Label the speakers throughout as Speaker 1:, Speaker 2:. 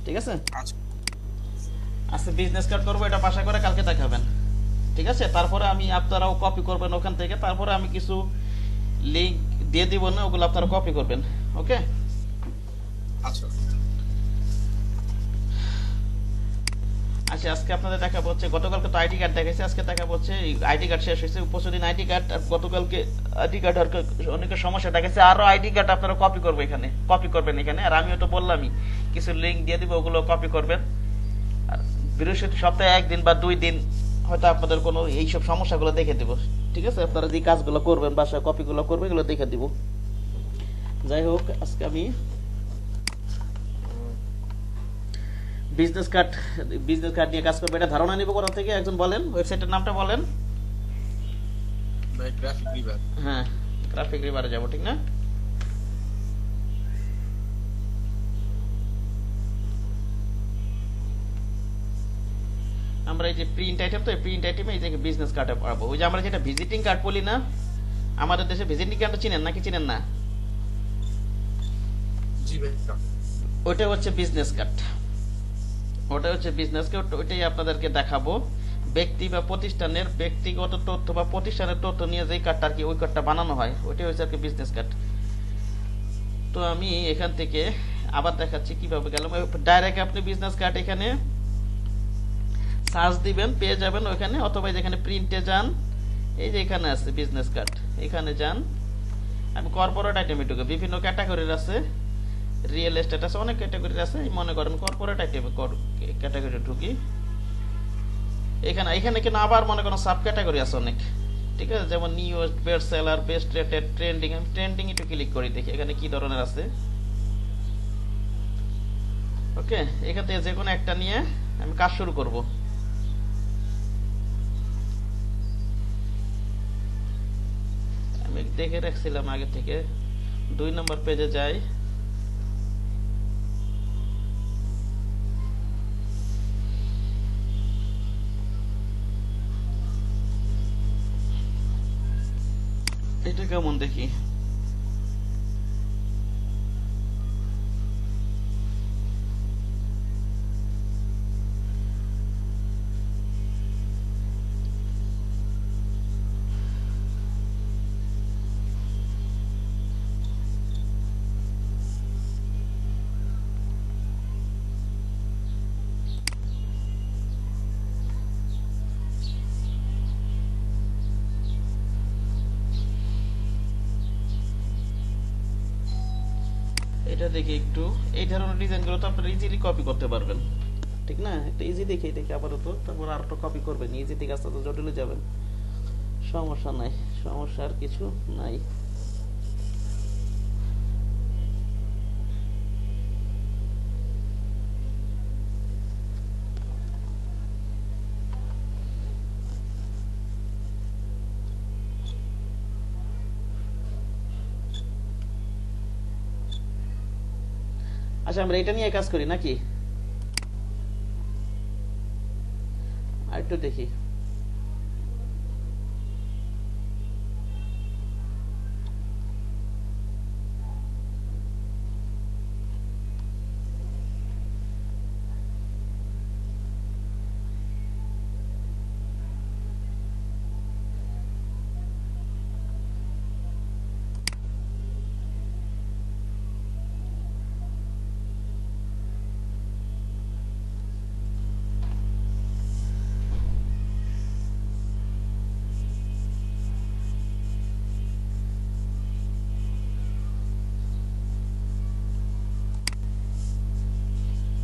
Speaker 1: ঠিক আছে?
Speaker 2: আচ্ছা
Speaker 1: আজকে বিজনেস কার্ড করবো, এটা বাসা করে কালকে দেখাবেন। ঠিক আছে? তারপরে আমি আপনারাও কপি করবেন ওখান থেকে, তারপরে আমি কিছু লিঙ্ক দিয়ে দিব না, ওগুলো আপনারা কপি করবেন। ওকে?
Speaker 2: আচ্ছা
Speaker 1: আচ্ছা, আজকে আপনাদের দেখাবো হচ্ছে, গতকালকে তো আইডি কার্ড দেখাইছে, আজকে দেখাবো হচ্ছে আইডি কার্ড শেষ হয়েছে, পরশুদিন আইডি কার্ড, আর গতকালকে আইডি কার্ড আর অনেকের সমস্যা দেখাইছে, আরো আইডি কার্ড আপনারা কপি করবে এখানে, কপি করবেন এখানে। আর আমিও তো বললামই কিছু লিঙ্ক দিয়ে দিব, ওগুলো কপি করবেন। আর বৃহস্পতি সপ্তাহে একদিন বা 2 দিন হয়তো আপনাদের কোনো এইসব সমস্যাগুলো দেখে দিব। ঠিক আছে? আপনারা যে কাজগুলো করবেন, বাসায় কপিগুলো করবেন, এগুলো দেখে দিব। যাই হোক, আজকে আমি বিজনেস কার্ড বিজনেস কার্ড নিয়ে কাজ করবো, এটা ধারণা নিব কোথা থেকে একজন বলেন, ওয়েবসাইটের নামটা বলেন।
Speaker 2: ভাই গ্রাফিক রিভার
Speaker 1: হ্যাঁ, গ্রাফিক রিভারে যাবো, ঠিক না? আমরা এই যে প্রিন্ট আইটেম, তো প্রিন্ট আইটেমে এই যে বিজনেস কার্ডে পাবো। ওই যে আমরা যেটা ভিজিটিং কার্ড বলি না, আমাদের দেশে ভিজিটিং কার্ডটা চিনেন নাকি চিনেন না?
Speaker 2: জি ভাই
Speaker 1: ওইটা হচ্ছে বিজনেস কার্ড, ওটা হচ্ছে বিজনেস কার্ড, ওইটাই আপনাদেরকে দেখাবো। ব্যক্তি বা প্রতিষ্ঠানের ব্যক্তিগত তথ্য বা প্রতিষ্ঠানের তথ্য নিয়ে যে কার্ডটা আর কি, ওই কার্ডটা বানানো হয়, ওইটাই হচ্ছে আর কি বিজনেস কার্ড। তো আমি এখান থেকে আবার দেখাচ্ছি কিভাবে গেলাম। ডাইরেক্ট আপনি বিজনেস কার্ড এখানে সার্চ দিবেন, পেয়ে যাবেন ওইখানে, অথবা যেখানে প্রিন্টে যান, এই যে এখানে আছে বিজনেস কার্ড, এখানে যান। আমি কর্পোরেট আইটেমে ঢুকে, বিভিন্ন ক্যাটাগরির আছে, রিয়েল এস্টেট আছে, অনেক ক্যাটাগরির আছে। মনে করেন কর্পোরেট আইটেমে ক্যাটাগরি ঢুকি, এখানে এখানে কিন্তু আবার মনে করেন সাব ক্যাটাগরি আছে অনেক। ঠিক আছে? যেমন news, best seller, best rated, trending. আমি ট্রেন্ডিং একটু ক্লিক করি, দেখি এখানে কি ধরনের আছে। ওকে, এখান থেকে যে কোনো একটা নিয়ে আমি কাজ শুরু করব। আমি দেখে রাখছিলাম আগে থেকে। 2 নম্বর পেজে যাই, এটা কেমন দেখি। এটা দেখি একটু, এই ধরনের ডিজাইনগুলো তো আপনারা ইজিলি কপি করতে পারবেন। ঠিক না? একটা ইজি দেখে দেখে আপাতত, তারপর আর একটা কপি করবেন, ইজি থেকে আস্তে আস্তে জটিলে যাবেন। সমস্যা নাই, সমস্যা আর কিছু নাই। আচ্ছা, আমরা এটা নিয়ে কাজ করি নাকি? আর একটু দেখি।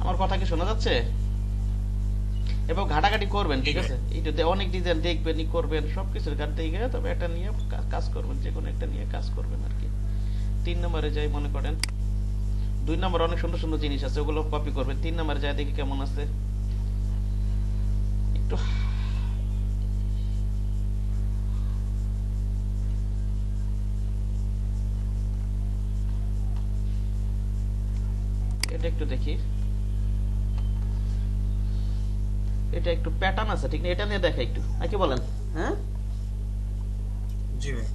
Speaker 1: আমার কথা কি শোনা যাচ্ছে? এবং ঘাটাঘাটি করবেন, ঠিক আছে? এইটাতে অনেক ডিজাইন দেখবেন, ই করবেন, সবকিছুর গান দেখে তবে একটা নিয়ে কাজ করবেন, যে কোনো একটা নিয়ে কাজ করবেন আর কি। 3 নম্বরে যাই, মনে করেন 2 নম্বর অনেক সুন্দর সুন্দর জিনিস আছে, ওগুলো কপি করবেন। 3 নম্বরে যাই, দেখি কেমন আছে একটু। এটা একটু দেখি, এটা একটু প্যাটার্ন আছে, ঠিক না? এটা নিয়ে দেখা একটু, আর কি বলেন? হ্যাঁ,
Speaker 2: জি ভাই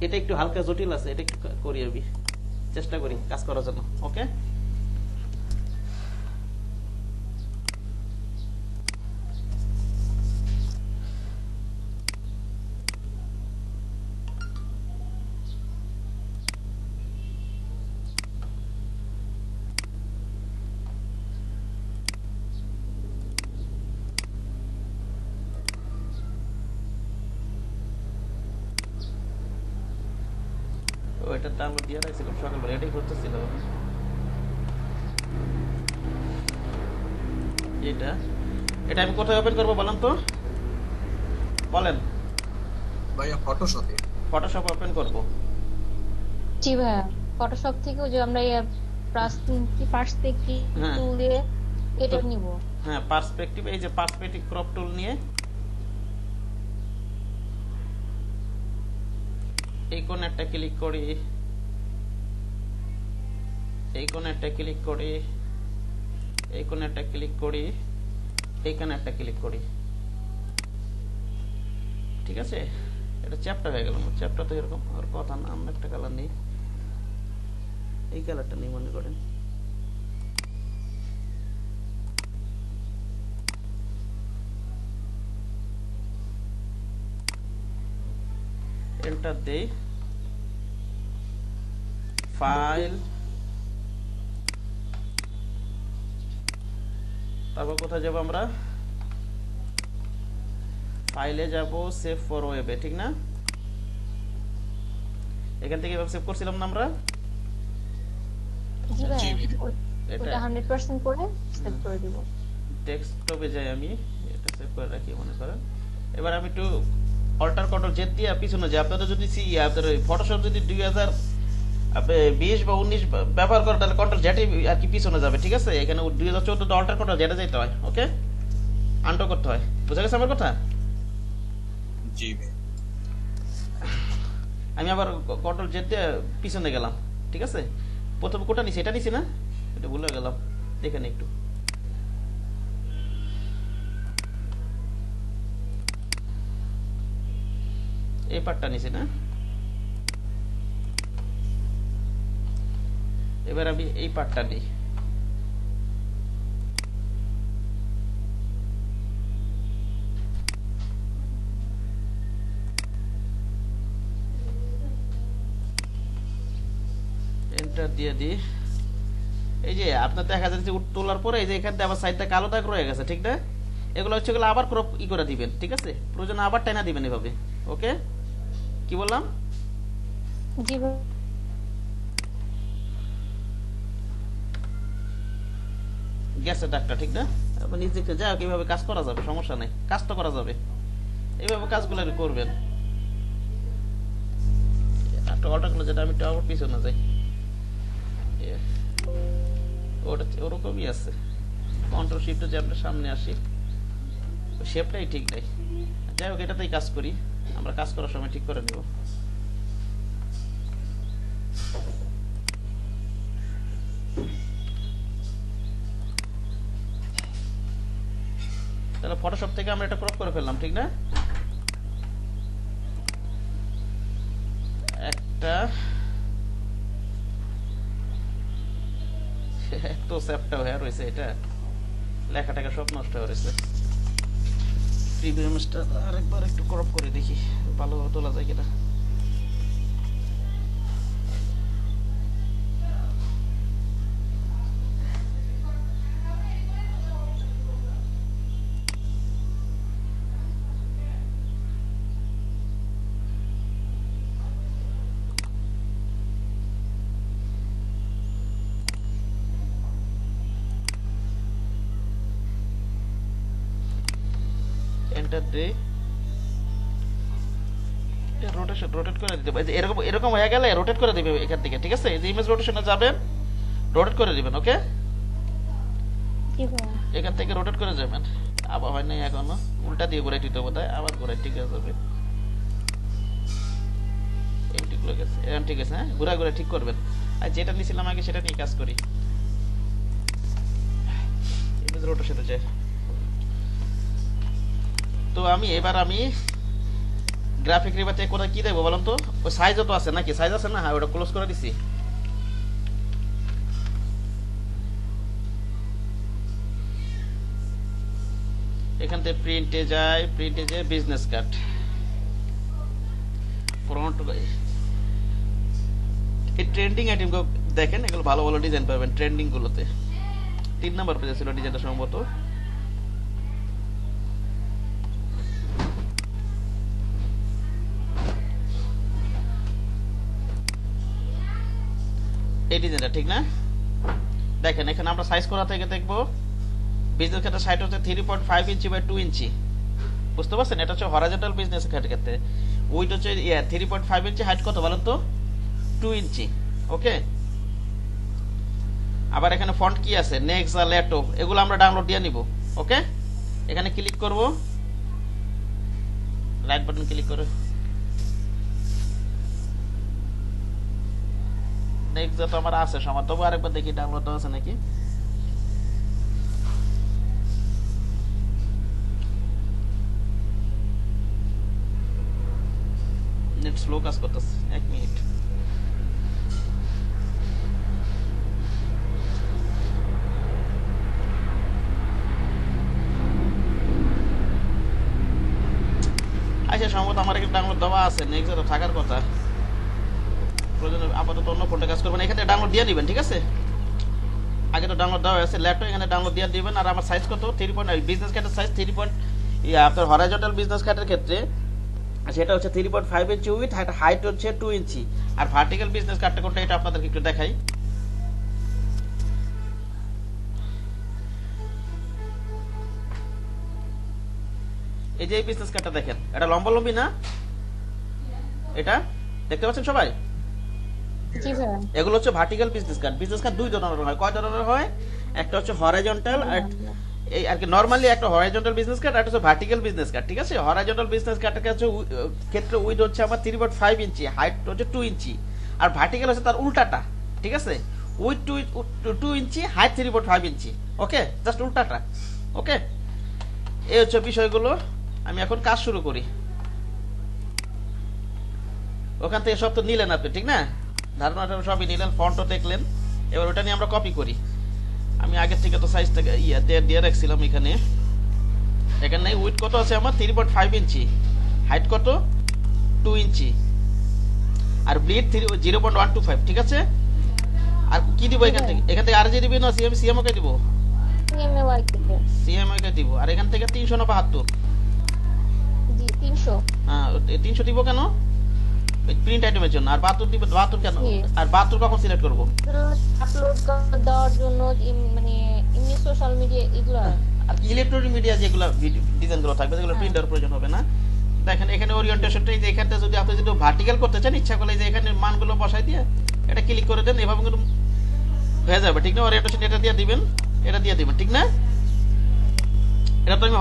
Speaker 1: এটা একটু হালকা জটিল আছে, এটা একটু করি, আমি চেষ্টা করি কাজ করার জন্য। ওকে, এটা ডাউনলোড দিয়ে রাখছিলাম সকালবেলা, এটাই করতেছিল এটা। এটা আমি কোথায় ওপেন করবো বলেন তো, বলেন।
Speaker 2: ভাইয়া ফটোশপে।
Speaker 1: ফটোশপ ওপেন করব।
Speaker 3: জি ভাইয়া, ফটোশপ থেকে ওই যে আমরা পার্সপেক্টিভ
Speaker 1: হ্যাঁ
Speaker 3: টুল দিয়ে
Speaker 1: তো,
Speaker 3: কেটে নিব।
Speaker 1: হ্যাঁ পার্সপেক্টিভ, এই যে পার্সপেক্টিভ ক্রপ টুল নিয়ে এই কোণ একটা ক্লিক করি, এই কোণ একটা ক্লিক করি, এই কোণ একটা ক্লিক করি, এইখানে একটা ক্লিক করি, ঠিক আছে। এটা চ্যাপ্টার হয়ে গেল। চ্যাপ্টার তো এরকম আর কথা না, আমরা একটা কালার নেই, এই কালারটা নেই মনে করেন। এন্টার দেই, ফাইল, তারপর কোথায় যাব আমরা, ফাইলে যাব, সেভ ফর ওয়েবে, ঠিক না? এখান থেকে এভাবে সেভ করছিলাম না আমরা,
Speaker 3: জি ভাইয়া,
Speaker 2: জি ভাইয়া।
Speaker 1: এটা
Speaker 3: ওটা 100% করে সেভ করে দিব।
Speaker 1: ডেস্কটপে যাই, আমি এটা সেভ করে রাখি মনে করেন। এবার আমি একটু অল্টার কন্ট্রোল জেড দিয়ে পিছনে যাই। আপনাদের যদি আপনাদের ফটোশপ যদি 2020 বা 19 ব্যবহার করেন তাহলে কন্ট্রোল জেড আর কি পিছনে যাবে, ঠিক আছে। এখানে 2014 অল্টার কন্ট্রোল জেডে যেতে হয়, ওকে, আনটো করতে হয়। বুঝা গেছে আমার কথা?
Speaker 2: জি ভাইয়া।
Speaker 1: আমি আবার কন্ট্রোল জেড দিয়ে পিছনে গেলাম, ঠিক আছে। প্রথমে কোটা নিছি, এটা নিছি না, এটা ভুলে গেলাম, দেখেন একটু। এই পার্টটা নিছি না, এবার আমি এই পার্টটা নিই। এন্টার দিয়ে দিই। এই যে আপনার দেখা যাচ্ছে তোলার পরে এই যে এখান থেকে আবার সাইডটা কালো দাগ রয়ে গেছে, ঠিক না? এগুলো হচ্ছে এগুলো আবার ক্রপ করে দিবেন, ঠিক আছে। প্রয়োজন আবার টাইনা দিবেন এভাবে, ওকে। কি বললাম?
Speaker 3: জি ভাইয়া।
Speaker 1: গ্যাসের দাগটা, ঠিক না? আপনি নিজেকে যাও, কিভাবে কাজ করা যাবে, সমস্যা নেই, কাজ তো করা যাবে। এইভাবে কাজগুলো করবেন। একটা অল্টার করলে যেটা আমি একটু আবার পিছনে যাই, ওটা ওরকমই আছে। কন্ট্রোল শিফটে যে আমরা সামনে আসি, শেপটাই ঠিক নাই। যাই হোক, এটাতেই কাজ করি, আমরা কাজ করার সময় ঠিক করে নেব। তাহলে ফটোশপ থেকে আমরা এটা ক্রপ করে ফেললাম, ঠিক না? একটা এত স্যাপটা হয়ে রয়েছে, এটা লেখাটাকে সব নষ্ট হয়ে রয়েছে। প্রিভিউ ইমেজটা আরেকবার একটু ক্রপ করে দেখি ভালোভাবে তোলা যায় কিনা। এন্টার দে, রোটেশন রোটেট করে দিতে হবে। এরকম এরকম হয়ে গেলে রোটেট করে দিবে এখান থেকে, ঠিক আছে। এই যে ইমেজ রোটেশনে যাবেন, রোটেট করে দিবেন, ওকে।
Speaker 3: জি ভাইয়া।
Speaker 1: এখান থেকে রোটেট করে যাবেন। আবার হয় নাই এখনো, উল্টা দিয়ে ঘুরাই দিতে হবে, আবার ঘুরাই, ঠিক আছে যাবে। এই ঠিক গেছে, এখন ঠিক আছে। হ্যাঁ, ঘুরা ঘুরা ঠিক করবেন। আর যেটা নিয়েছিলাম আগে সেটা নিয়ে কাজ করি। ইমেজ রোটেশনে যায়। তো আমি গ্রাফিক রিভার থেকে কোথায় কি দেবো বলুন তো? ওই সাইজও তো আছে নাকি? সাইজ আছে না? হ্যাঁ, ওটা ক্লোজ করে দিছি। এখান থেকে প্রিন্টে যায়, প্রিন্টে যায় বিজনেস কার্ড, ফ্রন্ট। এই ট্রেন্ডিং আইটেম দেখেন, এগুলো ভালো ভালো ডিজাইন পাবেন ট্রেন্ডিং গুলোতে। 3 নাম্বার পেজে ছিল ডিজাইনটা সম্ভবত। ঠিক না? দেখেন এখানে আমরা সাইজ করা থেকে দেখবো বিজনেস ক্ষেত্রে সাইট হচ্ছে 3.5 ইঞ্চি বাই 2 ইঞ্চি। বুঝতে পারছেন? এটা হচ্ছে হরাইজন্টাল বিজনেস ক্ষেত্রে। উইড হচ্ছে 3.5 ইঞ্চি, হাইট কত বলেন তো? 2 ইঞ্চি। ওকে, আবার এখানে ফন্ট কি আছে? নেক্সা, লেটো, এগুলো আমরা ডাউনলোড দিয়ে নিব। ওকে, এখানে ক্লিক করব, রাইট বাটন ক্লিক করে নেক্সা তো আমার আছে সমান, তবু আরেকবার দেখি ডাউনলোড আছে নাকি। নেট স্লো কাজ করতেছে, 1 মিনিট। আচ্ছা, সম্ভবত আমার এখানে ডাউনলোড দেওয়া আছে, নেক্সট তো থাকার কথা। প্রয়োজন আপাতত অন্য ফোনটা কাজ করবেন, এখানে ডাউনলোড দিয়ে দিবেন। ঠিক আছে, আগে তো ডাউনলোড দেওয়া আছে ল্যাপটপ, এখানে ডাউনলোড দিয়ে দিবেন। আর আমার সাইজ কত? 3. বিজনেস কার্ডের সাইজ 3. আপনার হরাইজন্টাল বিজনেস কার্ডের ক্ষেত্রে সেটা হচ্ছে 3.5 ইঞ্চি উইথ, হাইট হচ্ছে 2 ইঞ্চি। আর ভার্টিক্যাল বিজনেস কার্ডটা কোনটা এটা আপনাদেরকে একটু দেখাই। এই যে এই বিজনেস কার্ডটা দেখেন, এটা লম্বালম্বি না? এটা দেখতে পাচ্ছেন সবাই?
Speaker 3: জি ভাইয়া।
Speaker 1: এগুলো হচ্ছে vertical business card. Business card দুই ধরনের হয়। কয় ধরনের হয়? একটা হচ্ছে হরাইজন্টাল, আর এই আর কি নরমালি একটা হরাইজন্টাল বিজনেস কার্ড, আর একটা হচ্ছে ভার্টিক্যাল বিজনেস কার্ড। ঠিক আছে, হরাইজন্টাল বিজনেস কার্ডের ক্ষেত্রে উইড হচ্ছে আমার 3.5 ইঞ্চি, হাইট হচ্ছে 2 ইঞ্চি। আর ভার্টিক্যাল হচ্ছে তার উল্টাটা। ঠিক আছে, উইড 2 ইঞ্চি, হাইট 3.5 ইঞ্চি। ওকে, জাস্ট উল্টাটা। ওকে, এই হচ্ছে বিষয়গুলো। আমি এখন কাজ শুরু করি। ওখান থেকে সব তো নিলেন আপনি, ঠিক না? ধারণাটা সবই নিলেন, ফন্টও দেখলেন। এবার ওটা নিয়ে আমরা কপি করি। আমি আগের থেকে তো সাইজটাকে দিয়ে রাখছিলাম এখানে। এখানে উইড কত আছে আমার? 3.5 ইঞ্চি, হাইট কত? 2 ইঞ্চি, আর ব্লিড 0.125। ঠিক আছে, আর কি দিব এখান থেকে? এখান থেকে আর যে দিবি না সিএমও কে দিব? সিএমও কে দিব। আর এখান থেকে 300 না 72?
Speaker 3: জি 300।
Speaker 1: হ্যাঁ, 300 দিব কেন? প্রিন্ট আইটেমের জন্য। আর 72 দিব? 72 কেন? আর 72 কখন সিলেক্ট করব?
Speaker 3: আপলোড দেওয়ার জন্য, মানে এমনি সোশ্যাল মিডিয়া এগুলো।
Speaker 1: আর ইলেকট্রনিক মিডিয়া যেগুলো ডিজাইনগুলো থাকবে, যেগুলো প্রিন্টার প্রয়োজন হবে না। দেখেন এখানে ওরিয়েন্টেশনটা, এই যে এখানটা যদি আপনি যদি ভার্টিক্যাল করতে চান, ইচ্ছা করলে যে এখানে মানগুলো বসাই দিয়ে এটা ক্লিক করে দেন, এভাবে কিন্তু হয়ে যাবে। ঠিক না? ওরিয়েন্টেশন এটা দিয়ে দিবেন, এটা দিয়ে দিবেন। ঠিক না? এটা তো আমি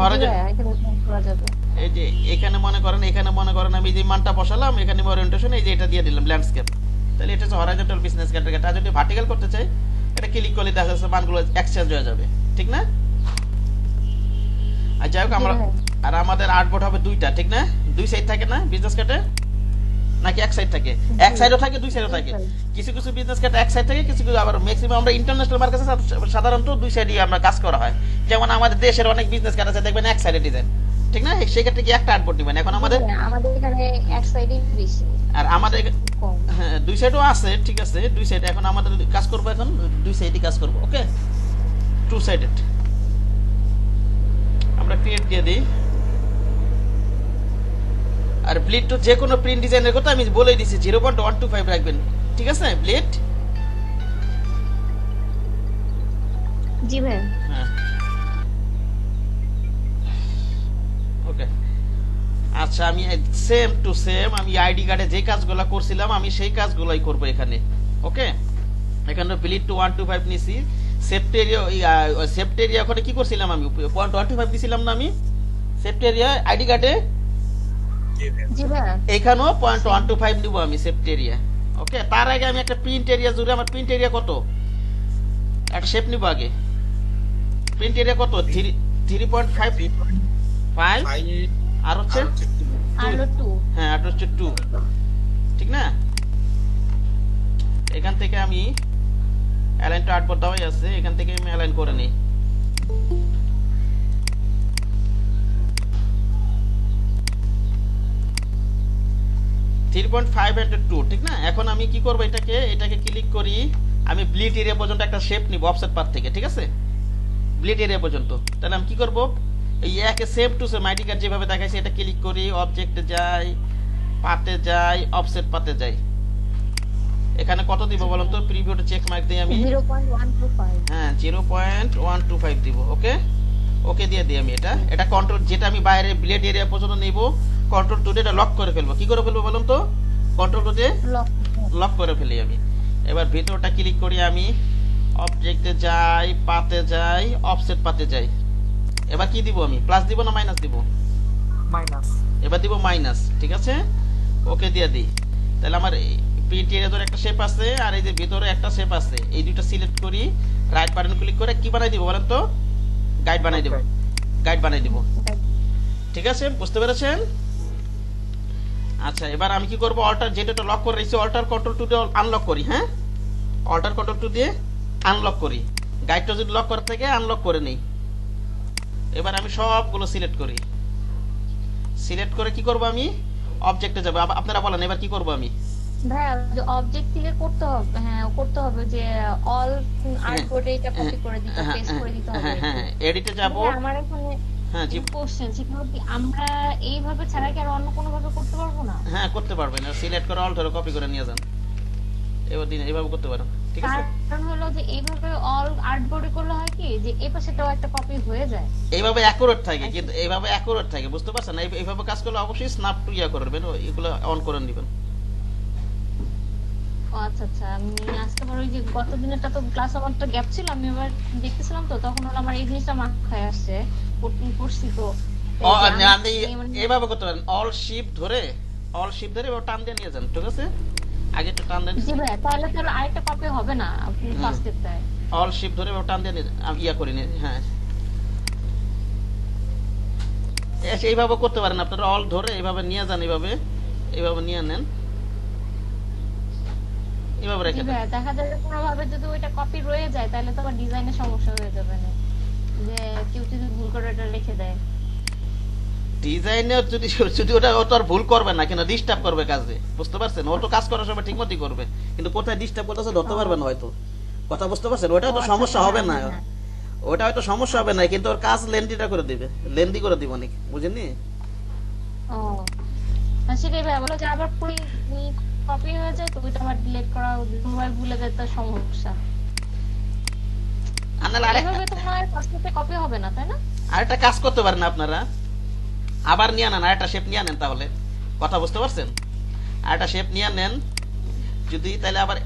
Speaker 1: এই যে এখানে মনে করেন আমি যে মানটা বসালাম, এখানে ওরিয়েন্টেশন এই যে এটা দিয়ে দিলাম ল্যান্ডস্কেপ। তাহলে এটা হচ্ছে হরাইজন্টাল বিজনেস কার্ডের। এটা যদি ভার্টিক্যাল করতে চাই, এটা ক্লিক করলে দেখা যাচ্ছে মানগুলো এক্সচেঞ্জ হয়ে যাবে। ঠিক না? আর যাই হোক, আমরা আর আমাদের আর্টবোর্ড হবে দুইটা। ঠিক না? দুই সাইড থাকে না বিজনেস কার্ডে? নাকি এক সাইড থাকে? এক সাইডও থাকে, দুই সাইডও থাকে। কিছু কিছু বিজনেস কার্ড এক সাইড থাকে, কিছু কিছু আবার ম্যাক্সিমাম আমরা ইন্টারন্যাশনাল মার্কেটে সাধারণত দুই সাইডই আমরা কাজ করা হয়। যেমন আমাদের দেশের অনেক বিজনেস কার্ড আছে, দেখবেন এক সাইডে ডিজাইন। ঠিক না? সেই ক্ষেত্রে কি একটা আর্টবোর্ড দিবেন? এখন আমাদের
Speaker 3: এখানে এক সাইডই বেশি,
Speaker 1: আর আমাদের হ্যাঁ দুই সাইডও আছে। ঠিক আছে, দুই সাইড। এখন আমাদের কাজ করবো, এখন দুই সাইডই কাজ করবো। ওকে, 2 সাইডেড আমরা ক্রিয়েট দিয়ে দিই। আর ব্লিড তো যে কোনো প্রিন্ট ডিজাইনের কথা আমি বলেই দিছি, 0.125 রাখবেন। ঠিক আছে ব্লিড?
Speaker 3: জি ভাই।
Speaker 1: হ্যাঁ, ওকে। আচ্ছা, আমি সেম টু সেম আমি আইডি কার্ডে যে কাজগুলো করছিলাম আমি সেই কাজগুলোই করব এখানে। ওকে, এখানে ব্লিড টু 125 নিছি। সেপ্টেরিয়া ওখানে কি করছিলাম আমি? 0.125 দিছিলাম না আমি সেপ্টেরিয়া আইডি কার্ডে?
Speaker 3: জি ভাই।
Speaker 1: এখানেও 0.125 নিব আমি সেপ্টেরিয়া। ওকে, তার আগে আমি একটা প্রিন্ট এরিয়া জুড়ে, আমার প্রিন্ট এরিয়া কত? একটা শেপ নিব আগে। প্রিন্ট এরিয়া কত? 3.5 আর হচ্ছে
Speaker 3: 2।
Speaker 1: হ্যাঁ, আর হচ্ছে 2। ঠিক না? এখান থেকে আমি অ্যালাইন টু আর্টবোর্ড দেওয়াই আছে, এখান থেকে আমি অ্যালাইন করে নিই। ঠিক না? এখন আমি কি করবো? এটাকে ক্লিক করি, আমি ব্লিড এরিয়া পর্যন্ত একটা শেপ নিব অফসেট পাথ থেকে। ঠিক আছে, ব্লিড এরিয়া পর্যন্ত। তাহলে আমি কি করব? এই একে same to same ID card যেভাবে দেখাইছে এটা ক্লিক করি, অবজেক্টে যাই, পাতে যাই, অফসেট পাতে যাই। এখানে কত দিব বলুন তো, প্রিভিউতে চেক মার্ক দিই আমি।
Speaker 3: 0.125।
Speaker 1: হ্যাঁ 0.125 দিব। ওকে, ওকে দিয়ে দিই আমি। এটা কন্ট্রোল, যেটা আমি বাইরে ব্লেড এরিয়া পর্যন্ত নিব, কন্ট্রোল টু দিয়ে এটা লক করে ফেলবো। কি করে ফেলবো বলুন তো, কন্ট্রোল টু দিয়ে লক করে ফেলি আমি। এবার ভিতরটা ক্লিক করি আমি, অবজেক্টে যাই, পাতে যাই, অফসেট পাতে যাই। এবার কি দিব আমি, প্লাস দিব না মাইনাস দিব?
Speaker 2: মাইনাস।
Speaker 1: এবার দিব মাইনাস, ঠিক আছে। ওকে দিয়ে দিই। তাহলে আমার প্রিন্ট এরিয়া ধরে একটা শেপ আছে, আর এই যে ভিতরে একটা শেপ আছে, এই দুটো সিলেক্ট করি, রাইট বাটন ক্লিক করে কি বানাই দিব বলেন তো, গাইড বানাই দিব। গাইড বানাই দিব, ঠিক আছে, বুঝতে পেরেছেন? আচ্ছা, এবার আমি কি করব, অল্টার যেটা লক করে রেখেছি, অল্টার কন্ট্রোল টু দিয়ে আনলক করি। হ্যাঁ, অল্টার কন্ট্রোল টু দিয়ে আনলক করি। গাইডটা যদি লক করা থাকে আনলক করে নেই। এবার আমি সবগুলো সিলেক্ট করি। সিলেক্ট করে কি করব আমি, অবজেক্টে যাব। আপনারা বলেন এবার কি করব আমি?
Speaker 3: ভাইয়া যে অবজেক্ট থেকে করতে হবে, হ্যাঁ করতে হবে যে অল আর্টবোর্ডে এটা কপি করে দিতে, পেস্ট করে দিতে হবে।
Speaker 1: হ্যাঁ, এডিটে যাব।
Speaker 3: আমার এখানে
Speaker 1: হ্যাঁ জি,
Speaker 3: কোশ্চেন, সেখানে কি আমরা এইভাবে ছাড়া কি আর অন্য কোনো ভাবে করতে পারবো না?
Speaker 1: হ্যাঁ করতে পারবেন। সিলেক্ট করে অল ধরে কপি করে নিয়ে যান। এবার দিন এইভাবে করতে পারেন, ঠিক আছে।
Speaker 3: কারণ হলো যে এইভাবে অল আর্টবোর্ডে করলে হয় কি যে এই পাশেটাও একটা কপি হয়ে যায়।
Speaker 1: এইভাবে অ্যাকুরেট থাকে, কিন্তু এইভাবে অ্যাকুরেট থাকে, বুঝতে পারছেন? এইভাবে কাজ করলে অবশ্যই স্ন্যাপ টু ইয়া করবেন, এগুলো অন করে নেবেন।
Speaker 3: ও আচ্ছা আচ্ছা, আমি আজকে আবার ওই যে গত দিনেরটা তো ক্লাস আমার তো গ্যাপ ছিল, আমি আবার দেখতেছিলাম, তো তখন হলো আমার এই জিনিসটা মাথায় আসছে, পড়ছি তো।
Speaker 1: এইভাবে করতে পারেন, অল শিফট ধরে এবার টান দিয়ে নিয়ে যান, ঠিক আছে। আগে একটু টান দেন।
Speaker 3: জি ভাই, তাহলে তো আরেকটা কপি হবে না আপনি ফার্স্ট স্টেপটায়।
Speaker 1: অল শিফট ধরে এবার টান দিয়ে ইয়া করে নিয়ে, হ্যাঁ এইভাবে করতে পারেন আপনারা। অল ধরে এইভাবে নিয়ে যান, এইভাবে নিয়ে নেন, এইভাবে রেখে দেন।
Speaker 3: দেখা যায় কোনো ভাবে যদি ওইটা কপি রয়ে যায় তাহলে তো আবার ডিজাইনের সমস্যা হয়ে যাবে না, যে কেউ যদি ভুল করে এটা লিখে দেয়।
Speaker 1: ডিজাইনের যদি ওটা ও তো আর ভুল করবে না, কিন্তু ডিস্টার্ব করবে কাজে, বুঝতে পারছেন? ও তো কাজ করার সময় ঠিক মতোই করবে, কিন্তু কোথায় ডিস্টার্ব করতেছে ধরতে পারবে না হয়তো, কথা বুঝতে পারছেন? ওটা তো সমস্যা হবে না, ওটা হয়তো সমস্যা হবে না, কিন্তু ওর কাজ লেন্দিটা করে দিবে, লেন্দি করে দিব অনেক, বুঝেননি?
Speaker 3: ও সেটাই ভাই, বলো যে আবার পুরো কপি হয়ে যায় তো ওইটা আবার ডিলিট করা, মোবাইল ভুলে যায়, তো সমস্যা। এইভাবে তো মনে হয় ফার্স্ট স্টেপে কপি হবে না, তাই না?
Speaker 1: আরেকটা কাজ করতে পারেন আপনারা, আবার নিয়ে নেন, আরেকটা শেপ নিয়ে নেন, তাহলে কথা বুঝতে পারছেন? আরেকটা শেপ নিয়ে নেন যদি, তাহলে আবার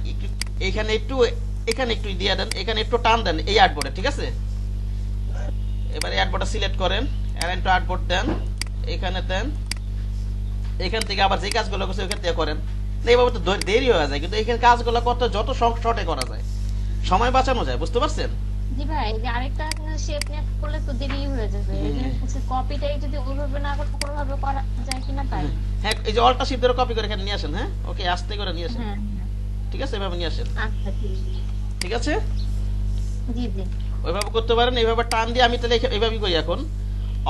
Speaker 1: এখানে একটু দিয়ে দেন, এখানে একটু টান দেন এই আর্টবোর্ডে, ঠিক আছে। এবার এই আর্টবোর্ডটা সিলেক্ট করেন, অ্যালাইন টু আর্টবোর্ড দেন, এখানে দেন, এখান থেকে আবার যে কাজগুলো করছে ওইখান থেকে করেন। এইভাবে তো দেরি হয়ে যায়, কিন্তু এখানে কাজগুলো করতে যত শর্টে করা যায়, সময় বাঁচানো যায়, বুঝতে পারছেন?
Speaker 3: জি ভাই, যে আরেকটা শেপ নিয়ে করলে তো দেরি হয়ে যাবে, কপিটাই যদি ওইভাবে না করে কোনোভাবে করা যায় কিনা তাই।
Speaker 1: হ্যাঁ, এই যে অল্টা শিফট ধরে কপি করে এখানে নিয়ে আসেন। হ্যাঁ, ওকে, আস্তে করে নিয়ে আসেন, ঠিক আছে, এভাবে নিয়ে আসেন,
Speaker 3: আচ্ছা
Speaker 1: ঠিক আছে।
Speaker 3: জি জি,
Speaker 1: ওইভাবে করতে পারেন। এইভাবে টান দিয়ে আমি তাহলে এইভাবেই করি এখন,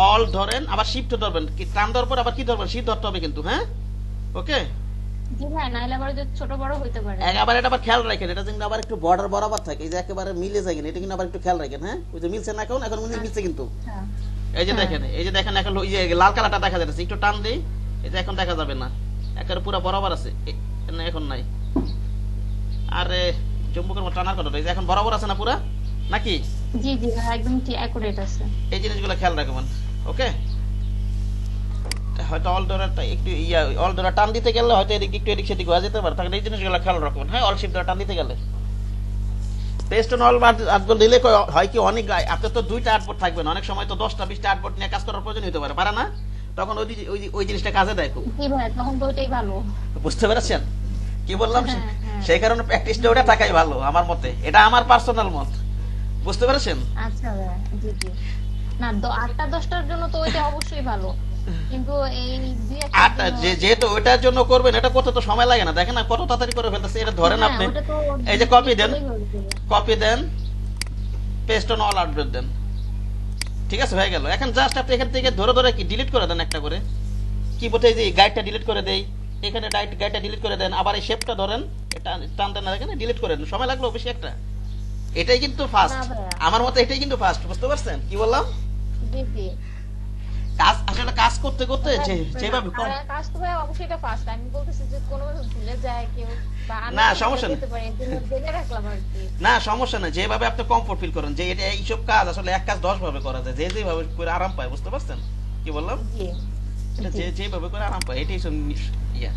Speaker 1: অল ধরেন, আবার শিফট ধরবেন, কি টান দেওয়ার পর আবার কি ধরবেন, শিফট ধরতে হবে কিন্তু। হ্যাঁ, ওকে।
Speaker 3: জি ভাই, নাইলে আবার যে ছোট বড় হইতে পারে।
Speaker 1: আবার এটা আবার খেয়াল রাখেন, এটা কিন্তু আবার একটু বর্ডার বরাবর থাকে, এই যে একেবারে মিলে যায় কিনা এটা কিন্তু আবার একটু খেয়াল রাখেন। হ্যাঁ, ওই যে মিলছে না, এখন মিলছে কিন্তু। এই যে দেখেন এখন ওই যে লাল কালারটা দেখা যাচ্ছে, একটু টান দেই, এই যে এখন দেখা যাবে না, একেবারে পুরো বরাবর আছে না, এখন নাই। আরে চুম্বকের মতো টানার কথা, এই যে এখন বরাবর আছে না পুরা, নাকি?
Speaker 3: জি জি একদম ঠিক অ্যাকুরেট আছে।
Speaker 1: এই জিনিসগুলো খেয়াল রাখবেন, ওকে। হয়তো অল ডোরাটা একটু অল ডোরা টান দিতে গেলে হয়তো একটু এদিক সেদিক হয়ে যেতে পারে, তাহলে এই জিনিসগুলো খেয়াল রাখবেন। হ্যাঁ, অল শিফট ধরে টান দিতে গেলে পেস্ট অন অল আর্টবোর্ড দিলে হয় কি, অনেক আপনার তো 2টা আর্টবোর্ড থাকবে না, অনেক সময় তো 10টা 20টা আর্টবোর্ড নিয়ে কাজ করার প্রয়োজন হতে পারে না, তখন ওই জিনিসটা কাজে দেয় খুব।
Speaker 3: জি ভাই, তখন তো ওইটাই ভালো।
Speaker 1: বুঝতে পেরেছেন কি বললাম? সেই কারণে প্র্যাকটিসটা ওটা থাকাই ভালো আমার মতে, এটা আমার পার্সোনাল মত, বুঝতে পেরেছেন?
Speaker 3: আচ্ছা ভাই, জি জি, না 8টা 10টার জন্য তো ওইটা অবশ্যই ভালো, কিন্তু এই
Speaker 1: যেহেতু ওইটার জন্য করবেন, এটা করতে তো সময় লাগে না, দেখেন না কত তাড়াতাড়ি করে ফেলতেছে। এটা ধরেন আপনি এই যে copy then, paste on all artboard then, ঠিক আছে, হয়ে গেল। এখন জাস্ট আপনি এখান থেকে ধরে কি ডিলিট করে দেন একটা করে, কি বলতে এই যে গাইডটা ডিলিট করে দেই, এখানে গাইডটা ডিলিট করে দেন, আবার এই শেপটা ধরেন, এটা টান দেন, এখানে ডিলিট করে দেন, সময় লাগলো বেশি একটা। এটাই কিন্তু ফাস্ট, আমার মতে এটাই কিন্তু ফাস্ট, বুঝতে পারছেন কি বললাম?
Speaker 3: জি জি,
Speaker 1: কাজ আসলে আসলে কাজ করতে করতে যেভাবে
Speaker 3: কাজ তো ভাই অবশ্যই এটা ফার্স্ট আমি বলতেছি যে কোনোভাবে ভুলে যায় কেউ বা আমি
Speaker 1: না, সমস্যা নেই।
Speaker 3: যেতে পারি এর জন্য জেনে রাখলাম আর কি।
Speaker 1: না সমস্যা না, যেভাবে আপনি কমফোর্ট ফিল করেন, যে এটা এইসব কাজ আসলে এক কাজ 10 ভাবে করা যায়, যে যেভাবে করে আরাম পায়, বুঝতে পারছেন কি বললাম?
Speaker 3: জি
Speaker 1: এটা যেভাবে করে আরাম পায়, এটাই সব ইয়া।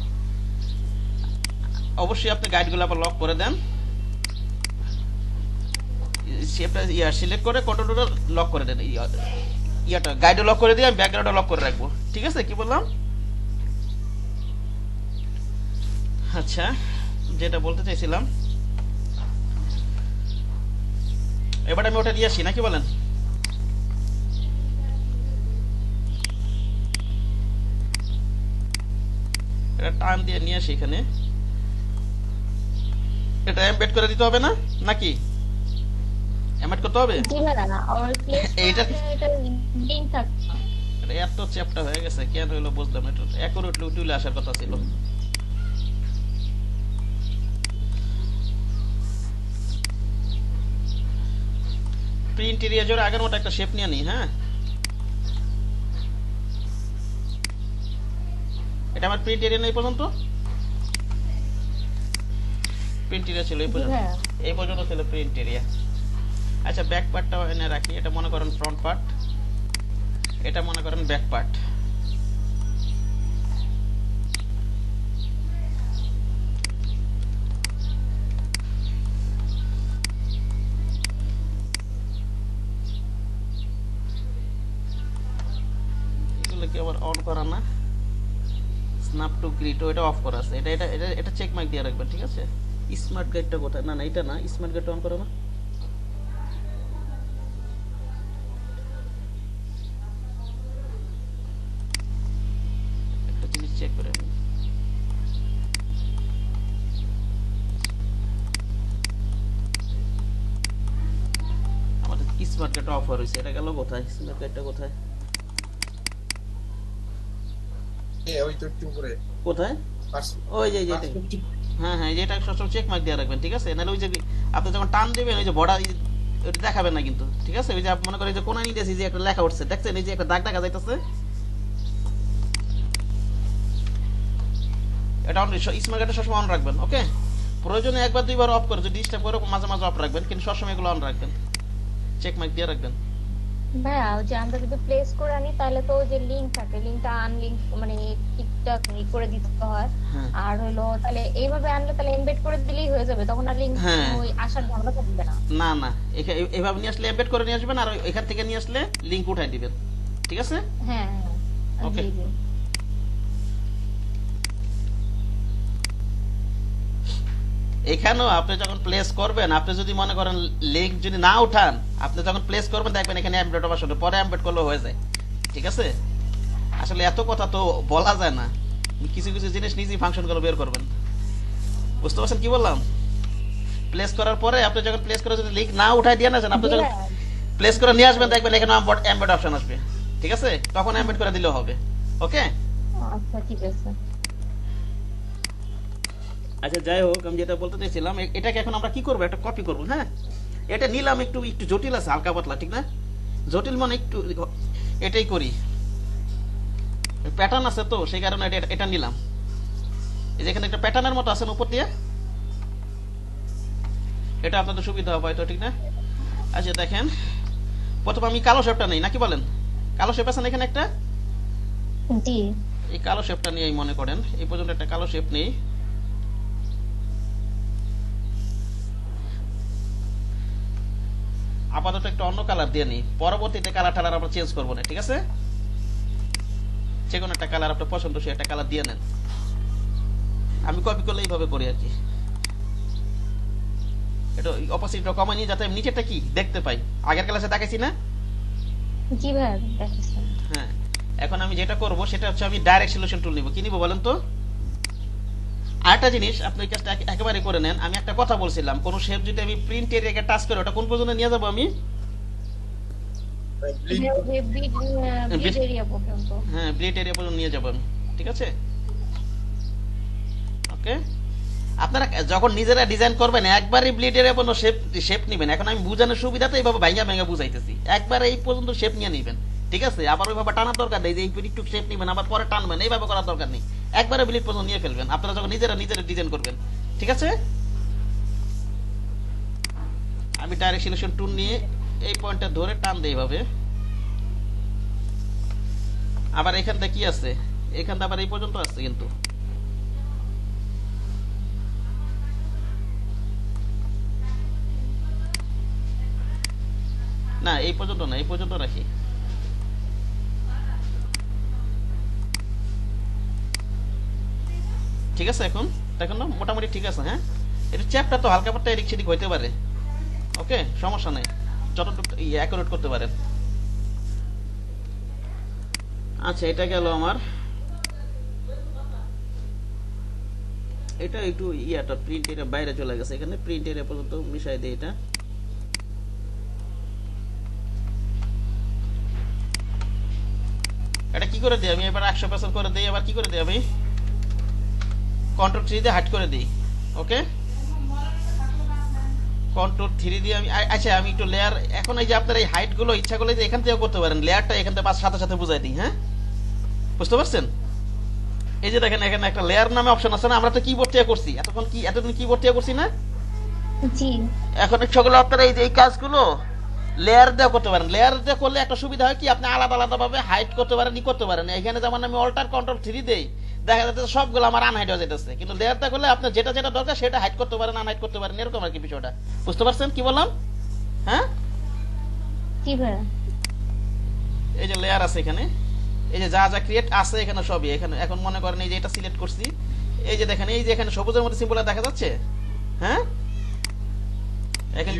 Speaker 1: অবশ্যই আপনি গাইডগুলো আবার লক করে দেন, শেপটা ইয়া সিলেক্ট করে কন্ট্রোলটা লক করে দেন, ইয়াটা গাইডও লক করে দিয়ে আমি ব্যাকগ্রাউন্ডটা লক করে রাখবো, ঠিক আছে? কি বললাম? আচ্ছা, যেটা বলতে চাইছিলাম, এবার আমি ওটা দিয়ে আসি নাকি বলেন? এটা টান দিয়ে নিয়ে আসি এখানে, এটা এমবেড করে দিতে হবে না নাকি? এমবেড করতে হবে?
Speaker 3: জি ভাই না আর প্লেস
Speaker 1: এইটা
Speaker 3: এটা লিংক থাকবে না।
Speaker 1: এটা এত চ্যাপ্টার হয়ে গেছে কেন হলো বুঝলাম না, এটা অ্যাকুরেটলি তুলে আসার কথা ছিল। প্রিন্ট এরিয়া জোরে আগের মতো একটা শেপ নিয়ে নিই, হ্যাঁ? এটা আমার প্রিন্ট এরিয়া নেই পর্যন্ত, প্রিন্ট এরিয়া ছিল এই
Speaker 3: জি
Speaker 1: পর্যন্ত,
Speaker 3: ভাইয়া।
Speaker 1: এই পর্যন্ত ছিল প্রিন্ট এরিয়া। আচ্ছা, ব্যাক পার্টটাও এনে রাখি, এটা মনে করেন ফ্রন্ট পার্ট, এটা মনে করেন ব্যাক পার্ট। এগুলো কি আবার অন করা না? স্ন্যাপ টু গ্রিড এটা অফ করা আছে, এটা এটা এটা এটা চেক মার্ক দিয়ে রাখবেন, ঠিক আছে? স্মার্ট গাইডটা কোথায়? না না, এটা না, স্মার্ট গাইডটা অন করো না। একটা জিনিস চেক করে নিই। আমাদের স্মার্ট গাইডটা অফ হয়েছে, এটা গেল কোথায়? স্মার্ট গাইডটা কোথায়?
Speaker 2: ওই তো একটু উপরে
Speaker 1: কোথায়? ওই যে এটা, হ্যাঁ হ্যাঁ, যেটা সবসময় চেক মার্ক দিয়ে রাখবেন, ঠিক আছে? নাহলে ওই যে আপনি যখন টান দেবেন ওই যে বর্ডার ওটা দেখাবেন না কিন্তু, ঠিক আছে? ওই যে মনে করেন যে কোনা নিতেছি যে একটা লেখা উঠছে, দেখছেন এই যে একটা দাগ দেখা যাইতেছে, এটা অন স্মার্ট গাইডটা সবসময় অন রাখবেন, ওকে? প্রয়োজনে একবার দুইবার অফ করে, যদি ডিস্টার্ব করে মাঝে মাঝে অফ রাখবেন, কিন্তু সবসময় এগুলো অন রাখবেন, চেক মার্ক দিয়ে রাখবেন।
Speaker 3: ভাইয়া ওই যে আমরা যদি প্লেস করে আনি তাহলে তো ওই যে লিংক থাকে লিংকটা আনলিংক মানে ঠিকঠাক করে দিতে হয়।
Speaker 1: হ্যাঁ
Speaker 3: আর হলো তাহলে এইভাবে আনলে তাহলে এমবেড করে দিলেই হয়ে যাবে, তখন আর লিংক
Speaker 1: হ্যাঁ।
Speaker 3: ওই আসার ঝামেলা থাকবে না।
Speaker 1: না না, এভাবে নিয়ে আসলে এমবেড করে নিয়ে আসবেন, আর এখান থেকে নিয়ে আসলে লিংক উঠাই দিবেন, ঠিক আছে?
Speaker 3: হ্যাঁ হ্যাঁ
Speaker 1: Okay.
Speaker 3: জি জি
Speaker 1: এখানেও আপনি যখন প্লেস করবেন, আপনি যদি মনে করেন লিংক যদি না উঠান, আপনি যখন প্লেস করবেন দেখবেন এখানে এমবেড অপশন, পরে এমবেড করলে হয়ে যায়, ঠিক আছে? আসলে এত কথা তো বলা যায় না, কিছু কিছু জিনিস নিজেই ফাংশন করে বের করবেন, বুঝতে পারছেন কি বললাম? প্লেস করার পরে আপনি যখন প্লেস করে যদি লিংক না উঠাই দিয়ে না যান, আপনি
Speaker 3: জি
Speaker 1: যখন
Speaker 3: ভাইয়া।
Speaker 1: প্লেস করে নিয়ে আসবেন দেখবেন এখানে এমবেড অপশন আসবে, ঠিক আছে? তখন এমবেড করে দিলেও হবে, ওকে?
Speaker 3: আচ্ছা ঠিক আছে।
Speaker 1: আচ্ছা, যাই হোক, আমি যেটা বলতে চাইছিলাম, এটাকে এখন আমরা কি করবো, একটা কপি করবো, হ্যাঁ? এটা নিলাম, একটু একটু জটিল আছে, হালকা পাতলা, ঠিক না? জটিল মানে একটু এটাই করি, প্যাটার্ন আছে তো সেই কারণে এটা নিলাম। এই যে এখানে একটা প্যাটার্নের মতো আছে উপর দিয়ে, এটা আপনাদের সুবিধা হবে হয়তো, ঠিক না? আচ্ছা দেখেন, প্রথমে আমি কালো শেপটা নেই, নাকি বলেন? কালো শেপ আছে না এখানে একটা,
Speaker 3: জি
Speaker 1: এই কালো শেপটা নিয়ে মনে করেন এই পর্যন্ত একটা কালো শেপ নেই। আপাতত একটা অন্য কালার দিয়ে নিই, পরবর্তীতে কালার টালার আমরা চেঞ্জ করবো না, ঠিক আছে? যে কোনো একটা কালার আপনার পছন্দ সে একটা কালার দিয়ে নেন, আমি কপি করলে এইভাবে করি আর কি। এটা অপোজিটটা কমাই নিয়ে যাতে নিচেরটা কি দেখতে পাই, আগের ক্লাসে দেখাইছি না?
Speaker 3: জি ভাইয়া দেখেছেন।
Speaker 1: হ্যাঁ, এখন আমি যেটা করব সেটা হচ্ছে আমি ডাইরেক্ট সলিউশন টুল নিব। কি নিব বলেন তো? আরেকটা জিনিস আপনি এই কাজটা একেবারে করে নেন, আমি একটা কথা বলছিলাম, কোন শেপ যদি আমি প্রিন্ট এরিয়াকে টাচ করে ওটা কোন পর্যন্ত নিয়ে যাব আমি?
Speaker 3: যে বিড এরিয়া পর্যন্ত।
Speaker 1: হ্যাঁ, ব্লিড এরিয়া পর্যন্ত নিয়ে যাব আমি, ঠিক আছে? ওকে, আপনারা যখন নিজেরা ডিজাইন করবেন একবারই ব্লিড এরিয়া পর্যন্ত শেপ নেবেন। এখন আমি বুঝানোর সুবিধাতে এইভাবে ভাইয়া ভেঙে বুঝাইতেছি, একবার এই পর্যন্ত শেপ নিয়ে নেবেন, ঠিক আছে, আবার ওইভাবে টানার দরকার নেই যে একটু শেপ নেবেন আবার পরে টানবেন, এইভাবে করার দরকার নেই, একবারে ব্লিড পর্যন্ত নিয়ে ফেলবেন আপনারা যখন নিজেরা ডিজাইন করবেন। ঠিক আছে, আমি ডাইরেক্ট সিলেকশন টুল নিয়ে এই পয়েন্টটা ধরে টান দিই এইভাবে। আবার এখানটা কি আছে, এখানটা আবার এই পর্যন্ত আছে কিন্তু, না এই পর্যন্ত না, এই পর্যন্ত রাখি। ঠিক আছে, এখন দেখুন না মোটামুটি ঠিক আছে। হ্যাঁ, এটা চ্যাপটা তো হালকা পাতলা এদিক সেদিক হইতে পারে, ওকে সমস্যা নেই, যতটুকু অ্যাকুরেট করতে পারেন। আচ্ছা, এটা গেল আমার, এটা একটু ইয়াটা প্রিন্ট এর বাইরে চলে গেছে, এখানে প্রিন্ট এর পর্যন্ত মিশাই দিই। এটা কি করে দিই আমি এবার 100% করে দিই, আবার কি করে দিই আমি কন্ট্রোল 3 দিয়ে হাইড করে দিই। ওকে, কন্ট্রোল 3 দিয়ে আমি, আচ্ছা আমি একটু লেয়ার, এখন এই যে আপনার এই হাইট গুলো ইচ্ছা করলে যে এখান থেকে করতে পারেন, লেয়ারটা এখান থেকে সাথে সাথে বুঝাই দিই। হ্যাঁ, বুঝতে পারছেন? এই যে দেখেন এখানে একটা লেয়ার নামে অপশন আছে না, আমরা তো কিবোর্ড থেকে করছি এতদিন কিবোর্ড থেকে করছি না,
Speaker 3: জি
Speaker 1: এখন সেগুলো আপনারা এই যে এই কাজগুলো লেয়ার দিয়ে করতে পারেন। লেয়ার দিয়ে করলে একটা সুবিধা হয় কি, আপনি আলাদা আলাদা ভাবে হাইড করতে পারেন, ই করতে পারেন। এখানে যেমন আমি অল্টার কন্ট্রোল 3 দেই, দেখা যাচ্ছে সবগুলো আমার আনহাইড হয়ে যেতেছে, কিন্তু লেয়ার দিয়ে করলে আপনার যেটা যেটা দরকার সেটা হাইড করতে পারেন, আনহাইড করতে পারেন, এরকম আর কি বিষয়টা। বুঝতে পারছেন কি বললাম? হ্যাঁ,
Speaker 3: জি ভাইয়া।
Speaker 1: এই যে লেয়ার আছে এখানে, এই যে যা যা ক্রিয়েট আছে এখানে সবই, এখানে এখন মনে করেন এই যে এটা সিলেক্ট করছি, এই যে দেখেন এই যে এখানে সবুজের মধ্যে সিম্বল দেখা যাচ্ছে। হ্যাঁ, এখন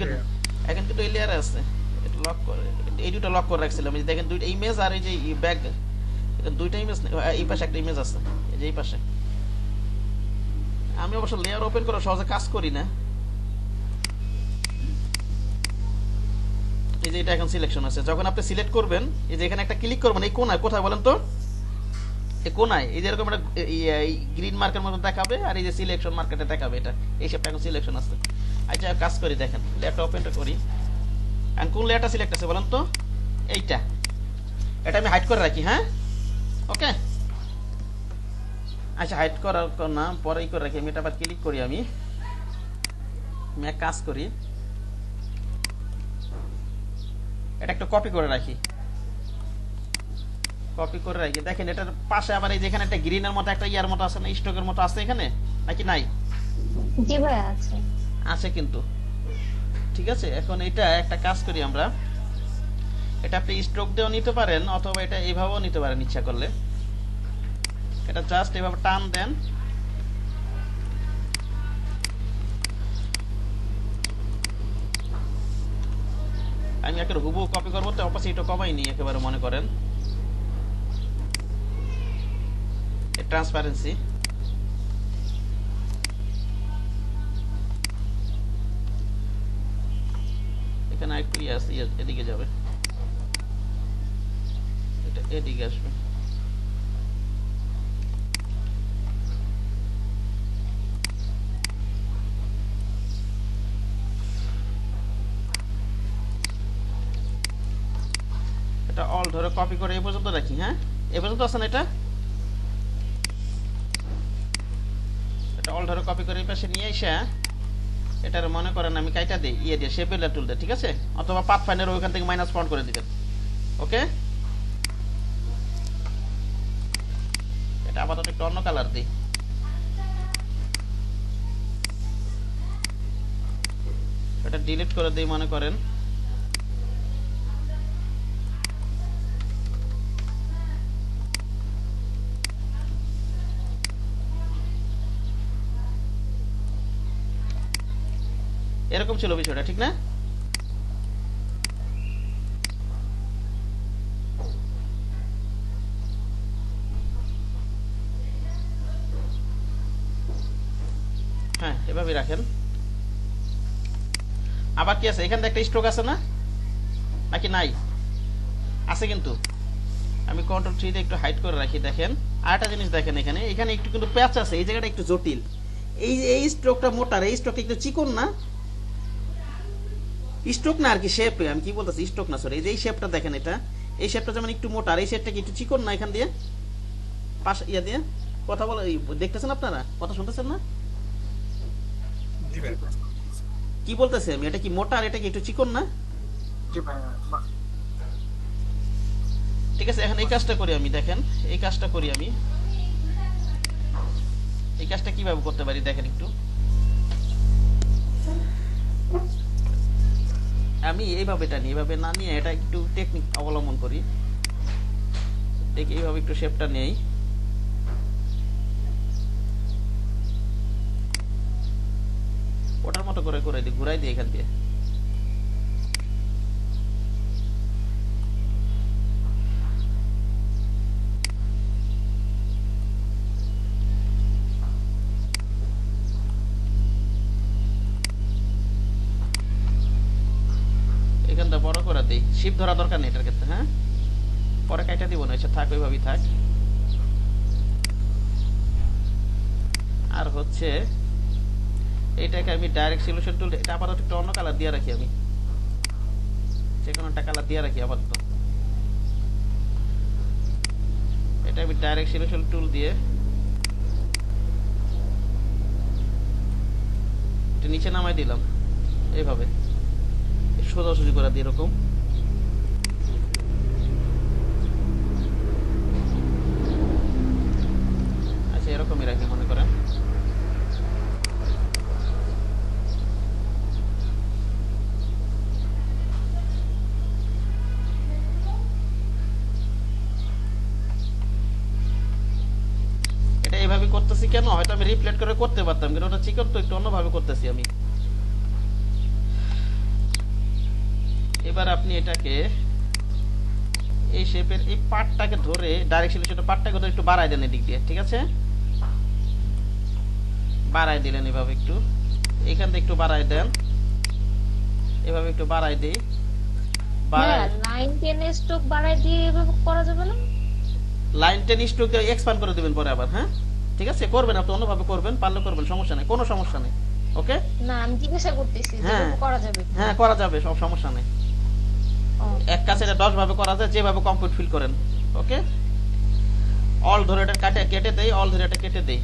Speaker 1: কিন্তু এই লেয়ার আছে, এটা লক করে, এই দুটো লক করে রাখছিলাম। এই যে দেখেন দুইটা ইমেজ আর এই যে ব্যাক, দুইটা ইমেজ, এই পাশে একটা ইমেজ আছে, এই যে এই পাশে। আমি অবশ্য লেয়ার ওপেন করে সহজে কাজ করি না। এই যে এটা এখন সিলেকশন আছে, যখন আপনি সিলেক্ট করবেন এই যে এখানে একটা ক্লিক করবেন, এই কোণায়, কোথায় বলেন তো, এই কোণায় এই যে এরকম একটা গ্রিন মার্কের মতো দেখাবে, আর এই যে সিলেকশন মার্কেটে দেখাবে, এটা এই সবটা এখন সিলেকশন আছে। আচ্ছা কাজ করি, দেখেন লেয়ারটা ওপেনটা করি, এখন কোন লেয়ারটা সিলেক্ট আছে বলেন তো, এইটা, এটা আমি হাইড করে রাখি। হ্যাঁ, ওকে, আচ্ছা হাইড করার না পরেই করে রাখি, আমি এটা আবার ক্লিক করি, আমি এক কাজ করি, এটা একটা কপি করে রাখি, কপি করে রাখি। দেখেন এটার পাশে আবার এই যেখানে একটা গ্রিনের মতো একটা ইয়ার মতো আছে না, স্ট্রোকের মতো আছে এখানে, নাকি নাই?
Speaker 3: জি ভাইয়া আছে।
Speaker 1: আছে কিন্তু, ঠিক আছে। এখন এটা একটা কাজ করি আমরা, এটা আপনি স্ট্রোক দিয়েও নিতে পারেন অথবা এটা এইভাবেও নিতে পারেন ইচ্ছা করলে। এটা জাস্ট এভাবে টান দেন, আমি একেবারে হুবহু কপি করবো তো অপোজিটও কমাই নি একেবারে, মনে করেন ট্রান্সপারেন্সি, এখানে একটু ইয়ে আছে, এদিকে যাবে, এটা এদিকে আসবে। এটা অল ধরে কপি করে এই পর্যন্ত রাখি। হ্যাঁ, এই পর্যন্ত আছে না, এটা অল ধরে কপি করে এই পাশে নিয়ে এসে এটার মনে করেন আমি কাইটা দিই ইয়ে দিয়ে শেপ বিল্ডার টুল দিয়ে, ঠিক আছে, অথবা পাথ ফাইন্ডার ওইখান থেকে মাইনাস পয়েন্ট করে দিবেন। ওকে, এটা আপাতত একটু অন্য কালার দিই, এটা ডিলিট করে দিই, মনে করেন এরকম ছিল বিষয়টা, ঠিক না? হ্যাঁ, এভাবে রাখেন। আবার কি আছে এখানে একটা স্ট্রোক আছে না, নাকি নাই? আছে কিন্তু, আমি কন্ট্রোল 3 দিয়ে একটু হাইড করে রাখি। দেখেন আরেকটা জিনিস দেখেন, এখানে এখানে একটু কিন্তু প্যাচ আছে, এই জায়গাটা একটু জটিল, এই স্ট্রোকটা মোটার, এই স্ট্রোকটা একটু চিকন না, স্ট্রোক না আর কি শেপ, আমি কি বলতেছি স্ট্রোক না, সরি এই যে এই শেপটা দেখেন, এটা এই শেপটা যেমন একটু মোটা আর এই শেপটা কি একটু চিকন না এখান দিয়ে পাশ ইয়া দিয়ে কথা বলে দেখতেছেন আপনারা কথা শুনতেছেন না
Speaker 2: জি ভাই
Speaker 1: কি বলতেছে আমি এটা কি মোটা আর এটা কি একটু চিকন না
Speaker 2: জি ভাই
Speaker 1: ঠিক আছে এখন এই কাজটা করি আমি দেখেন এই কাজটা করি আমি এই কাজটা কিভাবে করতে পারি দেখেন একটু আমি এইভাবে টানি এইভাবে না নিয়ে এটা একটু টেকনিক অবলম্বন করি দেখি এইভাবে একটু শেপটা নেই ওটার মতো করে করে দিই ঘুরাই দিই এখান দিয়ে এখানটা বড় করে দিই শিপ ধরা দরকার নেই এটার ক্ষেত্রে হ্যাঁ পরে কাইটা দিব না এসে থাক ওইভাবেই থাক আর হচ্ছে এইটাকে আমি ডাইরেক্ট সলিউশন টুল এটা আপাতত একটু অন্য কালার দিয়ে রাখি আমি যে কোনো একটা কালার দিয়ে রাখি আপাতত এটা আমি ডাইরেক্ট সলিউশন টুল দিয়ে এটা নিচে নামাই দিলাম এইভাবে সোজাসুজি করে দিই এরকম আচ্ছা এরকমই রাখি মনে করেন এটা এইভাবে করতেছি কেন হয়তো আমি রিপ্লেট করে করতে পারতাম কিন্তু ওটা চিকন তো একটু অন্যভাবে করতেছি আমি এবার আপনি এটাকে এই শেপের এই পার্টটাকে ধরে ডাইরেক্ট সলিউশন পার্টটাকে ধরে একটু বাড়ায় দেন এদিক দিয়ে ঠিক আছে বাড়ায় দিলেন এভাবে একটু এখান থেকে একটু বাড়ায় দেন এভাবে একটু বাড়ায় দেই
Speaker 3: লাইন 10 স্ট্রোক বাড়ায় দিয়ে এভাবে করা যাবে না
Speaker 1: লাইন 10 স্ট্রোক দিয়ে এক্সপ্যান্ড করে দিবেন পরে আবার হ্যাঁ ঠিক আছে করবেন আপনি অন্যভাবে করবেন পারলে করবেন সমস্যা নেই কোনো সমস্যা নেই ওকে
Speaker 3: না আমি জিজ্ঞাসা করতেছি যে করা যাবে
Speaker 1: হ্যাঁ করা যাবে সব সমস্যা নেই এক কাছে এটা 10 ভাবে করা যায় যেভাবে কমফর্ট ফিল করেন ওকে অল ধরে এটা কেটে দেই অল ধরে এটা কেটে দেই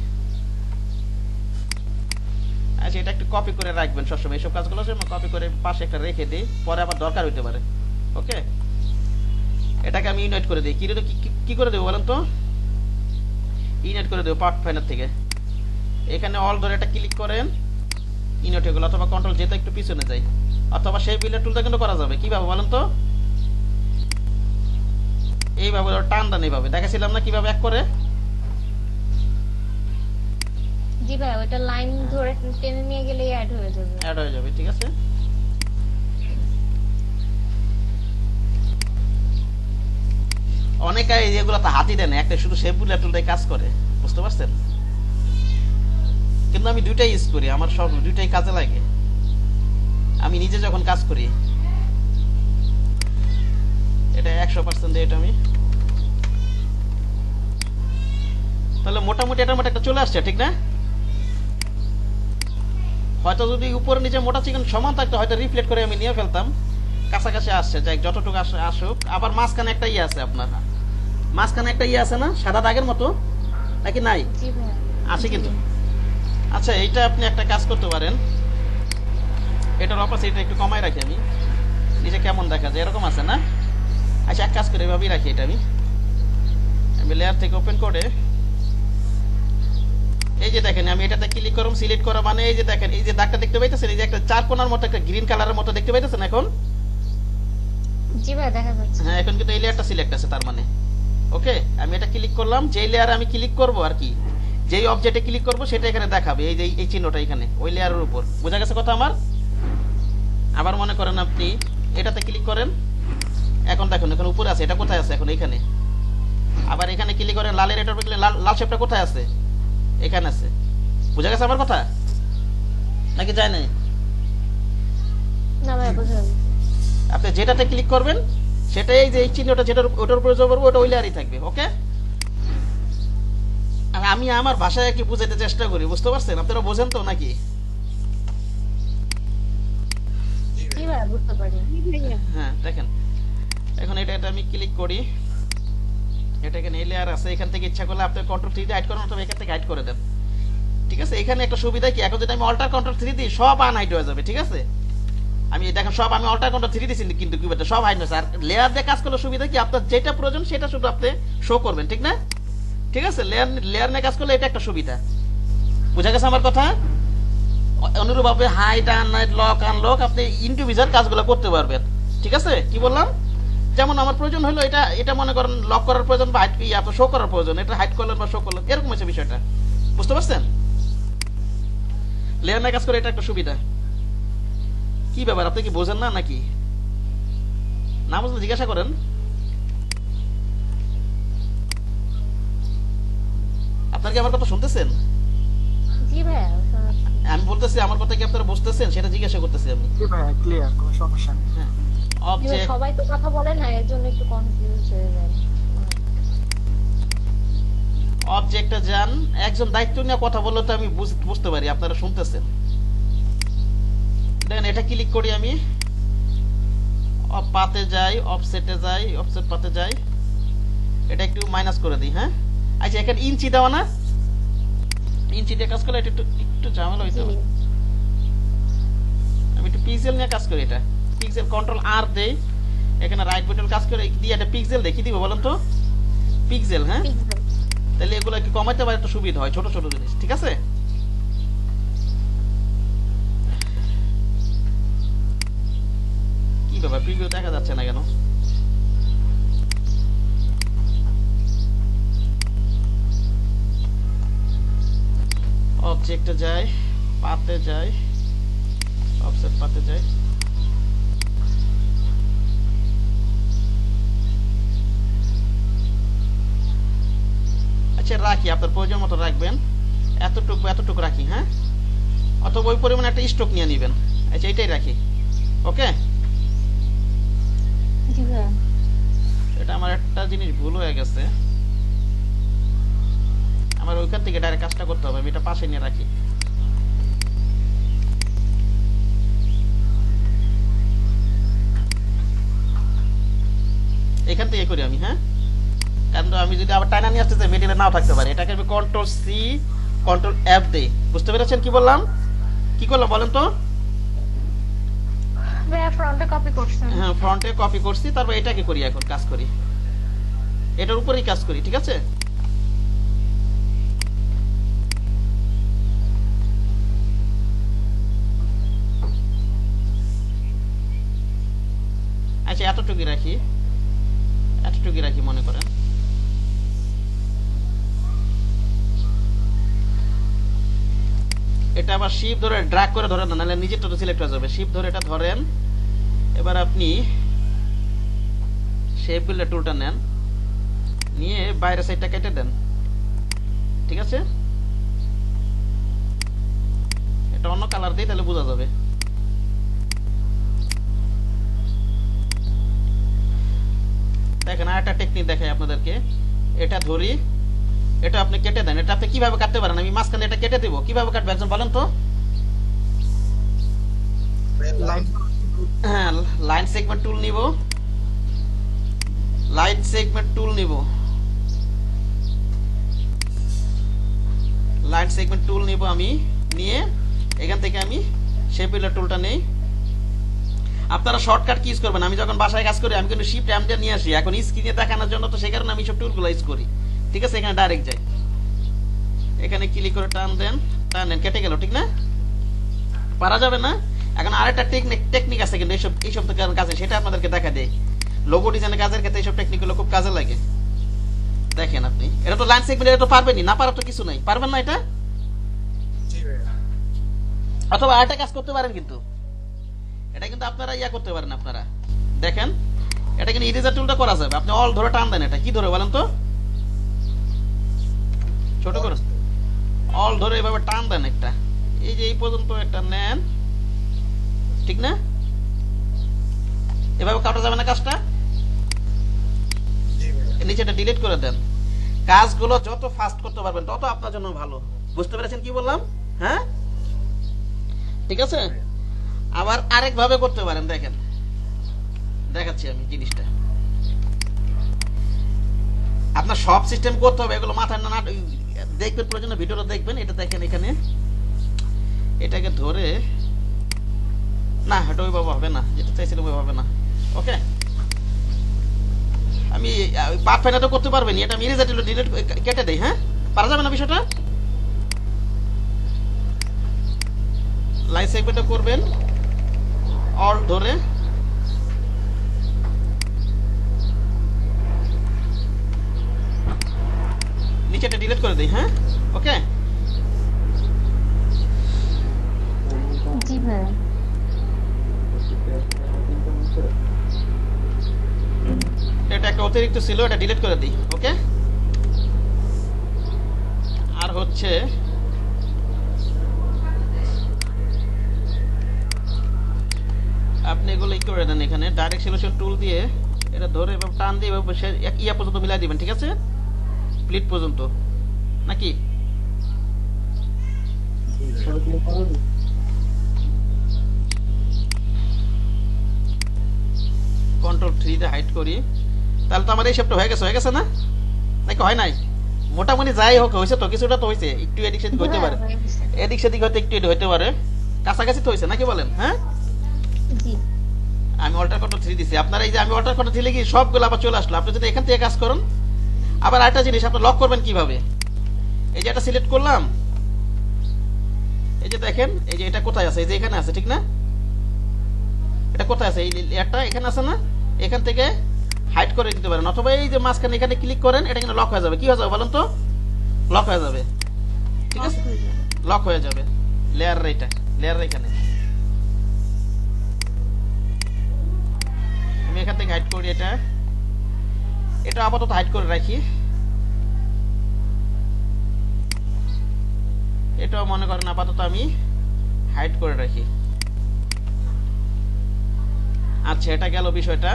Speaker 1: আচ্ছা এটা একটু কপি করে রাখবেন সবসময় এইসব কাজগুলো কপি করে পাশে একটা রেখে দিই পরে আবার দরকার হইতে পারে ওকে এটাকে আমি ইউনাইট করে দিই কি করে দেবো বলেন তো ইউনাইট করে দেবো পার্ট ফাইনাল থেকে এখানে অল ধরে এটা ক্লিক করেন ইউনাইট হয়ে গেল অথবা কন্ট্রোল যেতে একটু পিছনে যাই অথবা সেই বিলের টুলটা কিন্তু করা যাবে কিভাবে বলেন তো এইভাবে টান টান এইভাবে দেখাছিলাম না কিভাবে এক করে
Speaker 3: জি ভাই ওটা লাইন ধরে টেনে নিয়ে গেলে অ্যাড হয়ে যাবে
Speaker 1: ঠিক আছে অনেকে এগুলো তো হাতই দেন একটা শুধু শেপ বুলেট টুলটাই কাজ করে বুঝতে পারছেন কিন্তু আমি দুইটাই ইউজ করি আমার সব দুইটাই কাজে লাগে আমি নিজে যখন কাজ করি এটা 100% দিয়ে এটা আমি তাহলে মোটামুটি এটার মধ্যে একটা চলে আসছে ঠিক না হয়তো যদি উপরে নিচে মোটা চিকন সমান থাকতো হয়তো রিফ্লেক্ট করে আমি নিয়ে ফেলতাম কাছাকাছি আসছে যাই যতটুকু আসুক আবার মাঝখানে একটা ইয়ে আছে আপনার মাঝখানে একটা ইয়ে আছে না সাদা দাগের মতো নাকি নাই আছে কিন্তু আচ্ছা এইটা আপনি একটা কাজ করতে পারেন এটার অপোজিটটা একটু কমাই রাখি আমি নিচে কেমন দেখা যায় এরকম আছে না আচ্ছা এক কাজ করে এভাবেই রাখি এটা আমি লেয়ার থেকে ওপেন করে এই যে দেখেন আমি এটাতে ক্লিক করব সিলেক্ট করা মানে এই যে দেখেন এই যে দাগটা দেখতে পাইতেছেন এই যে একটা চার কোণার মতো একটা গ্রিন কালারের মতো দেখতে পাইতেছেন এখন
Speaker 3: জি ভাই দেখা যাচ্ছে
Speaker 1: হ্যাঁ এখন কিন্তু এই লেয়ারটা সিলেক্ট আছে তার মানে ওকে আমি এটা ক্লিক করলাম যেই লেয়ারে আমি ক্লিক করব আর কি যেই অবজেক্টে ক্লিক করব সেটা এখানে দেখাবে এই যে এই চিহ্নটা এখানে ওই লেয়ারের উপর বোঝা গেছে কথা আমার আবার মনে করেন আপনি এটাতে ক্লিক করেন এখন দেখুন এখন উপরে আছে এটা কোথায় আছে এখন এখানে আবার এখানে ক্লিক করেন লালের এটার উপরে লাল শেপটা কোথায় আছে এখানে আছে বুঝা গেছে আমার কথা নাকি যায় না
Speaker 3: না ভাই বুঝলাম
Speaker 1: আপনি যেটাতে ক্লিক করবেন সেটাই এই যে এই চিহ্নটা যেটার ওটার উপরে জোর করব ওটা ওই লেয়ারই থাকবে ওকে আমি আমার ভাষায় কি বুঝাইতে চেষ্টা করি বুঝতে পারছেন আপনারা বোঝেন তো নাকি
Speaker 3: জি ভাই বুঝতে পারি
Speaker 1: হ্যাঁ দেখেন এখন এটা আমি ক্লিক করি, এটা এখানে লেয়ার আছে, এখান থেকে ইচ্ছা করলে আপনি কন্ট্রোল 3 দিয়ে হাইড করেন অথবা এখান থেকে হাইড করে দেন। ঠিক আছে, এখানে একটা সুবিধা কি, এখন যদি আমি অল্টার কন্ট্রোল 3 দিই সব আনহাইড হয়ে যাবে। ঠিক আছে, আমি দেখেন সব আমি অল্টার কন্ট্রোল 3 দিছি কিন্তু কিবোর্ডে সব হাইড হয়েছে। আর লেয়ার দিয়ে কাজ করলে সুবিধা কি, আপনার যেটা প্রয়োজন সেটা শুধু আপনি শো করবেন। ঠিক না? ঠিক আছে, লেয়ার নিয়ে কাজ করলে এটা একটা সুবিধা। বুঝা গেছে আমার কথা? অনুরূপভাবে হাইড আনহাইড লক আনলক আপনি ইন্ডিভিজুয়াল কাজগুলো করতে পারবেন। ঠিক আছে, কি বললাম, যেমন আমার প্রয়োজন হলো এটা মনে করেন লক করার প্রয়োজন বা হাইড শো করার প্রয়োজন, এটা হাইড করলেন বা শো করলেন, এরকম হচ্ছে বিষয়টা। বুঝতে পারছেন? লেয়ার নিয়ে কাজ করে এটা একটা সুবিধা। কি ব্যাপার, আপনি কি বোঝেন না নাকি? না বুঝলে জিজ্ঞাসা করেন। আপনার কি আমার কথা শুনতেছেন?
Speaker 3: জি ভাইয়া শোনাচ্ছি।
Speaker 1: আমি বলতেছি আমার কথা কি আপনারা বুঝতেছেন সেটা জিজ্ঞাসা করতেছি আমি।
Speaker 2: জি ভাইয়া ক্লিয়ার, কোনো সমস্যা নেই।
Speaker 1: হ্যাঁ,
Speaker 3: জি ভাইয়া,
Speaker 1: অবজেক্ট
Speaker 3: সবাই তো কথা বলে না, এর জন্য একটু কনফিউজ হয়ে যায়।
Speaker 1: অবজেক্টে যান, একজন দায়িত্ব নিয়ে কথা বললে তো আমি বুঝতে পারি আপনারা শুনতেছেন। দেখেন এটা ক্লিক করি, আমি পাতে যাই, অফসেটে যাই, অফসেট পাতে যাই, এটা একটু মাইনাস করে দিই। হ্যাঁ, আচ্ছা এখানে ইঞ্চি দেওয়া না, ইঞ্চি দিয়ে কাজ করলে এটা একটু ঝামেলা হইতে পারে। আমি একটু পিক্সেল নিয়ে কাজ করি, এটা পিক্সেল কন্ট্রোল আর দেই, এখানে রাইট বাটন কাজ করে দিয়ে একটা পিক্সেল দেখি দিব, বলেন তো পিক্সেল। হ্যাঁ, তাহলে এগুলো একটু কমাইতে পারে, একটু সুবিধা হয়, ছোট ছোট জিনিস। ঠিক আছে, কি ব্যাপার প্রিভিউ দেখা যাচ্ছে না কেন? অবজেক্টে যাই, পাতে যাই, অফসেট পাতে যাই, আচ্ছা রাখি, আপনার প্রয়োজন মতো রাখবেন, এতটুকু রাখি। হ্যাঁ, অথবা ওই পরিমাণে একটা স্ট্রোক নিয়ে নেবেন। আচ্ছা এটাই রাখি, ওকে।
Speaker 3: জি ভাইয়া।
Speaker 1: এটা আমার একটা জিনিস ভুল হয়ে গেছে, আমার ওইখান থেকে ডাইরেক্ট কাজটা করতে হবে, আমি এটা পাশে নিয়ে রাখি। এখান থেকে করি আমি। হ্যাঁ, কারণ আমি যদি আবার টাইনা নিয়ে আসতে চাই মিডিলে নাও থাকতে পারে, এটাকে আমি কন্ট্রোল সি কন্ট্রোল এফ দেই। বুঝতে পেরেছেন কি বললাম? কি করলাম বলেন তো?
Speaker 3: ভাইয়া ফ্রন্টে কপি করছেন।
Speaker 1: হ্যাঁ, ফ্রন্টে কপি করছি, তারপর এটাকে করি, এখন কাজ করি, এটার উপরেই কাজ করি। ঠিক আছে, আচ্ছা এতটুকুই রাখি মনে করেন। এটা আবার শিপ ধরে ড্র্যাগ করে ধরেন না, নাহলে নিজেরটা তো সিলেক্ট হয়ে যাবে। শিপ ধরে এটা ধরেন, এবার আপনি শেপ বিল্ডার টুলটা নেন, নিয়ে বাইরের সাইডটা কেটে দেন। ঠিক আছে, এটা অন্য কালার দিই, তাহলে বোঝা যাবে। দেখেন আর একটা টেকনিক দেখাই আপনাদেরকে, এটা ধরি, এটা আপনি কেটে দেন। এটা আপনি কিভাবে কাটতে পারেন, আমি মাঝখানে এটা কেটে দেবো, কিভাবে কাটবে একজন বলেন তো? হ্যাঁ, লাইন সেগমেন্ট টুল নিব, লাইন সেগমেন্ট টুল নিব, লাইন সেগমেন্ট টুল নিব আমি, নিয়ে এখান থেকে আমি শেপ বিল্ডার টুলটা নেই। আপনারা শর্টকাট কি ইউজ করবেন, আমি যখন বাসায় কাজ করি আমি কিন্তু শিফট এম দিয়ে নিয়ে আসি, এখন স্ক্রিনে দেখানোর জন্য, তো সেই কারণে আমি সব টুলগুলো ইউজ করি। ঠিক আছে, এখানে ডাইরেক্ট যাই, এখানে ক্লিক করে টান দেন, কেটে গেল। ঠিক না? পারা যাবে না। এখন আরেকটা টেকনিক আছে কিন্তু এইসব কাজে, সেটা আপনাদেরকে দেখা দেয়। লোগো ডিজাইনের কাজের ক্ষেত্রে এইসব টেকনিকগুলো খুব কাজে লাগে। দেখেন আপনি, এটা তো লাইন সেগমেন্ট, এটা তো পারবেনই না, পারার তো কিছু নাই, পারবেন না এটা।
Speaker 2: জি ভাইয়া।
Speaker 1: অথবা আরেকটা কাজ করতে পারেন, কিন্তু এটা কিন্তু আপনারা করতে পারেন। আপনারা দেখেন, এটা কিন্তু ইরেজার টুলটা করা যাবে, আপনি অল ধরে টান দেন। এটা কি ধরে বলেন তো? ছোট করে অল ধরে এভাবে টান দেন একটা, এই যে এই পর্যন্ত একটা নেন। ঠিক না? এভাবে কাটা যাবে না কাজটা,
Speaker 2: জি ভাইয়া।
Speaker 1: নিচেটা ডিলিট করে দেন। কাজগুলো যত ফাস্ট করতে পারবেন তত আপনার জন্য ভালো। বুঝতে পেরেছেন কি বললাম? হ্যাঁ, ঠিক আছে। আবার আরেক ভাবে করতে পারেন, দেখেন দেখাচ্ছি আমি জিনিসটা। আপনার সব সিস্টেম করতে হবে, এগুলো মাথায় না দেখবেন, প্রয়োজনে ভিডিওটা দেখবেন। এটা দেখেন এখানে, এটাকে ধরে না, এটা ওইভাবে হবে না, যেটা চাইছিলাম ওইভাবে হবে না। ওকে, আমি পার্ট ফাইনালটা করতে পারবেন, এটা আমি ইরেজার ডিলিট কেটে দেই। হ্যাঁ, পারা যাবে না বিষয়টা? লাইন সেগমেন্টটা করবেন অল ধরে, নিচেটা ডিলিট করে দেই। হ্যাঁ, ওকে।
Speaker 3: জি ভাইয়া।
Speaker 1: এটা একটা অতিরিক্ত ছিল, এটা ডিলিট করে দিই। ওকে, আর হচ্ছে আপনি এগুলো ই করে দেন, এখানে ডাইরেক্ট সিলেকশন টুল দিয়ে এটা ধরে এবং টান দিয়ে ইয়া পর্যন্ত মিলাই দিবেন, ঠিক আছে? প্লিট পর্যন্ত নাকি? কন্ট্রোল 3 তে হাইড করি, তাহলে তো আমার এই শেপটা হয়ে গেছে না? নাকি হয় নাই? মোটামুটি যাই হোক হয়েছে তো, কিছুটা তো হয়েছে, একটু এদিক সেদিক হইতে পারে, এদিক সেদিক হয়তো একটু হইতে পারে, কাছাকাছি তো হয়েছে নাকি বলেন? হ্যাঁ,
Speaker 3: জি
Speaker 1: আমি অল্টার কন্ট্রোল 3 দিছি, আপনারা এই যে আমি অল্টার কন্ট্রোল 3 দিলে কি সবগুলো আবার চলে আসলো। আপনি যদি এখান থেকে কাজ করেন, আবার আরেকটা জিনিস আপনি লক করবেন কিভাবে, এই যে এটা সিলেক্ট করলাম, এই যে দেখেন, এই যে এটা কোথায় আছে, এই যে এখানে আছে, ঠিক না? এটা কোথায় আছে, এই লেয়ারটা এখানে আছে না? এখান থেকে হাইড করে দিতে পারেন, অথবা এই যে মাঝখানে এখানে ক্লিক করেন, এটা কিন্তু লক হয়ে যাবে। কি হয়ে যাবে বলেন তো? লক হয়ে যাবে, ঠিক আছে? লক হয়ে যাবে লেয়ার, এইটা লেয়ার এখানে। আমি এখান থেকে হাইড করি, এটা এটা আপাতত হাইড করে রাখি। এটাও মনে করেন আপাতত আমি হাইড করে রাখি। আচ্ছা, এটা গেল বিষয়টা।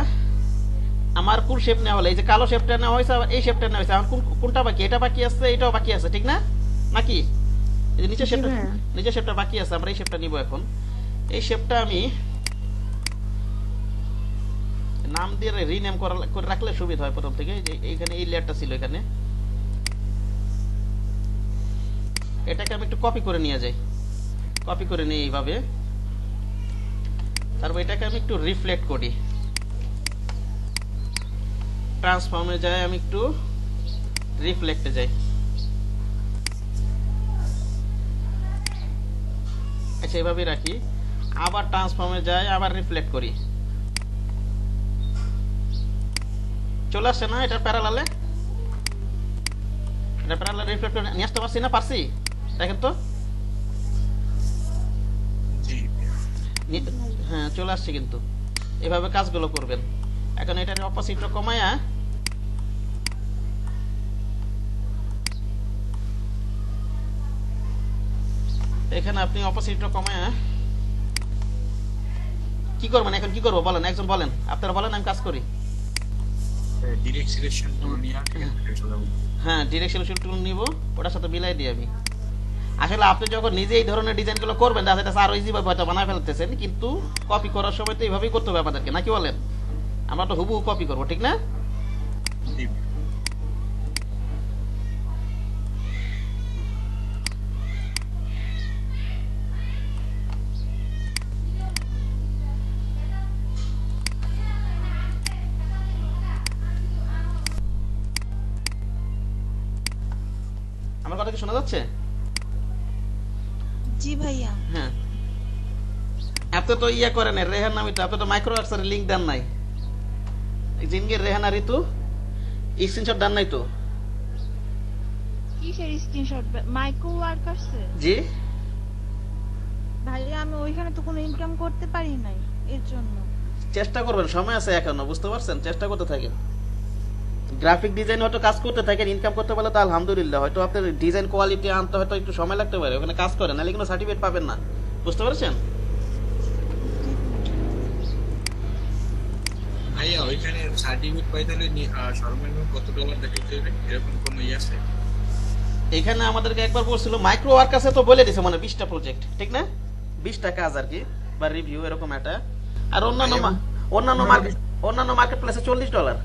Speaker 1: আমার কোন শেপ নেওয়া হলো, এই যে কালো শেপটা নেওয়া হয়েছে, আবার এই শেপটা নেওয়া হয়েছে, আমার কোনটা বাকি? এটা বাকি আছে, এটাও বাকি আছে, ঠিক না? নাকি এই যে নিচের শেপটা, নিচের শেপটা বাকি আছে, আমরা এই শেপটা নিব এখন। এই শেপটা আমি নাম দিয়ে রিনেম করে রাখলে সুবিধা হয় প্রথম থেকে। যে এইখানে এই লেয়ারটা ছিল এখানে, এটাকে আমি একটু কপি করে নিয়ে যাই, কপি করে নিই এইভাবে। তারপর এটাকে আমি একটু রিফ্লেক্ট করি, ট্রান্সফর্মে যাই, আমি একটু রিফ্লেক্টে যাই। আচ্ছা, এইভাবে রাখি, আবার ট্রান্সফর্মে যাই, আবার রিফ্লেক্ট করি। চলে আসছে না এটা প্যারালালে? এটা প্যারালালে রিফ্লেক্ট করে নিয়ে আসতে পারছি না? পারছি, দেখেন তো। হ্যাঁ, চলে আসছে কিন্তু। এভাবে কাজগুলো করবেন। এখন এটার অপোজিটটা কমায়া এখানে আপনি অপোজিটটা কমায়া কি করবেন এখন? কি করবো বলেন, একজন বলেন, আপনারা বলেন, আমি কাজ করি।
Speaker 4: ডিরেক্ট সিলেকশন টুল নিয়ে
Speaker 1: হ্যাঁ, ডিরেক্ট সিলেকশন টুল নিব, ওটার সাথে মিলাই দিই আমি। আসলে আপনি যখন নিজে এই ধরনের ডিজাইনগুলো করবেন, দেখা যাচ্ছে আরো ইজি ভাবে হয়তো বানায় ফেলতেছেন, কিন্তু কপি করার সময় তো এইভাবেই করতে হবে আপনাদেরকে, নাকি বলেন? আমরা তো হুবহু কপি করবো, ঠিক না? আমার কথা কি শোনা যাচ্ছে?
Speaker 5: জি ভাইয়া।
Speaker 1: হ্যাঁ, আপনি তো ইয়া করেন, রেহান নামে তো আপনি তো মাইক্রো আর্টসের লিংক দেন নাই, জিনগির রেহান আর ঋতু স্ক্রিনশট দেন নাই তো?
Speaker 5: কিসের স্ক্রিনশট? মাইক্রো ওয়ার্কার্সে?
Speaker 1: জি
Speaker 5: ভাইয়া আমি ওইখানে তো কোনো ইনকাম করতে পারি নাই, এর জন্য।
Speaker 1: চেষ্টা করবেন, সময় আছে এখনো, বুঝতে পারছেন? চেষ্টা করতে থাকেন, গ্রাফিক ডিজাইন হয়তো কাজ করতে থাকেন, ইনকাম করতে পারলে তো আলহামদুলিল্লাহ। হয়তো আপনার ডিজাইন কোয়ালিটি আনতে হয়তো একটু সময় লাগতে পারে, ওখানে কাজ করেন, নাহলে কোনো সার্টিফিকেট পাবেন না, বুঝতে পারছেন?
Speaker 4: ভাইয়া ওইখানে সার্টিফিকেট পাইতে হলে সর্বনিম্ন কত ডলার দেখাইতে হবে, এরকম কোনো ইয়ে আছে?
Speaker 1: এখানে আমাদেরকে একবার বলছিল মাইক্রো ওয়ার্কার্সে, তো বলে দিছে মানে 20টা প্রজেক্ট, ঠিক না? 20টা কাজ আর কি, বা রিভিউ এরকম একটা। আর অন্যান্য মার্কেট প্লেসে $40।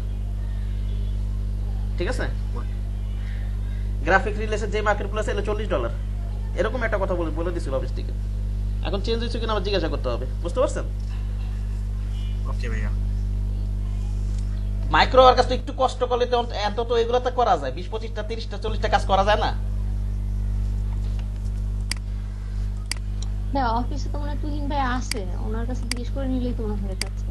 Speaker 1: ঠিক আছে? গ্রাফিক রিলেশন যে মার্কেট প্লেসে এলো $40, এরকম একটা কথা বলে বলে দিছিল অফিস থেকে। এখন চেঞ্জ হয়েছে কিনা আমার জিজ্ঞাসা করতে হবে, বুঝতে পারছেন?
Speaker 4: ওকে ভাইয়া।
Speaker 1: মাইক্রো ওয়ার কাজ তো একটু কষ্ট করলে তো অন্তত এগুলো তো করা যায়, 20-25টা 30টা 40টা কাজ করা যায় না?
Speaker 3: ভাই অফিসে তো মনে হয় তুহিন ভাই আছে, ওনার কাছে জিজ্ঞেস করে নিলেই তো মনে হয়ে যাচ্ছে।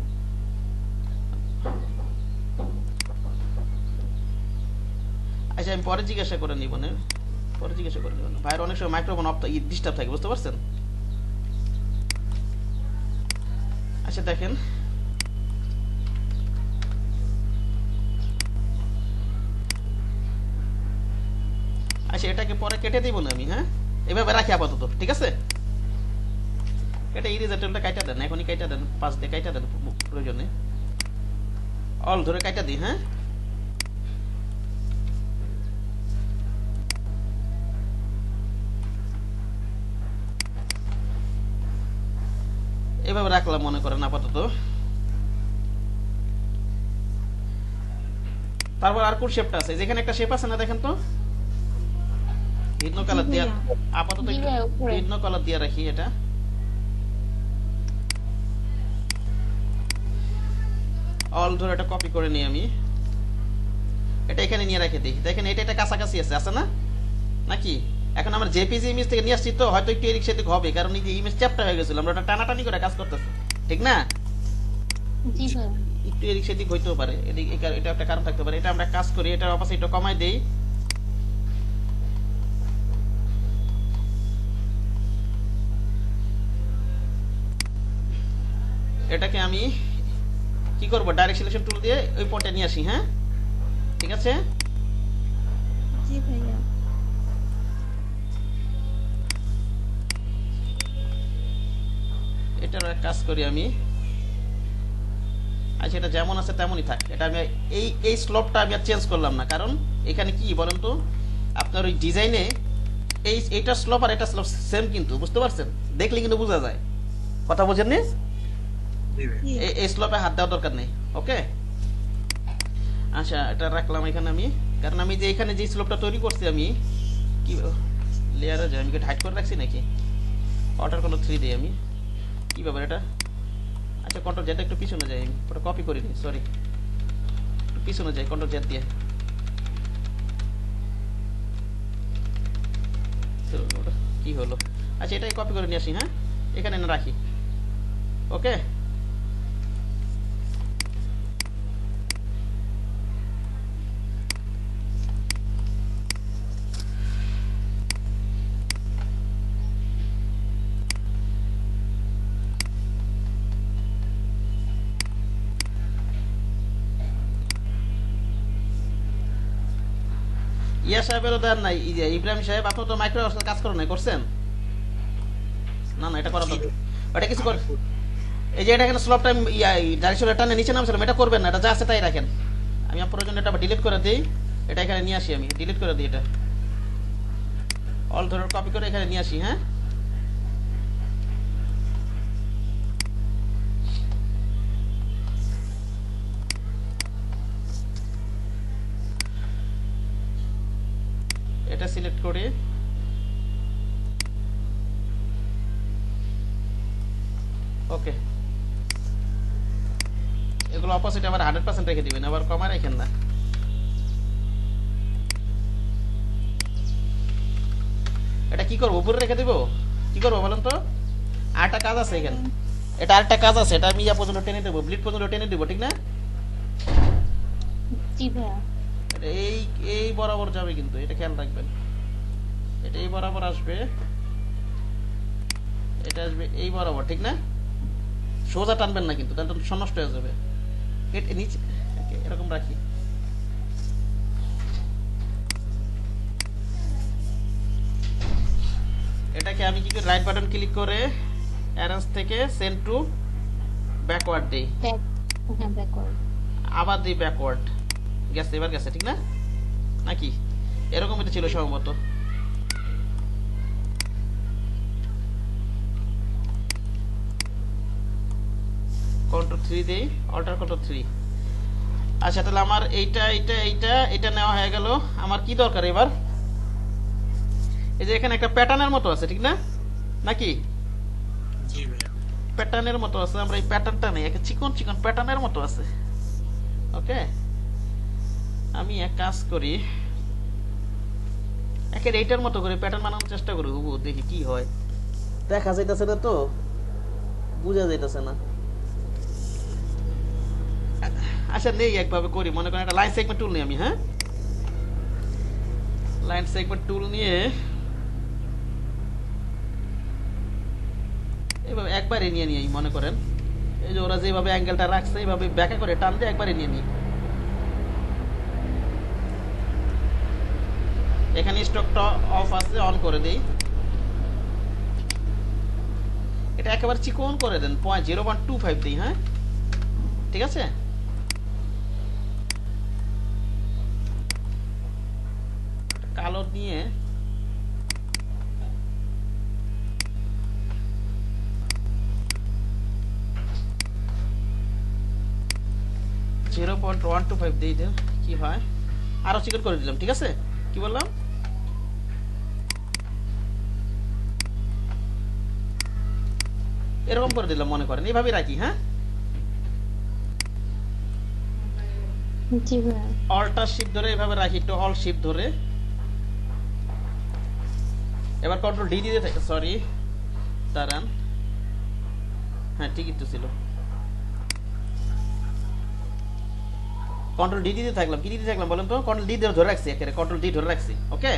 Speaker 1: আচ্ছা আমি পরে জিজ্ঞাসা করে নিব না, পরে জিজ্ঞাসা করে নিব না। ভাইয়ের অনেক সময় মাইক্রোফোন অফ ডিস্টার্ব থাকে, বুঝতে পারছেন? আচ্ছা দেখেন, আচ্ছা এটাকে পরে কেটে দিব না আমি, হ্যাঁ এভাবে রাখি আপাতত, ঠিক আছে? এটা ইরেজার টুলটা কাইটা দেন, এখনই কাইটা দেন, পাঁচ দিয়ে কাইটা দেন প্রয়োজনে, অল ধরে কাইটা দিই, হ্যাঁ? এভাবে রাখলাম মনে করেন আপাতত। তারপর আর কোন শেপটা আছে? যেখানে একটা শেপ আছে না, দেখেন তো, ভিন্ন কালার দিয়ে আপাতত
Speaker 3: জি ভাই, উপরে।
Speaker 1: ভিন্ন কালার দিয়ে রাখি। এটা অল ধরে এটা কপি করে নিই আমি, এটা এখানে নিয়ে রেখে দিই। দেখেন এটা এটা কাছাকাছি আছে, আছে না নাকি? এখন আমার জেপিজি ইমেজ থেকে নিয়ে আসছি তো হয়তো একটু এদিক সেদিক হবে, কারণ এই যে ইমেজ চ্যাপ্টা হয়ে গেছিল, আমরা ওটা টানাটানি করে কাজ করতেছি, ঠিক না?
Speaker 3: জি ভাই।
Speaker 1: একটু এদিক সেদিক হইতেও পারে, এদিক এটা একটা কারণ থাকতে পারে। এটা আমরা কাজ করি, এটার অপোজিটটা কমাই দেই, এটাকে আমি কি করব, ডাইরেক্ট সিলেকশন টুল দিয়ে ওই পয়েন্টে নিয়ে আসি, হ্যাঁ ঠিক আছে?
Speaker 5: জি ভাইয়া।
Speaker 1: এটার এক কাজ করি আমি, আচ্ছা এটা যেমন আছে তেমনই থাক। এটা আমি এই স্লোপটা আমি আর চেঞ্জ করলাম না, কারণ এখানে কি বলেন তো, আপনার ওই ডিজাইনে এইটা স্লোপ আর এটা স্লোপ সেম কিন্তু, বুঝতে পারছেন? দেখলে কিন্তু বোঝা যায়, কথা বোঝেন নি?
Speaker 4: জি ভাই।
Speaker 5: জি।
Speaker 1: এই স্লোপে হাত দেওয়ার দরকার নেই, ওকে? আচ্ছা এটা রাখলাম এখানে আমি, কারণ আমি যে এখানে যে স্লোপটা তৈরি করছি আমি কি লেয়ারে যাই, আমি কি হাইড করে রাখছি নাকি? অর্ডার কোনো 3 দিই আমি, কি ব্যাপার এটা? আচ্ছা কন্ট্রোল জেড একটু পিছনে যাই, আমি ওটা কপি করিনি, সরি, একটু পিছনে যাই কন্ট্রোল জেড দিয়ে। তো ওটা কি হলো? আচ্ছা এটাই কপি করে নিয়ে আসি, হ্যাঁ এখানে না রাখি, ওকে? ইয়া সাহেবেরও দেন নাই, ইব্রাহিম সাহেব আপনি তো মাইক্রো কাজ করেন নাই, করছেন? না না এটা করা দরকার, এটা কিছু করে। এই যে এটা এখানে স্লপ টাইম ডাইরেকশন টানে নিচে নামছিলাম, এটা করবেন না, এটা যা আছে তাই রাখেন। আমি আপনার প্রয়োজন এটা ডিলিট করে দিই, এটা এখানে নিয়ে আসি, আমি ডিলিট করে দিই, এটা অল ধরে কপি করে এখানে নিয়ে আসি, হ্যাঁ? এটা সিলেক্ট করি, ওকে। এগুলো অপোজিট আবার 100% রেখে দিবেন, আবার কমা রাখেন না। এটা কি করবো, উপরে রেখে দিব? কি করবো বলেন তো? আরেকটা কাজ আছে এখানে, এটা আরেকটা কাজ আছে, এটা আমি ইয়া পর্যন্ত টেনে দেবো, ব্লিড পর্যন্ত টেনে দেবো, ঠিক না?
Speaker 3: জি ভাইয়া।
Speaker 1: এটা এই এই বরাবর যাবে কিন্তু, এটা খেয়াল রাখবেন, এটা এই বরাবর আসবে, এটা আসবে এই বরাবর, ঠিক না? সোজা টানবেন না কিন্তু, তাহলে তো নষ্ট হয়ে যাবে। নিচে এরকম রাখি, এটাকে আমি কি করি, রাইট বাটন ক্লিক করে অ্যারেঞ্জ থেকে সেন্ড টু ব্যাকওয়ার্ড দিই,
Speaker 3: ব্যাক, হ্যাঁ ব্যাকওয়ার্ড।
Speaker 1: আবার দিই ব্যাকওয়ার্ড, গেছে, এবার গেছে, ঠিক না নাকি? এরকম এটা ছিল সম্ভবত। কন্ট্রোল 3 দেই, অল্টার কন্ট্রোল 3। আচ্ছা তাহলে আমার এইটা নেওয়া হয়ে গেল। আমার কি দরকার এবার? এই যে এখানে একটা প্যাটার্নের মতো আছে ঠিক না, নাকি?
Speaker 4: জি ভাইয়া।
Speaker 1: প্যাটার্নের মতো আছে, আমরা এই প্যাটার্নটা নেই, একটা চিকন চিকন প্যাটার্নের মতো আছে। ওকে, আমি এক কাজ করি, একের এইটার মতো করে প্যাটার্ন বানানোর চেষ্টা করি, দেখি কি হয়। দেখা যাইতেছে না তো, বুঝা যাইতেছে না। আচ্ছা নেই, একভাবে করি, মনে করেন একটা লাইন সেগমেন্ট টুল নিই আমি। হ্যাঁ, লাইন সেগমেন্ট টুল নিয়ে এইভাবে একবারে নিয়ে নিই, মনে করেন এই যে ওরা যেভাবে অ্যাঙ্গেলটা রাখছে এইভাবে ব্যাকা করে টান দিয়ে একবারে নিয়ে নিই। এখানে স্টকটা অফ আছে, অন করে দেই। এটা একেবারে চিকন করে দেন, 0.25 দিই। হ্যাঁ ঠিক আছে, কালো নিয়ে (0.125) দিয়ে দিন, কি হয়? আরো চিকন করে দিলাম, ঠিক আছে? কি বললাম? এরকম করে দিলাম, মনে করেন এইভাবে রাখি। হ্যাঁ,
Speaker 3: জি ভাইয়া।
Speaker 1: অল্টার শিফট ধরে এইভাবে রাখি, একটু অল শিফট ধরে। এবার কন্ট্রোল ডি দিতে থাকি, সরি দাঁড়ান, হ্যাঁ ঠিকই তো ছিল। কন্ট্রোল ডি দিতে থাকলাম, কি দিতে থাকলাম বলেন তো? কন্ট্রোল ডি ধরে রাখছি, একেবারে কন্ট্রোল ডি ধরে রাখছি। ওকে,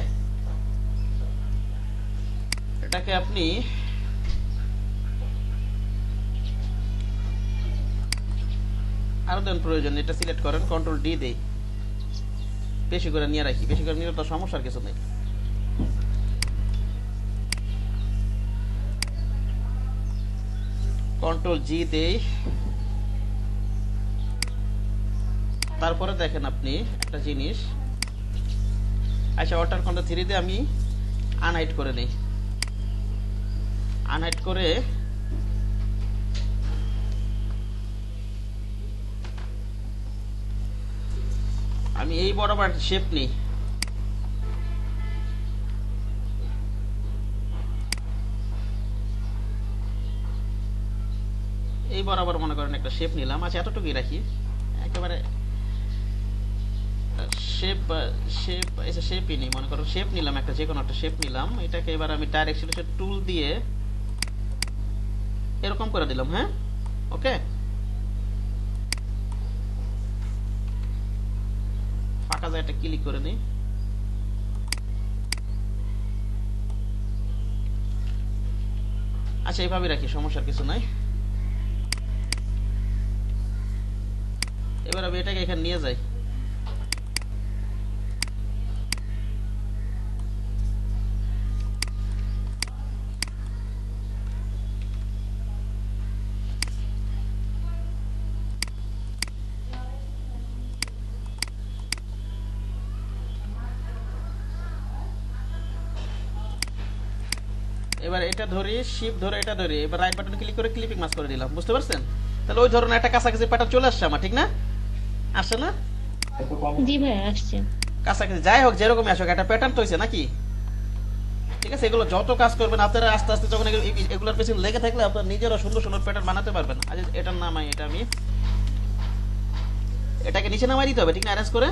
Speaker 1: এটাকে আপনি আরো দেন প্রয়োজন, এটা সিলেক্ট করেন, কন্ট্রোল ডি দেই, বেশি করে নিয়ে রাখি। বেশি করে নিলে তো সমস্যার কিছু নেই। কন্ট্রোল জি দেই, তারপরে দেখেন আপনি একটা জিনিস। আচ্ছা, অল্টার কন্ট্রোল 3 দিয়ে আমি আনহাইড করে নেই। আনহাইড করে আমি এই বরাবর শেপ নিই। এই বরাবর মনে করেন একটা শেপ নিলাম। আচ্ছা, এতটুকুই রাখি একেবারে। শেপই নেই, মনে করো শেপ নিলাম, একটা যে কোনো একটা শেপ নিলাম। এটাকে এবার আমি ডাইরেক্ট সিলেকশন টুল দিয়ে এরকম করে দিলাম। হ্যাঁ ওকে, ফাঁকা জায়গাটা ক্লিক করে নিই। আচ্ছা, এইভাবে রাখি, সমস্যার কিছু নাই। এবার আমি এটাকে এখানে নিয়ে যাই। এবার এটা ধরি, শিফট ধরে এটা ধরি, এবার রাইট বাটন ক্লিক করে ক্লিপিং মাস্ক করে দিলাম। বুঝতে পারছেন? তাহলে ওই ধরনের একটা কাছাকাছি প্যাটার্ন চলে আসছে আমার, ঠিক না? আসছে না?
Speaker 3: জি ভাইয়া আসছে।
Speaker 1: কাছাকাছি যাই হোক, যেরকমই আসুক, একটা প্যাটার্ন তো হয়েছে নাকি? ঠিক আছে, এগুলো যত কাজ করবেন আপনারা আস্তে আস্তে, যখন এগুলোর পেছনে লেগে থাকলে আপনার নিজেরা সুন্দর সুন্দর প্যাটার্ন বানাতে পারবেন। আজ এটার নামাই, এটা আমি এটাকে নিচে নামাই দিতে হবে, ঠিক না? অ্যারেঞ্জ করে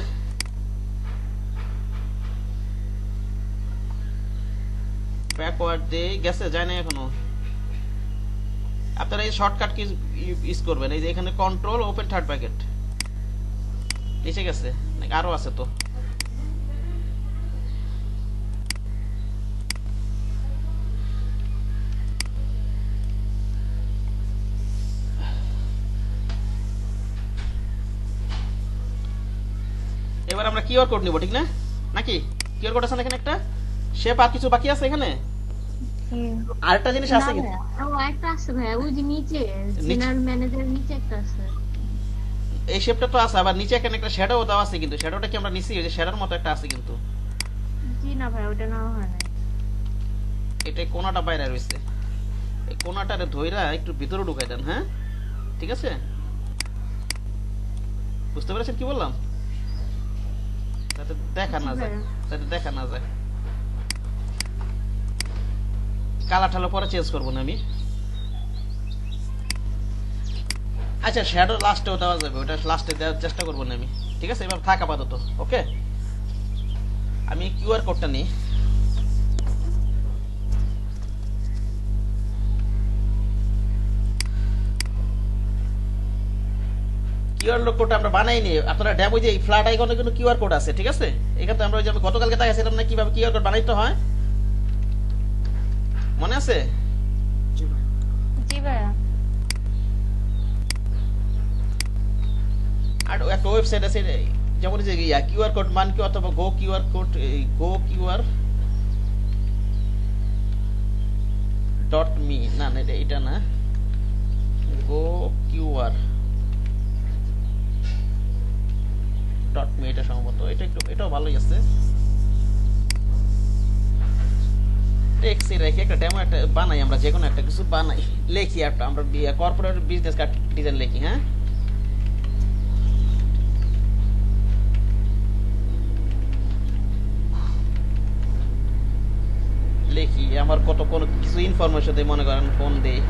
Speaker 1: ব্যাকওয়ার্ড দিয়ে গেছে, যায় না এখনো। আপনারা এই শর্টকাট কি ইউজ করবেন? এই যে এখানে কন্ট্রোল ওপেন থার্ড ব্র্যাকেট, নিচে গেছে নাকি আরো আছে? তো এবার আমরা কিউআর কোড নিব, ঠিক না? নাকি কিউআর কোড আছে না এখানে একটা? শেপ আর কিছু বাকি আছে এখানে? আরেকটা জিনিস আছে কিন্তু,
Speaker 3: একটা আছে ভাইয়া, ওই যে নিচে জেনারেল ম্যানেজার নিচে একটা আছে।
Speaker 1: এই শেপটা তো আছে, আবার নিচে এখানে একটা শ্যাডো দেওয়া আছে, কিন্তু শ্যাডোটা কি আমরা নিছি? ওই যে শ্যাডোর মতো একটা আছে কিন্তু।
Speaker 3: জি না ভাই, ওটা নেওয়া হয় না।
Speaker 1: এটা কোনাটা বাইরে রয়েছে, এই কোনাটারে ধইরা একটু ভিতরে ঢুকাই দেন। হ্যাঁ ঠিক আছে, বুঝতে পেরেছেন কি বললাম? যাতে দেখা না যায়, যাতে দেখা না যায়। কালার ঠালো পরে চেঞ্জ করবো না আমি। আচ্ছা শ্যাডো লাস্টেও দেওয়া যাবে, ওটা লাস্টে দেওয়ার চেষ্টা করবো না আমি, ঠিক আছে? এবার থাক আপাতত, ওকে? আমি কিউআর কোডটা নিই। কিউআর কোডটা আমরা বানাইনি, আপনারা ড্যামো যে ফ্ল্যাট আইকনে কিন্তু কিউআর কোড আছে, ঠিক আছে? এখানে আমরা ওই যে আমি গতকালকে দেখাইছিলাম না কিভাবে কিউআর কোড বানাইতে হয়, মনে আছে?
Speaker 2: জি ভাই।
Speaker 3: জি ভাইয়া।
Speaker 1: আর একটা ওয়েবসাইট আছে যেমন যে কিউআর কোড মান কি অথবা গো কিউআর কোড, গো কিউআর ডট মি, না না এটা না, গো কিউআর ডট মি, এটা সম্ভবত, এটা একটু এটাও ভালোই আছে। টেক্সি রেখে একটা ডেমো একটা বানাই, আমরা যে কোনো একটা কিছু বানাই, লিখি একটা আমরা কর্পোরেট বিজনেস কার্ড ডিজাইন লিখি। হ্যাঁ, লিখি আমার কত কোনো কিছু ইনফরমেশন দেয়, মনে করেন ফোন দেই,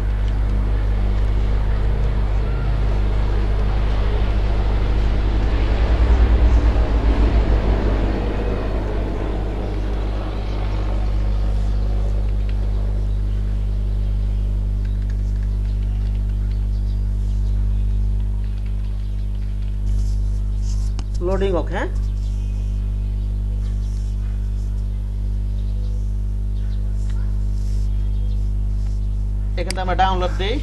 Speaker 1: লোডিং হোক। হ্যাঁ, এখানে আমরা ডাউনলোড দেই,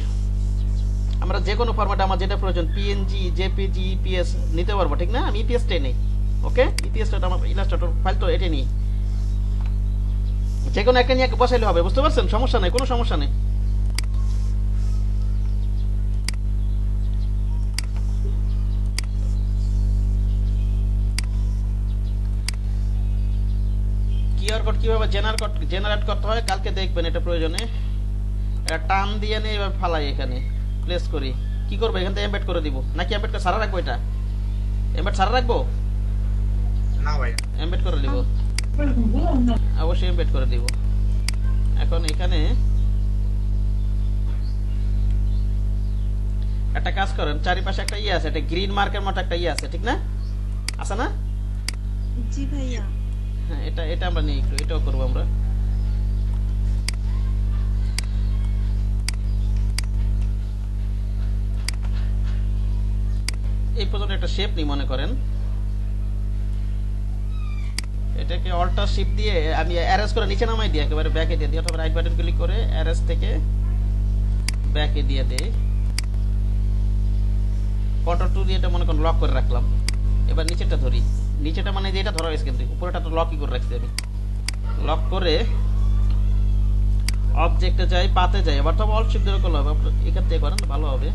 Speaker 1: আমরা যে কোনো ফরম্যাটে আমার যেটা প্রয়োজন, পিএনজি, জেপিজি, ইপিএস নিতে পারবো, ঠিক না? আমি ইপিএসটাই নেই, ওকে? ইপিএসটা আমার ইলাস্ট্রেটর ফাইল তো এটা নিই, যে কোনো একটা নিয়ে বসাইলে হবে, বুঝতে পারছেন? সমস্যা নেই, কোনো সমস্যা নেই। কিউআর কোড কিভাবে জেনারেট করতে হয় কালকে দেখবেন, এটা প্রয়োজনে। এটা টান দিয়ে নিয়ে এবার ফালাই, এখানে প্লেস করি। কি করবো এখান থেকে এমবেড করে দিব, নাকি এমবেড করে সারা রাখবো? এটা এমবেড সারা রাখবো,
Speaker 4: না ভাই,
Speaker 1: এমবেড করে দিব, অবশ্যই এমবেড করে দিব। এখন এখানে একটা কাজ করেন, চারিপাশে একটা ইয়ে আছে, একটা গ্রিন মার্কের মতো একটা ইয়ে আছে, ঠিক না? আছে না?
Speaker 5: জি ভাইয়া।
Speaker 1: হ্যাঁ, এটা এটা আমরা নিই একটু, এটাও করবো আমরা। এই পর্যন্ত একটা শেপ নিই মনে করেন, এটাকে অল্টার শিফট দিয়ে আমি অ্যারেঞ্জ করে নিচে নামাই দিই, একেবারে ব্যাকে দিয়ে দিই, অথবা রাইট বাটন ক্লিক করে অ্যারেঞ্জ থেকে ব্যাকে দিয়ে দেই। কন্ট্রোল 2 দিয়ে এটা মনে করেন লক করে রাখলাম। এবার নিচেটা ধরি, নিচেটা মানে যে এটা ধরা হয়েছে, কিন্তু উপরেটা তো লকই করে রাখছি আমি। লক করে অবজেক্টে যাই, পাতে যাই, এবার তো অল শিফট ধরে করলে হবে, এখান থেকে করেন ভালো হবে।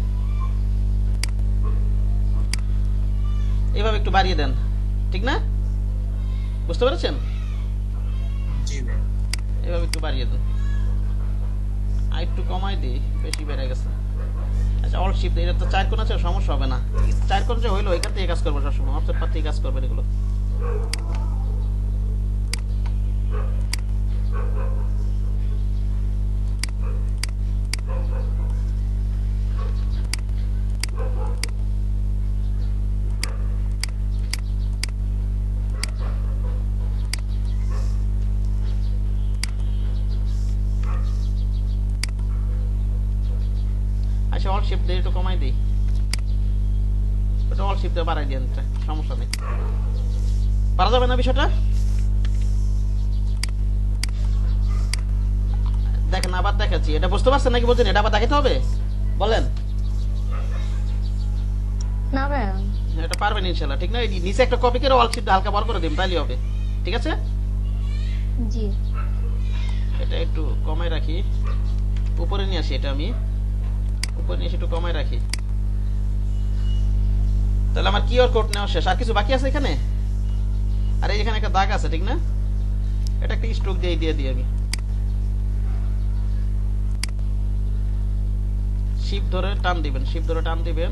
Speaker 1: এভাবে একটু বাড়িয়ে দেন, ঠিক না? বুঝতে পেরেছেন?
Speaker 4: জি ভাই।
Speaker 1: এভাবে একটু বাড়িয়ে দেন, আর একটু কমাই দিই, বেশি বেড়ে গেছে। আচ্ছা, অল শিফট, এটা তো 4 কোণ আছে, সমস্যা হবে না। 4 কোণ যে হইলো, এখান থেকে কাজ করবো সবসময়, অফসেট পাত থেকে কাজ করবেন এগুলো। আচ্ছা, অল শিফট দিয়ে একটু কমাই দিই, ওটা অল শিফট দিয়ে বাড়াই দিই, সমস্যা নেই। পারা যাবে না বিষয়টা? দেখেন আবার দেখাচ্ছি, এটা বুঝতে পারছেন নাকি বলছেন এটা আবার দেখাতে হবে? বলেন।
Speaker 3: না ভাইয়া।
Speaker 1: এটা পারবেন ইনশাআল্লাহ, ঠিক না? এই নিচে একটা কপি করে অল শিফট হালকা বড় করে দিন, তাইলে হবে, ঠিক আছে?
Speaker 3: জি।
Speaker 1: এটা একটু কমাই রাখি, উপরে নিয়ে আসি, এটা আমি উপরে নিয়ে এসে একটু কমাই রাখি। তাহলে আমার কিউআর কোড নেওয়া শেষ, আর কিছু বাকি আছে এখানে? আর এই এখানে একটা দাগ আছে, ঠিক না? এটা একটা স্ট্রোক দিয়ে দিই আমি, শিফট ধরে টান দিবেন, শিফট ধরে টান দিবেন,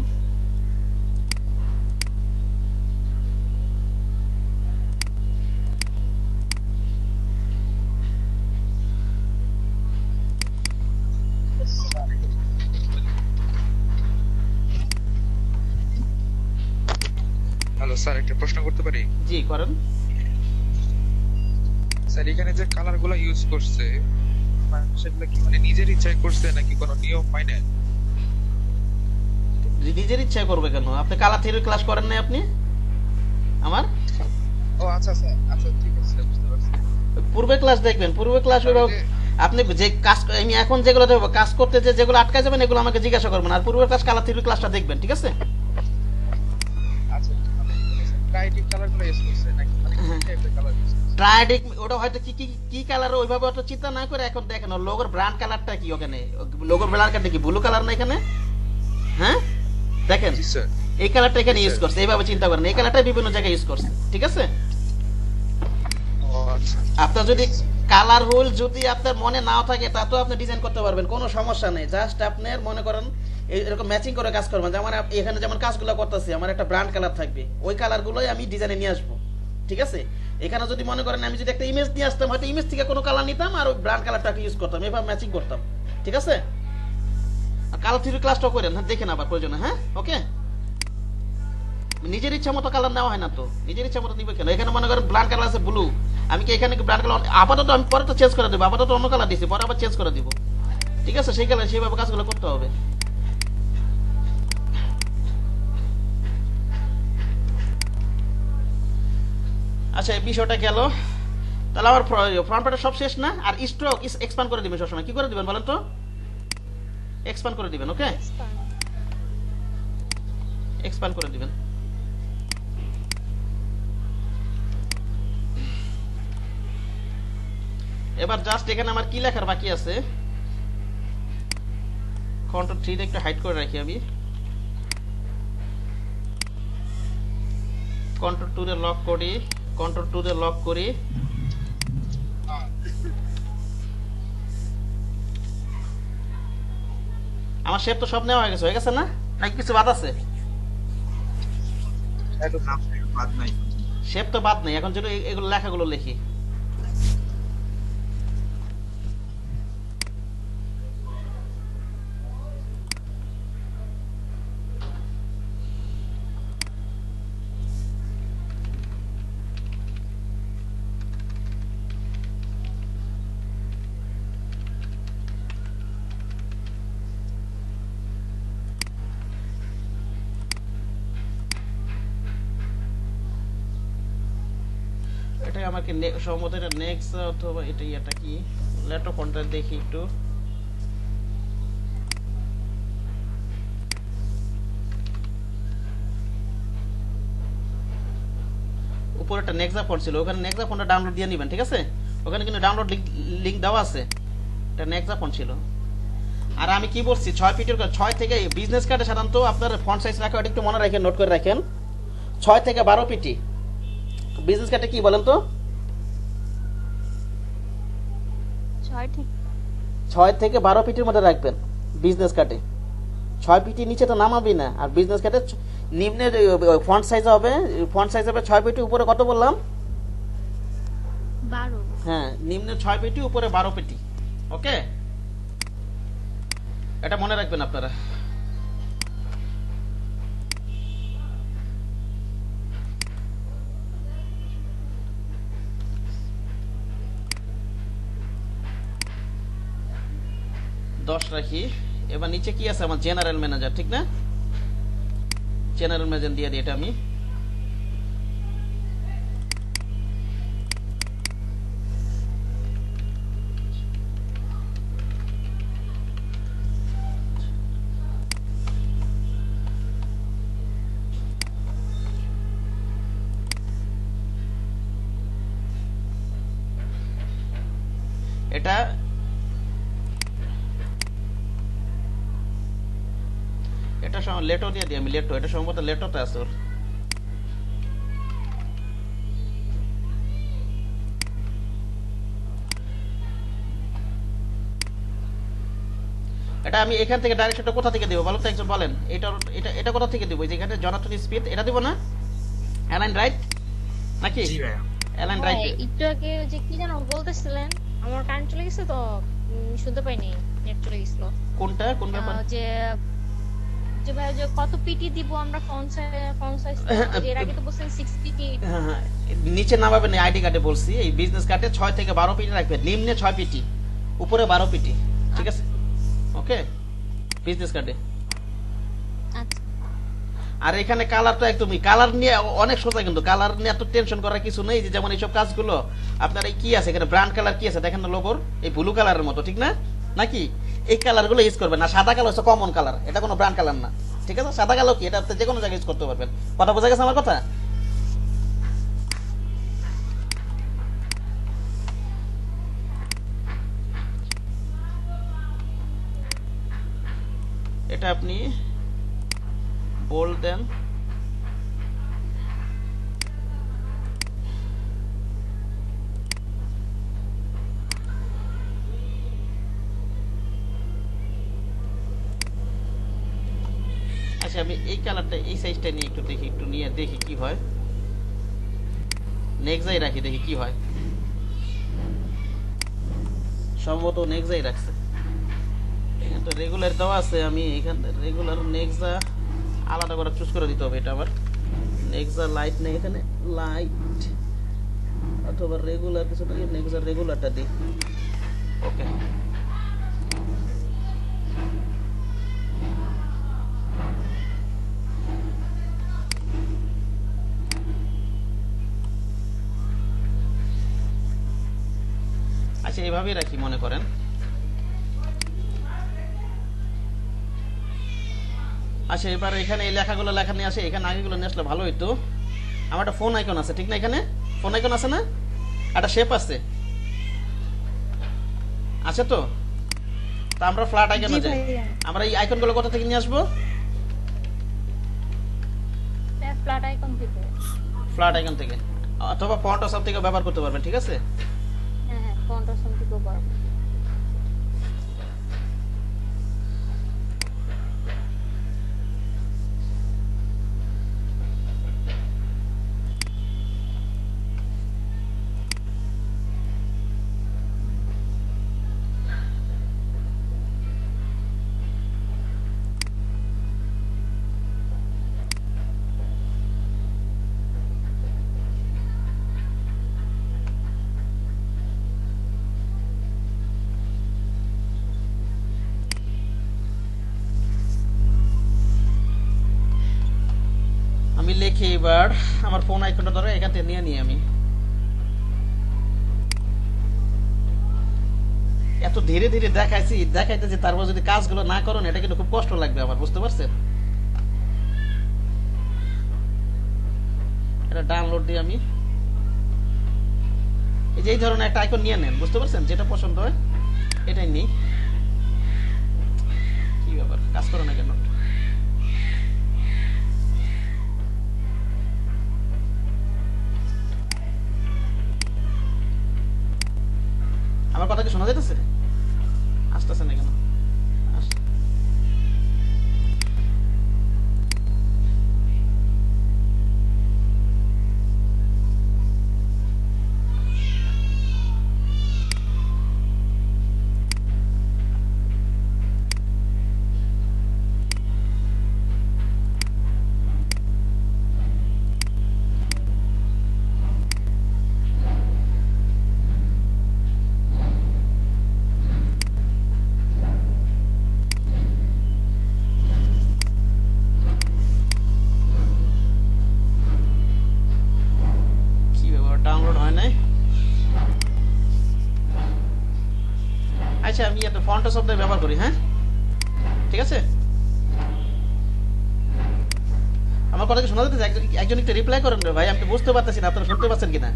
Speaker 6: হ্যালো স্যার, একটা প্রশ্ন করতে পারি?
Speaker 1: জি করেন।
Speaker 6: স্যার এখানে যে কালার গুলো ইউজ করছে, সেগুলো কি মানে নিজের ইচ্ছায় করছে নাকি কোনো নিয়ম মাইনে?
Speaker 1: নিজের ইচ্ছায় করবে কেন? আপনি কালার থিওরি ক্লাস করেন নাই আপনি আমার?
Speaker 6: ও আচ্ছা স্যার, আচ্ছা ঠিক আছে, বুঝতে পারছি।
Speaker 1: পূর্বে ক্লাস দেখবেন, পূর্বে ক্লাস আপনি যে কাজ আমি এখন যেগুলো দেবো কাজ করতে যেগুলো আটকে যাবেন এগুলো আমাকে জিজ্ঞাসা করবেন, আর পূর্বের ক্লাস কালার থিওরি ক্লাসটা দেখবেন, ঠিক আছে?
Speaker 6: আচ্ছা মানে ব্রাইটিং কালার গুলো ইউজ করছে নাকি মানে কি টাইপের কালার ইউজ করছে?
Speaker 1: ট্রায়াডিক ওটা হয়তো কি কি কি কালার ওইভাবে অত চিন্তা না করে এখন দেখেন লোগোর ব্র্যান্ড কালারটা কি, ওখানে লোগোর ব্র্যান্ড কালারটা কি ব্লু কালার না এখানে? হ্যাঁ দেখেন
Speaker 6: জি স্যার।
Speaker 1: এই কালারটা এখানে
Speaker 6: জি,
Speaker 1: ইউজ
Speaker 6: স্যার।
Speaker 1: করছে, এইভাবে চিন্তা করেন এই কালারটা বিভিন্ন জায়গায় ইউজ করছে, ঠিক আছে?
Speaker 6: ও আচ্ছা।
Speaker 1: আপনার যদি কালার রুল যদি আপনার মনে নাও থাকে তা তো আপনি ডিজাইন করতে পারবেন, কোনো সমস্যা নেই। জাস্ট আপনার মনে করেন এরকম ম্যাচিং করে কাজ করবেন, যেমন এখানে যেমন কাজগুলো করতেছি আমার একটা ব্র্যান্ড কালার থাকবে, ওই কালারগুলোই আমি ডিজাইনে নিয়ে আসবো, ঠিক আছে? এখানে যদি মনে করেন আমি যদি একটা ইমেজ নিয়ে আসতাম, হয়তো ইমেজ থেকে কোনো কালার নিতাম আর ওই ব্র্যান্ড কালারটাকে ইউজ করতাম, এভাবে ম্যাচিং করতাম, ঠিক আছে? আর কালার থিওরি ক্লাসটাও করেন, হ্যাঁ দেখেন আবার প্রয়োজনে, হ্যাঁ ওকে? নিজের ইচ্ছা মতো কালার নেওয়া হয় না তো, নিজের ইচ্ছা মতো নিবে কেন? এখানে মনে করেন ব্র্যান্ড কালার আছে ব্লু, আমি কি এখানে ব্র্যান্ড কালার আপাতত আমি পরে তো চেঞ্জ করে দেবো, আপাতত অন্য কালার দিচ্ছি, পরে আবার চেঞ্জ করে দিব, ঠিক আছে? সেই কালার সেইভাবে কাজগুলো করতে হবে। আচ্ছা এই বিষয়টা গেল, তাহলে আমার ফ্রন্ট পার্টের সব শেষ না? আর স্ট্রোক এক্সপ্যান্ড করে দিবেন সবসময়, কি করে দিবেন বলেন তো? এক্সপ্যান্ড করে দিবেন, ওকে? এক্সপ্যান্ড করে দিবেন। এবার জাস্ট এখানে আমার কি লেখার বাকি আছে, কন্ট্রোল 3 একটু হাইড করে রাখি আমি, কন্ট্রোল 2 এ লক করি, কন্ট্রোল 2 এ লক করি, আমার শেপ তো সব নেওয়া হয়ে গেছে না? নাকি কিছু বাদ আছে?
Speaker 6: একদম নাম বাদ নাই।
Speaker 1: শেপ তো বাদ নেই, এখন যদি এগুলো লেখাগুলো লিখি, এটা আমাকে সম্ভবত এটা নেক্সট অথবা এটা কি লেটো ফন্টটা দেখি একটু, উপরে একটা নেক্সা ফন্ট ছিল, ওখানে নেক্সা ফন্টটা ডাউনলোড দিয়ে নেবেন, ঠিক আছে? ওখানে কিন্তু ডাউনলোড লিংক দেওয়া আছে, এটা নেক্সা ফন্ট ছিল। আর আমি কি বলছি 6 ফিটের 6 থেকে বিজনেস কার্ডে সাধারণত আপনার ফন্ট সাইজ রাখা একটু মনে রাখেন, নোট করে রাখেন 6 থেকে 12 পিটি। বিজনেস কার্ডে কি বলেন তো? 6 থেকে 12 পিটির মধ্যে রাখবেন বিজনেস কার্ডে, 6 পিটি নিচে তো নামাবি না। আর বিজনেস কার্ডে নিম্নে ফন্ট সাইজ হবে, ফন্ট সাইজ হবে 6 পিটি, উপরে কত বললাম?
Speaker 3: 12।
Speaker 1: হ্যাঁ নিম্নে 6 পিটি, উপরে 12 পিটি, ওকে? এটা মনে রাখবেন আপনারা। দশ রাখি। এবার নিচে কি আছে আমার? জেনারেল ম্যানেজার, ঠিক না? জেনারেল ম্যানেজার দিয়ে দিই এটা আমি। এটা এটা লেটো দিয়ে দিই আমি, লেটো, এটা সম্ভবত লেটোতে আছে ওর। এটা আমি এখান থেকে ডাইরেকশনটা কোথা থেকে দেব বলো তো, একজন বলেন। এটা এটা এটা কোথা থেকে দেব? যেখানে জনাথন স্পিড, এটা দেব না? অ্যালাইন রাইট নাকি?
Speaker 4: জি ভাইয়া।
Speaker 1: Align right.
Speaker 3: একটু আগে যে কি যেন বলতেছিলেন, আমার কারেন্ট চলে গেছে তো শুনতে পাইনি, নেট চলে গেছিল।
Speaker 1: কোনটা কোন ব্যাপার?
Speaker 3: যে যে ভাই যে কত পিটি দিব আমরা ফন্ট সাইজ এর আগে তো বলছেন 6 পিটি।
Speaker 1: হ্যাঁ হ্যাঁ, নিচে নামাবেন আইডি কার্ডে বলছি, এই বিজনেস কার্ডে 6 থেকে 12 পিটি রাখবেন, নিম্নে 6 পিটি উপরে 12 পিটি, ঠিক আছে? ওকে, বিজনেস কার্ডে।
Speaker 3: আচ্ছা
Speaker 1: আর এখানে কালার তো একদমই, কালার নিয়ে অনেক সোজা, কিন্তু কালার নিয়ে এত টেনশন করার কিছু নেই। যে যেমন এইসব কাজগুলো আপনার এই কি আছে এখানে, ব্র্যান্ড কালার কি আছে দেখেন না, লোগোর এই ব্লু কালারের মতো, ঠিক না? নাকি এই কালার গুলো ইউজ করবেন না। সাদা কালার হচ্ছে কমন কালার, এটা কোনো ব্র্যান্ড কালার না, ঠিক আছে? সাদা কালো কি, এটা আপনি যে কোনো জায়গায় ইউজ করতে পারবেন। কথা বোঝা গেছে আমার কথা? এটা আপনি বোল্ড দেন, আচ্ছা আমি এই কালারটা এই সাইজটা নিয়ে একটু দেখি, একটু নিয়ে দেখি কি হয়, নেক্সাই রাখি দেখি কি হয়। সম্ভবত নেক্সাই রাখছে, এখানে তো রেগুলার দেওয়া আছে, আমি এখানে রেগুলার নেক্সা আলাদা করে চুজ করে দিতে হবে। এটা আবার নেক্সা লাইট নেই, এখানে লাইট অথবা রেগুলার কিছু নেই, নেক্সা রেগুলারটা দিই। ওকে, আচ্ছা এইভাবেই রাখি মনে করেন। আচ্ছা এবার এখানে এই লেখাগুলো লেখা নিয়ে আসে, এখানে আগেগুলো নিয়ে আসলে ভালো হইতো। আমার একটা ফোন আইকন আছে, ঠিক না? এখানে ফোন আইকন আছে না, একটা শেপ আছে, আছে তো? তা আমরা ফ্ল্যাট আইকনে যাই, আমরা এই আইকনগুলো কোথা থেকে নিয়ে আসবো?
Speaker 3: ফ্ল্যাট আইকন থেকে।
Speaker 1: ফ্ল্যাট আইকন থেকে অথবা ফন্ট সব থেকে ব্যবহার করতে পারবেন, ঠিক আছে?
Speaker 3: হ্যাঁ হ্যাঁ, ফন্ট অপশন থেকে পারবো।
Speaker 1: আমি লিখি এবার আমার ফোন আইকনটা ধরে এখান থেকে নিয়ে নিই আমি। এত ধীরে ধীরে দেখাইতেছি, তারপর যদি কাজগুলো না করেন এটা কিন্তু খুব কষ্ট লাগবে আমার, বুঝতে পারছেন? এটা ডাউনলোড দিই আমি। এই যে এই ধরনের একটা আইকন নিয়ে নেন, বুঝতে পারছেন? যেটা পছন্দ হয় এটাই নিই। কি ব্যাপার, কাজ করে না কেন? আমার কথা কি শোনা যাইতেছে? আসতেছে না কেন? কি ব্যাপার, ডাউনলোড হয় নাই? আচ্ছা আমি একটা ফন্ট শব্দ ব্যবহার করি, হ্যাঁ ঠিক আছে? আমার কথা কি শোনা যাচ্ছে? একজন একটু রিপ্লাই করেন রে ভাই, আমি তো বুঝতে পারতেছি না আপনারা শুনতে পাচ্ছেন কিনা।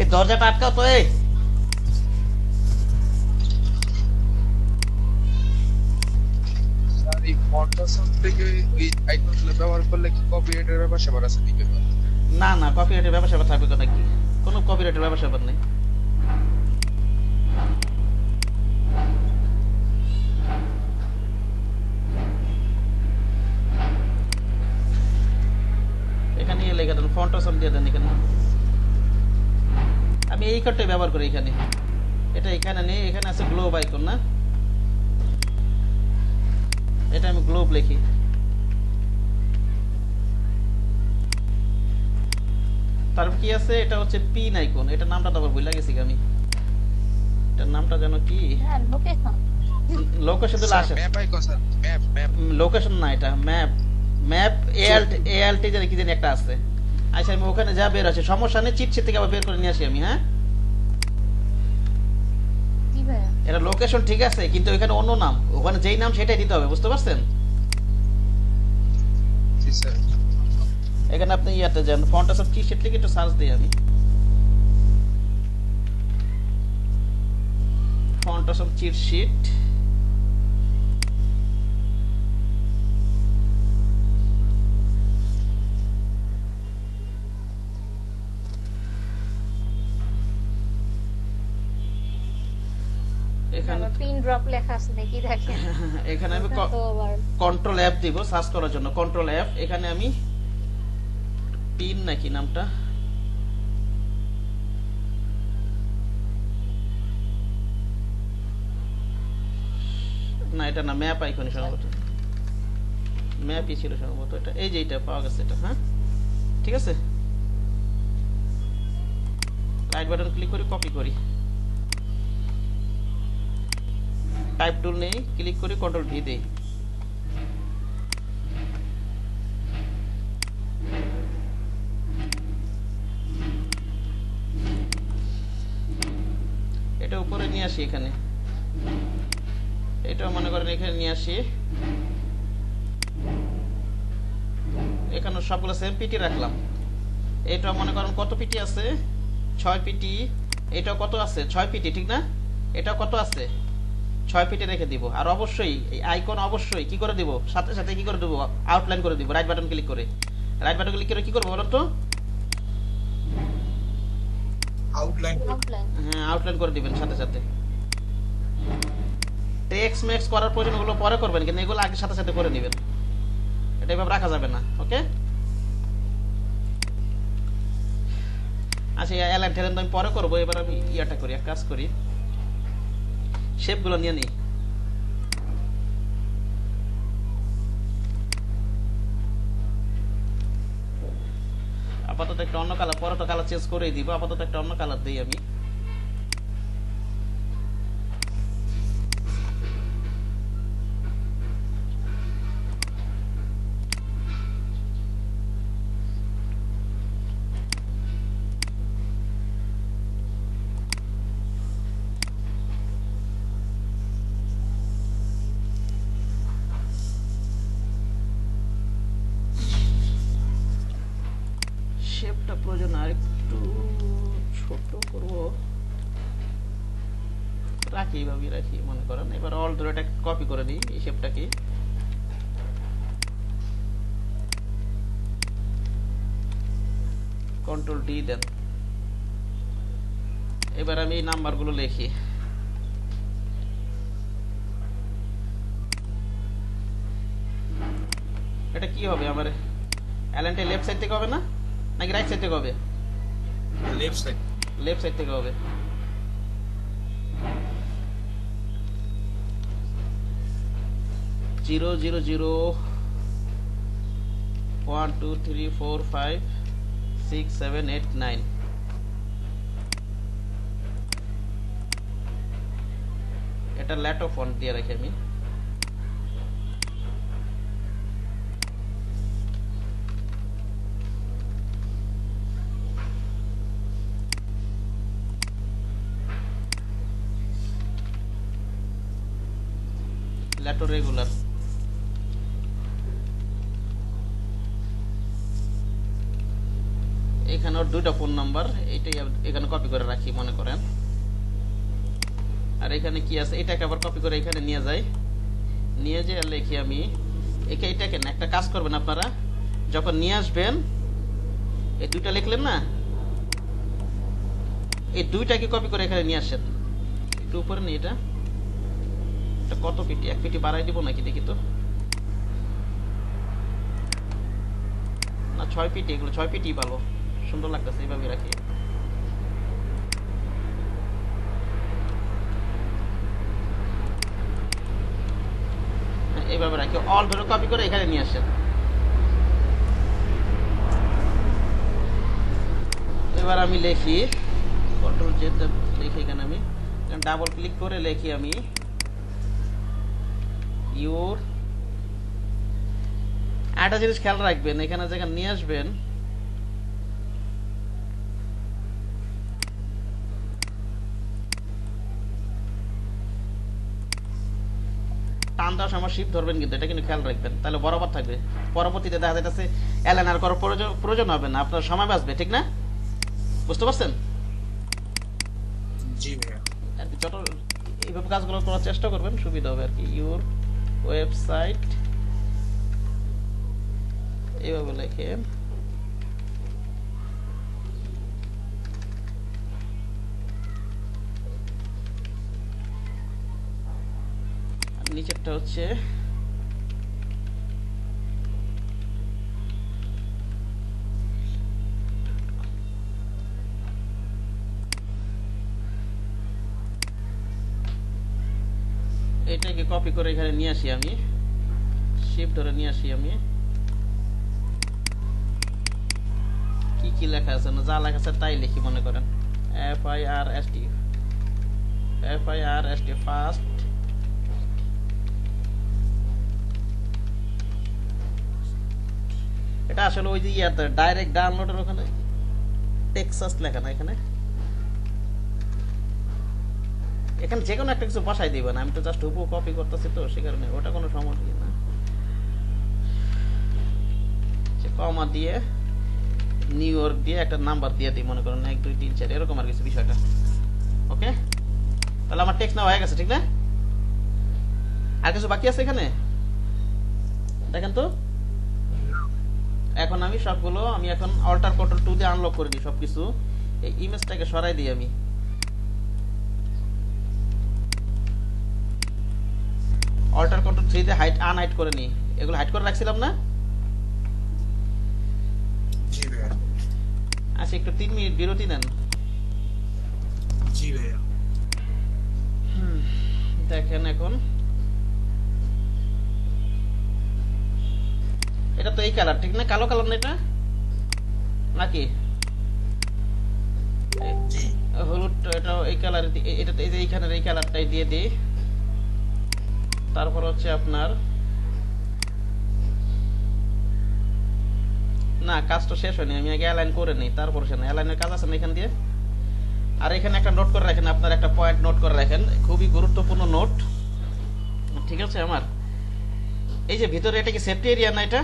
Speaker 1: এই দরজাটা আটকাও তো। এই
Speaker 6: স্যার এই ফন্টাসন থেকে ওই আইকনগুলো ব্যবহার করলে কি কপিরাইটের ব্যাপার স্যাপার আছে নাকি?
Speaker 1: না না, কপিরাইটের ব্যাপার স্যাপার থাকবে তো নাকি? কোনো কপিরাইটের ব্যাপার স্যাপার নেই। রেখে দেন, ফন্ট অপশন দিয়ে দেন এখানে। আমি এই কার্ডটাই ব্যবহার করি এখানে, এটা এখানে নেই, এখানে আছে গ্লোব আইকন না, এটা আমি গ্লোব লিখি। তারপর কি আছে, এটা হচ্ছে পিন আইকন, এটা নামটা তো আবার ভুলে গেছি আমি, এটার নামটা যেন কি,
Speaker 3: হ্যাঁ লোকেশন।
Speaker 1: লোকেশন দিলে আসে,
Speaker 6: map icon sir, map
Speaker 1: location না, এটা ম্যাপ, ম্যাপ এএলটি জানি কি জানি একটা আছে। আচ্ছা আমি ওখানে যা বের আছে, সমস্যা নেই, চিট থেকে আবার বের করে নিয়ে আসি আমি। হ্যাঁ
Speaker 3: জি ভাইয়া।
Speaker 1: এটা লোকেশন ঠিক আছে, কিন্তু ওখানে অন্য নাম, ওখানে যেই নাম সেটাই দিতে হবে, বুঝতে পারছেন?
Speaker 6: জি স্যার।
Speaker 1: এখানে আপনি ইয়াতে যান, ফন্ট অফ কি শিট লিখে একটু সার্চ দিই আমি, ফন্ট অফ চিট শিট, এখানে
Speaker 3: পিন ড্রপ লেখা আছে নাকি দেখেন।
Speaker 1: এখানে আমি
Speaker 3: ওটা তো আবার
Speaker 1: কন্ট্রোল এফ দিব সার্চ করার জন্য, কন্ট্রোল এফ, এখানে আমি পিন নাকি নামটা, না এটা না, ম্যাপ আইকন সম্ভবত, ম্যাপই ছিল সম্ভবত এটা, এই যে এটা পাওয়া গেছে এটা। হ্যাঁ ঠিক আছে, রাইট বাটন ক্লিক করি, কপি করি, টাইপ টুল নেই, ক্লিক করি, কন্ট্রোল ভি দেই, এটা উপরে নিয়ে আসি, এখানে এটা মনে করেন এখানে নিয়ে আসি, এখানে সবগুলো সেম পিটি রাখলাম। এটা মনে করেন কত পিটি আছে, 6 পিটি, এটা কত আছে 6 পিটি, ঠিক না? এটা কত আছে 6 পিটি রেখে দিব। আর অবশ্যই এই আইকন অবশ্যই কি করে দিব, সাথে সাথে কি করে দেব, আউটলাইন করে দিব, রাইট বাটন ক্লিক করে, রাইট বাটন ক্লিক করে কি করব বলুন তো,
Speaker 4: আউটলাইন
Speaker 3: আউটলাইন।
Speaker 1: হ্যাঁ আউটলাইন করে দিবেন সাথে সাথে। টেক্সট ম্যাক্স করার প্রয়োজন ওগুলো পরে করবেন, কিন্তু এগুলো আগে সাথে সাথে করে নেবেন, এটা এভাবে রাখা যাবে না। ওকে আচ্ছা, অ্যালাইন ঠেলেন আমি পরে করবো, এবার আমি ইয়াটা করি, এক কাজ করি, শেপগুলো নিয়ে নিই। আপাতত একটা অন্য কালার, পরে তো কালার চেঞ্জ করেই দিব, আপাতত একটা অন্য কালার দিই আমি। শেপটা প্রয়োজন আর একটু ছোট করব, রাখি এইভাবেই রাখি মনে করেন। এবার অল ধরে এটা কপি করে নিই এই শেপটাকে, কন্ট্রোল ডি দেন। এবার আমি এই নাম্বারগুলো লিখি, এটা কি হবে আমার, অ্যালাইনটা লেফট সাইড থেকে হবে না নাকি রাইট সাইড থেকে হবে?
Speaker 4: লেফট সাইড,
Speaker 1: লেফট সাইড থেকে হবে। জিরো জিরো জিরো 1 2 3 4 5 6 7 8 9, এটা ল্যাটো ফন্ট দিয়ে রাখি আমি। ল্যাটো রেগুলার, এখানে ওর 2টা ফোন নাম্বার, এইটাই এখানে কপি করে রাখি মনে করেন। আর এখানে কি আছে, এটাকে আবার কপি করে এখানে নিয়ে যাই, নিয়ে যেয়ে লিখি আমি এটাকে না, একটা কাজ করবেন আপনারা, যখন নিয়ে আসবেন এই 2টা লিখলেন না, এই 2টাকে কপি করে এখানে নিয়ে আসেন। একটু উপরে নিয়ে এটা কত পিটি, 1 পিটি বাড়াই দিব নাকি দেখি তো, না 6 ফিট, এগুলো 6 ফিটই ভালো, সুন্দর লাগতেছে, এইভাবে রাখি। এইভাবে রাখি, অল ধরে কপি করে এখানে নিয়ে আসেন। এবার আমি লিখি কন্ট্রোল জেড লিখি, এখানে আমি ডাবল ক্লিক করে লিখি আমি ইউর। একটা জিনিস খেয়াল রাখবেন, এখানে যেখানে নিয়ে আসবেন টান দেওয়ার সময় শিফট ধরবেন, কিন্তু এটা কিন্তু খেয়াল রাখবেন, তাহলে বরাবর থাকবে। পরবর্তীতে দেখা যাচ্ছে অ্যালাইনার করার প্রয়োজন হবে না, আপনার সময় বাঁচবে, ঠিক না? বুঝতে পারছেন?
Speaker 4: জি ভাইয়া।
Speaker 1: আর কি যত এইভাবে কাজগুলো করার চেষ্টা করবেন, সুবিধা হবে আর কি। ইউর ওয়েবসাইট এইভাবে লেখেন, নিচেরটা হচ্ছে এটাকে কপি করে এখানে নিয়ে আসি আমি, শিফট ধরে নিয়ে আসি আমি। কি কি লেখা আছে না, যা লেখা আছে তাই লিখি, মনে করেন FIRST ফার্স্ট। এটা আসলে ওই যে ইয়াতে ডাইরেক্ট ডাউনলোডের ওখানে টেক্সাস লেখা না, এখানে এখানে যে কোনো একটা কিছু বসাই দিবেন, আমি তো জাস্ট হুবহু কপি করতেছি, তো সে কারণে ওটা কোনো সমস্যা না। কমা দিয়ে নিউ ইয়র্ক দিয়ে একটা নাম্বার দিয়ে দিই, মনে করেন 1 2 3 4 এরকম আর কিছু বিষয়টা। ওকে, তাহলে আমার টেক্সট নেওয়া হয়ে গেছে, ঠিক না? আর কিছু বাকি আছে এখানে, দেখেন তো। এখন আমি সবগুলো আমি এখন অল্টার কন্ট্রোল 2 দিয়ে আনলক করে দিই সবকিছু। এই ইমেজটাকে সরাই দিই আমি, অল্টার কন্ট্রোল 3 দিয়ে হাইড আনহাইড করে নিই। এগুলো হাইড করে রাখছিলাম না?
Speaker 4: জি ভাইয়া।
Speaker 1: আচ্ছা, একটু 3 মিনিট বিরতি নেন।
Speaker 4: জি ভাইয়া।
Speaker 1: দেখেন এখন এটা তো এই কালার, ঠিক না? কালো কালার না এটা নাকি
Speaker 4: জি।
Speaker 1: হলুদ? এটা এই কালার, এটা এই যে এইখানের এই কালারটাই দিয়ে দিই। তারপর হচ্ছে আপনার না, কাজ তো শেষ হয়নি, আমি আগে অ্যালাইন করে নিই, তারপর সে না অ্যালাইনের কাজ আছে না এখান দিয়ে। আর এখানে একটা নোট করে রাখেন, আপনার একটা পয়েন্ট নোট করে রাখেন, খুবই গুরুত্বপূর্ণ নোট, ঠিক আছে? আমার এই যে ভিতরে এটা কি সেফটি এরিয়া না? এটা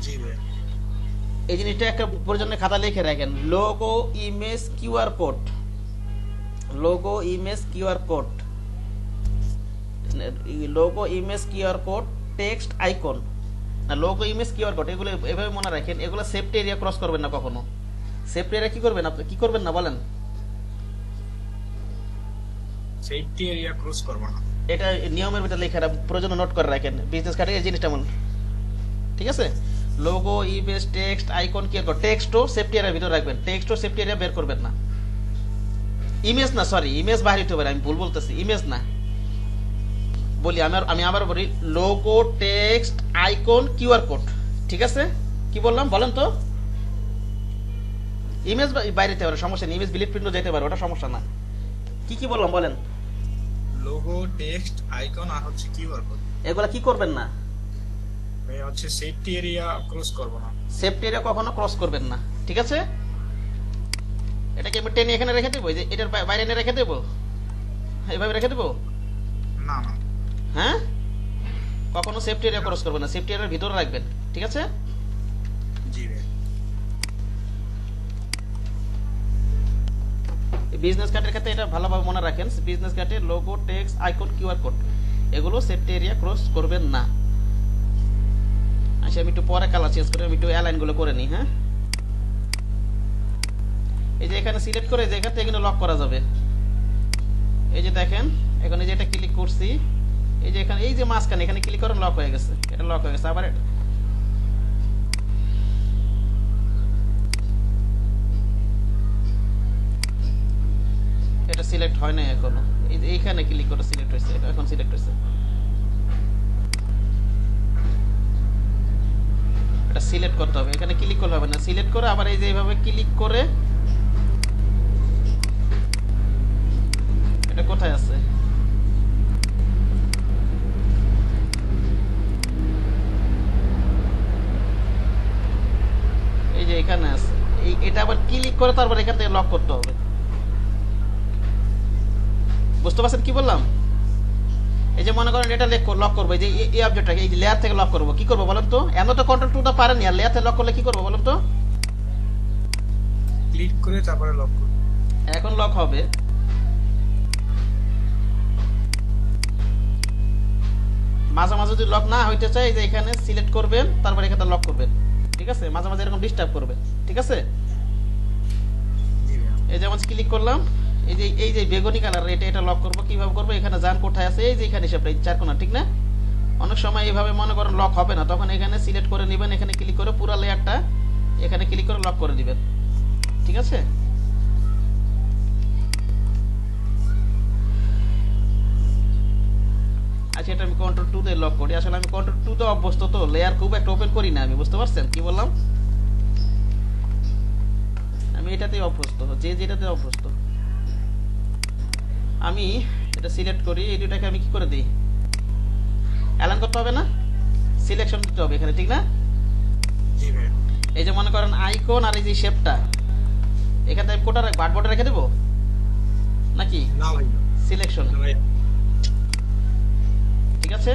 Speaker 4: জি ভাইয়া।
Speaker 1: এই জিনিসটা একটা প্রয়োজনীয় খাতা লিখে রাখেন, logo image QR code, logo image QR code, logo image QR code, text icon না, লোগো ইমেজ কিউআর কোড, এগুলো এভাবে মনে রাখেন। এগুলো সেফটি এরিয়া ক্রস করবেন না কখনো। সেফটি এরিয়া কি করবেন আপনি, কি করবেন না বলেন?
Speaker 4: সেফটি এরিয়া ক্রস করব না,
Speaker 1: এটা নিয়মের ভিতরে লেখা প্রয়োজন নোট করে রাখেন, বিজনেস কার্ডে এই জিনিসটা মনে, ঠিক আছে? Logo image text icon QR code, টেক্সটও সেফটি এরিয়ার ভিতরে রাখবেন, টেক্সটও সেফটি এরিয়া বের করবেন না। ইমেজ না, সরি, ইমেজ বাইরে হতে পারে, আমি ভুল বলতেছি, ইমেজ না বলি, আমি আবার বলি logo text icon QR code, ঠিক আছে? কি বললাম বলেন তো? ইমেজ বাইরে যেতে পারে, সমস্যা নেই, ইমেজ বিলিট প্রিন্টও যেতে পারে, ওটা সমস্যা না। কি কি বললাম বলেন?
Speaker 4: লোগো টেক্সট আইকন আর হচ্ছে কিউআর কোড,
Speaker 1: এগুলা কি করবেন না?
Speaker 4: ভাই হচ্ছে সেফটি এরিয়া ক্রস করব না,
Speaker 1: সেফটি এরিয়া কখনো ক্রস করবেন না, ঠিক আছে? এটাকে আমি টেনে এখানে রেখে দেবো, যে এটার বাইরে এনে রেখে দেবো, এইভাবে রেখে দেবো,
Speaker 4: না না।
Speaker 1: হ্যাঁ? কখনো সেফটি এরিয়া ক্রস করবেন না, সেফটি এরিয়ার ভিতরে রাখবেন, ঠিক আছে?
Speaker 4: জি ভাই।
Speaker 1: বিজনেস কার্ডের ক্ষেত্রে এটা ভালোভাবে মনে রাখেন, বিজনেস কার্ডের logo text icon QR code এগুলো সেফটি এরিয়া ক্রস করবেন না। আচ্ছা, আমি একটু পরে কালার চেঞ্জ করে আমি একটু অ্যালাইন গুলো করে নিই। হ্যাঁ, এই যে এখানে সিলেক্ট করে যে এখান থেকে কিন্তু লক করা যাবে। এই যে দেখেন, এখন এই যে এটা ক্লিক করছি, এই যে এখানে এই যে মাঝখানে এখানে ক্লিক করে লক হয়ে গেছে, এটা লক হয়ে গেছে। আবার হয় নাই এখনো। এইখানে ক্লিক করে সিলেক্ট হয়েছে, এটা এখন সিলেক্ট হয়েছে। এটা সিলেক্ট করতে হবে, এখানে ক্লিক করলে হবে না, সিলেক্ট করে আবার এই যে এইভাবে ক্লিক করে এটা কোথায় আছে এই যে এখানে আছে, এটা আবার ক্লিক করে তারপর এখান থেকে লক করতে হবে। বুঝতে পারছেন কি বললাম? এই যে মনে করেন এটা লক করবো, এই যে এই অবজেক্টটাকে এই লেয়ার থেকে লক করবো, কি করবো বলেন তো? এমন তো কন্ট্রোল টু টা পারেনি, আর লেয়ার থেকে লক করলে কি করবো বলেন তো?
Speaker 2: ক্লিক করে তারপরে লক করুন।
Speaker 1: এখন লক হবে। মাঝে মাঝে যদি লক না হইতে চাই, যে এখানে সিলেক্ট করবেন তারপর এখানে লক করবেন, ঠিক আছে? মাঝে মাঝে এরকম ডিস্টার্ব করবে, ঠিক আছে?
Speaker 2: জি ভাইয়া।
Speaker 1: এই যেমন ক্লিক করলাম, এই যে বেগুনি কালার, এটা লক করবো। কিভাবে করবো? এখানে যান কোথায় আছে, এই যে এখানে হিসাবটা, এই চার কোণা, ঠিক না? অনেক সময় এইভাবে মনে করেন লক হবে না, তখন এখানে সিলেক্ট করে নেবেন, এখানে ক্লিক করে পুরো লেয়ারটা এখানে ক্লিক করে লক করে দিবেন, ঠিক আছে? আচ্ছা, এটা আমি কন্ট্রোল টু দিয়ে লক করি। আসলে আমি কন্ট্রোল টু তে অভ্যস্ত, তো লেয়ার খুব একটা ওপেন করি না আমি, বুঝতে পারছেন কি বললাম? আমি এটাতেই অভ্যস্ত, যে যেটাতে অভ্যস্ত। আমি এটা সিলেক্ট করি, এই দুটাকে আমি কি করে দিই? অ্যালাইন করতে হবে না, সিলেকশন দিতে হবে এখানে, ঠিক না?
Speaker 2: জি ভাইয়া।
Speaker 1: এই যে মনে করেন আইকন আর এই যে শেপটা, এখানে আমি কোটা রাখবো, আর্টবোর্ডে রেখে দেবো নাকি
Speaker 2: না ভাইয়া।
Speaker 1: সিলেকশন,
Speaker 2: না ভাইয়া।
Speaker 1: ঠিক আছে?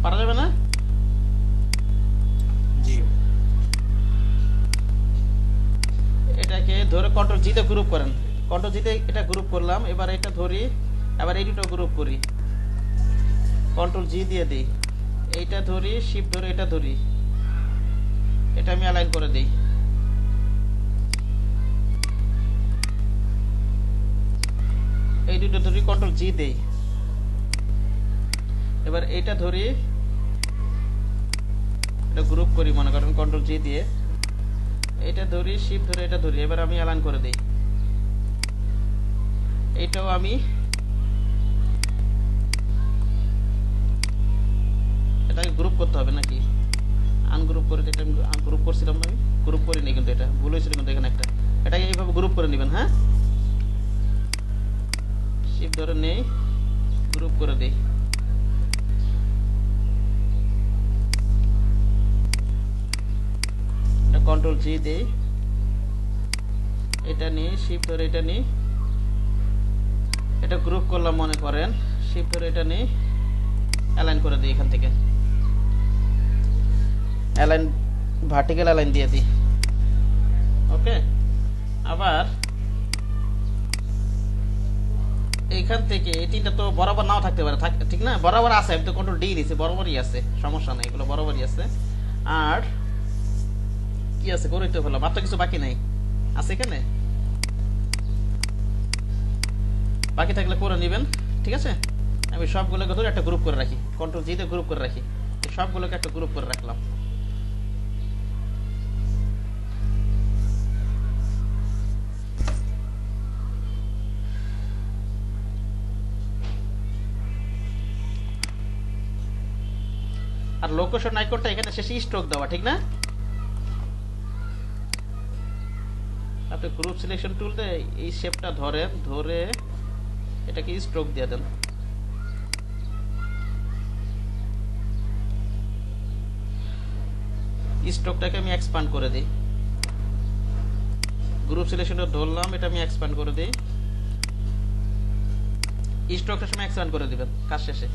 Speaker 1: পারা যাবে না?
Speaker 2: জি।
Speaker 1: এটাকে ধরে কন্ট্রোল জি তে গ্রুপ করেন, কন্ট্রোল জি তে এটা গ্রুপ করলাম। এবার এটা ধরি, আবার এই দুটো গ্রুপ করি, কন্ট্রোল জি দিয়ে দিই। এইটা ধরি, শিফট ধরে এটা ধরি, এটা আমি অ্যালাইন করে দিই। এই দুটো ধরি, কন্ট্রোল জি দেই। এবার এইটা ধরি, এটা গ্রুপ করি মনে করেন কন্ট্রোল জি দিয়ে। এটা ধরি, শিফট ধরে এটা ধরি, এবার আমি অ্যালাইন করে দিই। এইটাও আমি এটাকে গ্রুপ করতে হবে নাকি? আনগ্রুপ করে, এটা আমি গ্রুপ করছিলাম না, আমি গ্রুপ করিনি কিন্তু, এটা ভুল হয়েছিল কিন্তু এখানে একটা। এটাকে এইভাবে গ্রুপ করে নেবেন, হ্যাঁ? শিফট ধরে নেই, গ্রুপ করে দিই। কন্ট্রোল জি দেই, এটা নিই, শিফট ধরে এটা নিই, এটা গ্রুপ করলাম মনে করেন, শিফট ধরে এটা নিই, অ্যালাইন করে দিই। এখান থেকে অ্যালাইন, ভার্টিক্যাল অ্যালাইন দিয়ে দিই, ওকে। আবার এইখান থেকে এই তিনটা তো বরাবর নাও থাকতে পারে, ঠিক না? বরাবর আছে, আমি তো কন্ট্রোল ডি দিয়েছি, বরাবরই আছে, সমস্যা নাই, এগুলো বরাবরই আছে। আর কি আছে করে তো ফেললাম, আর তো কিছু বাকি নাই, আছে এখানে, বাকি থাকলে করে নেবেন, ঠিক আছে? আমি সবগুলোকে ধরে একটা গ্রুপ করে রাখি, কন্ট্রোল জি তে গ্রুপ করে রাখি, সবগুলোকে একটা গ্রুপ করে রাখলাম। আর লোকেশন আইকনটা এখানে শেষে স্ট্রোক দেওয়া, ঠিক না? আপনি গ্রুপ সিলেকশন টুল দিয়ে এই শেপটা ধরেন, ধরে এটাকে স্ট্রোক দিয়ে দেন। স্ট্রোকটাকে আমি এক্সপ্যান্ড করে দিই, গ্রুপ সিলেকশনটা ধরলাম, এটা আমি এক্সপ্যান্ড করে দিই। স্ট্রোকটার সময় এক্সপ্যান্ড করে দিবেন কাজ শেষে,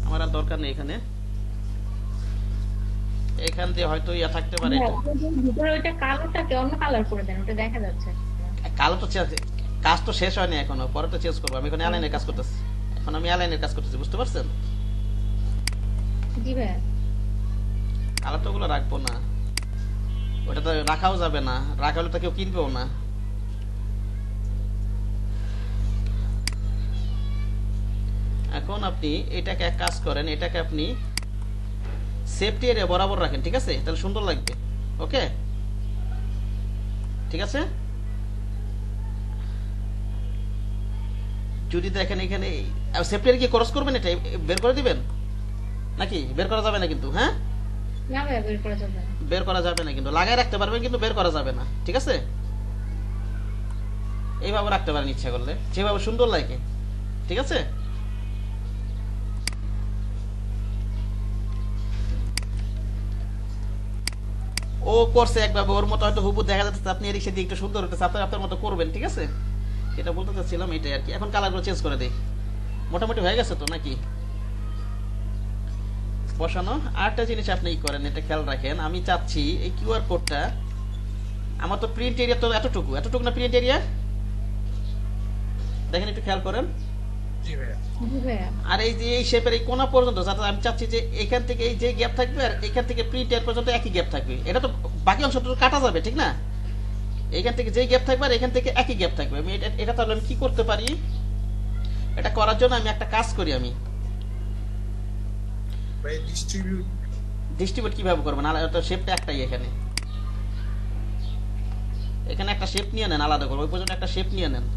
Speaker 1: আমার আর দরকার নেই এখানে। এখান দিয়ে হয়তো ইয়া থাকতে পারে, এটা
Speaker 3: ভিতরে ওইটা কালোটাকে অন্য কালার করে দেন, ওটা দেখা যাচ্ছে।
Speaker 1: কালো তো কাজ তো শেষ হয়নি এখনো, পরে তো চেঞ্জ করবো। আমি এখন অ্যালাইনের কাজ করতেছি, এখন আমি অ্যালাইনের কাজ করতেছি, বুঝতে পারছেন?
Speaker 3: জি ভাইয়া।
Speaker 1: কালার তো ওগুলো রাখবো না, ওটা তো রাখাও যাবে না, রাখা হলে তো কেউ কিনবেও না। এখন আপনি এটাকে এক কাজ করেন, এটাকে আপনি সেফটি এরিয়া বরাবর রাখেন, ঠিক আছে? তাহলে সুন্দর লাগবে। ওকে, ঠিক আছে। যদি দেখেন এখানে সেফটি এরিয়া কি ক্রস করবেন, এটা বের করে দিবেন নাকি? বের করা যাবে না কিন্তু, হ্যাঁ
Speaker 3: না ভাইয়া বের করা যাবে না।
Speaker 1: বের করা যাবে না কিন্তু, লাগাই রাখতে পারবেন কিন্তু বের করা যাবে না, ঠিক আছে? এইভাবে রাখতে পারেন ইচ্ছা করলে, যেভাবে সুন্দর লাগে, ঠিক আছে? ও করছে একভাবে, ওর মতো হয়তো হুবু দেখা যাচ্ছে, আপনি এদিক সেদিক একটু সুন্দর হতেছে, আপনি আপনার মতো করবেন, ঠিক আছে? এটা বলতে চাচ্ছিলাম, এটাই আর কি। এখন কালারগুলো চেঞ্জ করে দেই, মোটামুটি হয়ে গেছে তো নাকি বসানো? আরেকটা জিনিস আপনি ই করেন, এটা খেয়াল রাখেন, আমি চাচ্ছি এই কিউআর কোডটা, আমার তো প্রিন্ট এরিয়া তো এতটুকু না প্রিন্ট এরিয়া, দেখেন একটু খেয়াল করেন।
Speaker 2: জি ভাইয়া।
Speaker 3: জি ভাইয়া।
Speaker 1: আর এই যে এই শেপের এই কোণা পর্যন্ত, যাতে আমি চাচ্ছি যে এখান থেকে এই যে গ্যাপ থাকবে আর এখান থেকে প্রিন্ট এর পর্যন্ত একই গ্যাপ থাকবে। এটা তো বাকি অংশটা তো কাটা যাবে, ঠিক না? এখান থেকে যেই গ্যাপ থাকবে আর এখান থেকে একই গ্যাপ থাকবে। আমি এটা তাহলে আমি কি করতে পারি? এটা করার জন্য আমি একটা কাজ করি, আমি
Speaker 2: ভাই
Speaker 1: ডিস্ট্রিবিউট কিভাবে করবেন? আলাদা শেপটা একটাই, এখানে একটা শেপ নিয়ে নেন, আলাদা করবো, ওই পর্যন্ত একটা শেপ নিয়ে নেন।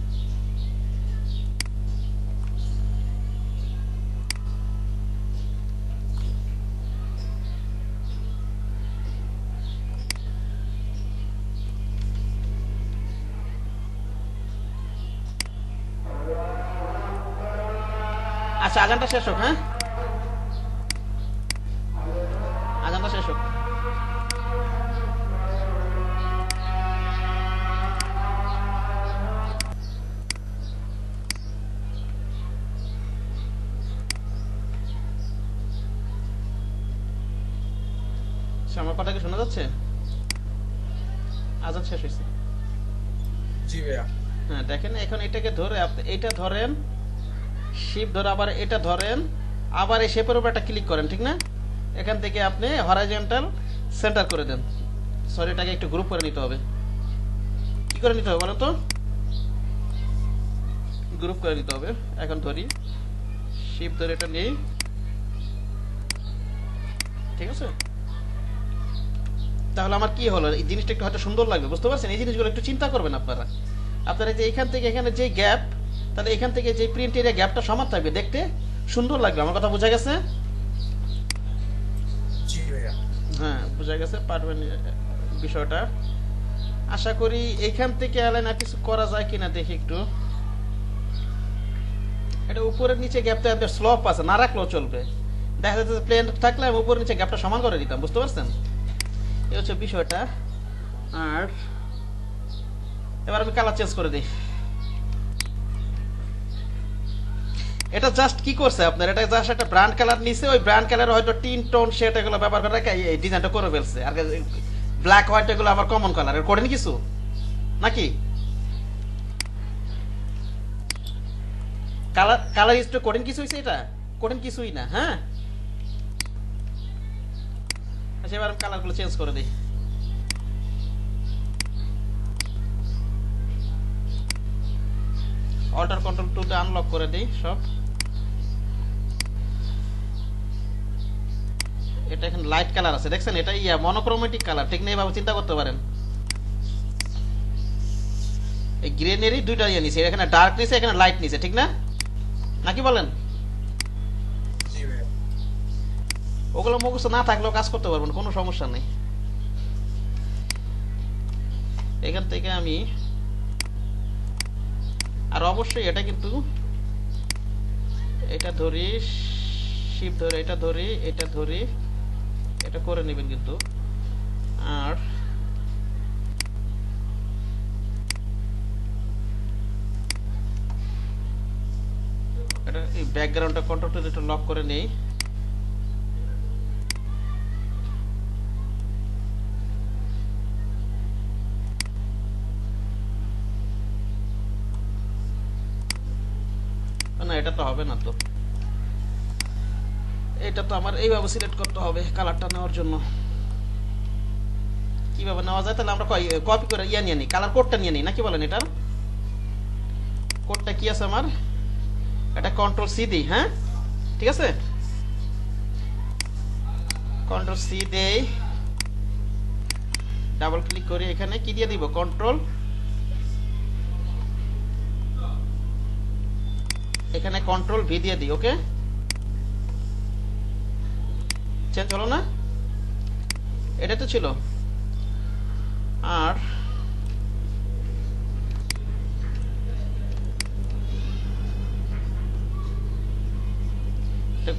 Speaker 1: আচ্ছা, আজানটা শেষ হোক, হ্যাঁ আজানটা শেষ হোক। আমার কথা কি শোনা যাচ্ছে? আজান শেষ হয়েছে।
Speaker 2: জি ভাইয়া।
Speaker 1: হ্যাঁ দেখেন, এখন এটাকে ধরে আপনি এটা ধরেন, শিপ ধরে আবার এটা ধরেন, আবার এই শেপের উপর একটা ক্লিক করেন, ঠিক না? এখান থেকে আপনি হরাইজন্টাল সেন্টার করে দেন। সরি, এটাকে একটু গ্রুপ করে নিতে হবে। কি করে নিতে হবে বলো তো? গ্রুপ করে নিতে হবে। এখন ধরি, শিপ ধরে এটা নেই, ঠিক আছে? তাহলে আমার কি হলো, এই জিনিসটা একটু হয়তো সুন্দর লাগবে, বুঝতে পারছেন? এই জিনিসগুলো একটু চিন্তা করবেন আপনারা। আপনারা যে এখান থেকে এখানে যে গ্যাপ, তাহলে এখান থেকে যে প্রিন্ট এরিয়া গ্যাপটা সমান থাকবে, দেখতে সুন্দর লাগবে। আমার কথা বোঝা গেছে?
Speaker 2: জি ভাইয়া।
Speaker 1: হ্যাঁ, বোঝা গেছে, পারবেন বিষয়টা। আশা করি এইখান থেকে অ্যালাইন আর কিছু করা যায় কিনা দেখি একটু। এটা উপরের নিচে গ্যাপটা আপনার স্লপ আছে, না রাখলেও চলবে। দেখা যাচ্ছে প্লেন থাকলে আমি উপরের নিচে গ্যাপটা সমান করে দিতাম, বুঝতে পারছেন? এই হচ্ছে বিষয়টা। আর এবার আমি কালার চেঞ্জ করে দিই। এটা জাস্ট কি করছে আপনার, এটা জাস্ট একটা ব্র্যান্ড কালার নিছে, ওই ব্র্যান্ড কালার হয়তো টিন টোন শেড এগুলো ব্যবহার করে এই ডিজাইনটা করে ফেলছে। আর ব্ল্যাক হোয়াইট এগুলো আবার কমন কালার, এর করেনি কিছু নাকি? কালার ইস্ট করেন কিছু হয়েছে? এটা করেন কিছুই না। হ্যাঁ, আচ্ছা এবার আমি কালারগুলো চেঞ্জ করে দিই। অল্টার কন্ট্রোল টুলটা আনলক করে দিই সব। এটা এখন লাইট কালার আছে, দেখছেন? এটা মনোক্রোমেটিক কালার, ঠিক না? এইভাবে চিন্তা করতে পারেন। এই গ্রেনেরই দুইটা নিছে, এখানে ডার্ক নিছে, এখানে লাইট নিছে, ঠিক না? নাকি বলেন?
Speaker 2: জি ভাইয়া।
Speaker 1: ওগুলো মুখস্থ না থাকলেও কাজ করতে পারবেন, কোনো সমস্যা নেই। এখান থেকে আমি, আর অবশ্যই এটা কিন্তু এটা ধরি, শিপ ধরে এটা ধরি, এটা ধরি, এটা করে নেবেন কিন্তু। আর এটা এই ব্যাকগ্রাউন্ডটা কন্ট্রোল এটা লক করে নেই। না, এটা তো হবে না, তো এটা তো আমার এইভাবে সিলেক্ট করতে হবে কালারটা নেওয়ার জন্য। কিভাবে নেওয়া যায়? তাহলে আমরা কপি করে নিয়ে নিই, কালার কোডটা নিয়ে নিই, নাকি বলেন? এটার কোডটা কি আছে আমার? এটা কন্ট্রোল সি দিই, হ্যাঁ ঠিক আছে। কন্ট্রোল সি দেই, ডাবল ক্লিক করে এখানে কি দিয়ে দিব, কন্ট্রোল, এখানে কন্ট্রোল ভি দিয়ে দিই। ওকে, চেঞ্জ হলো না, এটা তো ছিল। আর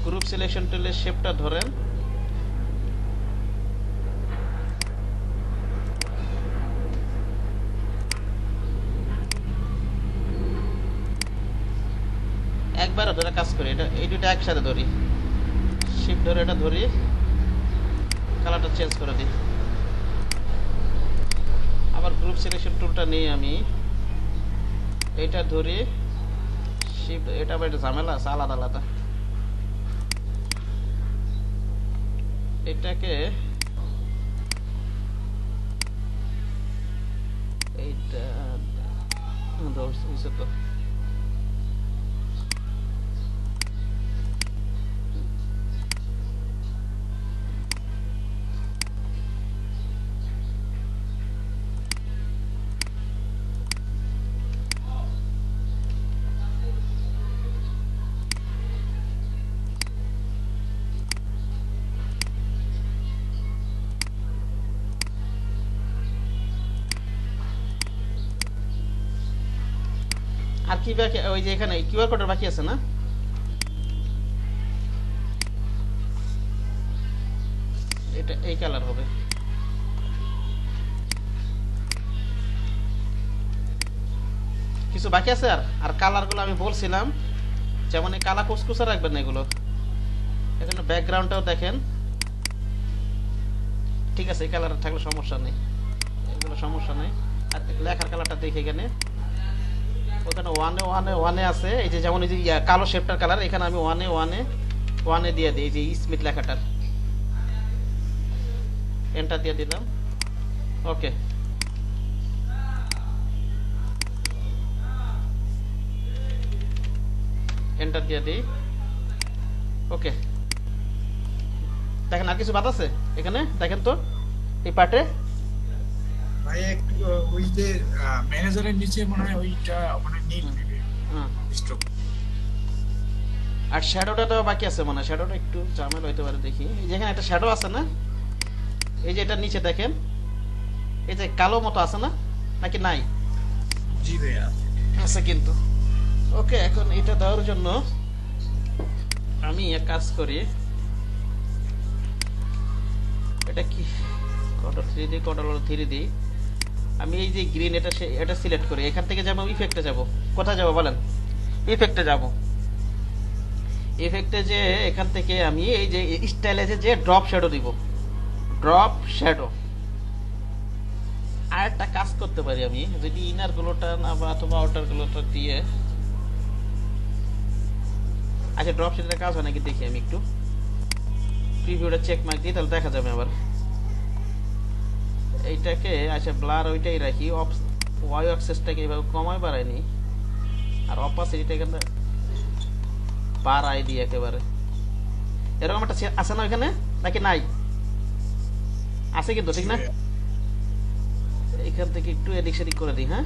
Speaker 1: গ্রুপ সিলেকশন টুলের শেপটা ধরেন, একবার ধরে কাজ করি, এটা এই দুটো একসাথে ধরি, শিফট ধরে এটা ধরি, কালারটা চেঞ্জ করে দিই। আবার গ্রুপ সিলেকশন টুলটা নিয়ে আমি এটা ধরি, শিফট, এটা আবার একটা ঝামেলা আছে, আলাদা আলাদা। এটাকে এইটা ধরছে তো, আর কি বাকি, ওই যে এখানে কিউআর কোডের বাকি আছে না, এটা এই কালার হবে। কিছু বাকি আছে, আর কালার গুলো আমি বলছিলাম, যেমন এই কালা কুচকুচা রাখবেন না এগুলো। এখানে ব্যাকগ্রাউন্ডটাও দেখেন, ঠিক আছে, এই কালার থাকলে সমস্যা নেই, এগুলো সমস্যা নেই। আর লেখার কালারটা দেখে এখানে, ওখানে ওয়ানে ওয়ানে ওয়ানে আছে, এই যে যেমন এই যে কালো শেপটার কালার, এখানে আমি ওয়ানে ওয়ানে ওয়ানে দিয়ে দিই, এই যে স্মিথ লেখাটার, এন্টার দিয়ে দিলাম। ওকে, এন্টার দিয়ে দিই। ওকে, দেখেন আর কিছু বাদ আছে এখানে, দেখেন তো এই পার্টে।
Speaker 2: ভাই একটু ওই যে ম্যানেজারের নিচে মনে হয় ওইটা মানে নীল নেবে স্ট্রোক।
Speaker 1: আর শ্যাডোটা তো বাকি আছে, মানে শ্যাডোটা একটু ঝামেলা হইতে পারে, দেখি। এই যেখানে একটা শ্যাডো আছে না, এই যে এটার নিচে দেখেন, এই যে কালো মতো আছে না, নাকি নাই?
Speaker 2: জি ভাইয়া
Speaker 1: আছে কিন্তু। ওকে, এখন এটা দেওয়ার জন্য আমি এক কাজ করি, এটা কি কন্ট্রোল 3 দিই, কন্ট্রোল 3 দিই, আমি এই যে গ্রিন এটা সিলেক্ট করি, এখান থেকে যাব ইফেক্টে যাব। কোথায় যাব বলেন? ইফেক্টে যাব। ইফেক্টে যে এখান থেকে আমি এই যে স্টাইলে যে ড্রপ শ্যাডো দিব, ড্রপ শ্যাডো। আর একটা কাজ করতে পারি আমি, যদি ইনার গুলোটা না বা অথবা আউটার গুলোটা দিয়ে, আচ্ছা ড্রপ শ্যাডোর কাজ হয় নাকি দেখি আমি একটু, প্রিভিউটা চেক মার্ক দিই, তাহলে দেখা যাবে আবার। এইটাকে আচ্ছা ব্লার ওইটাই রাখি, ওয়াই অ্যাক্সেসটাকে এইভাবে কমায় বাড়াইনি, আর অপাসিটিটা এখানে বাড়াই দিই একেবারে। এরকম একটা আছে না এখানে, নাকি নাই? আছে কিন্তু, ঠিক না? এখান থেকে একটু এদিক সেদিক করে দিই। হ্যাঁ,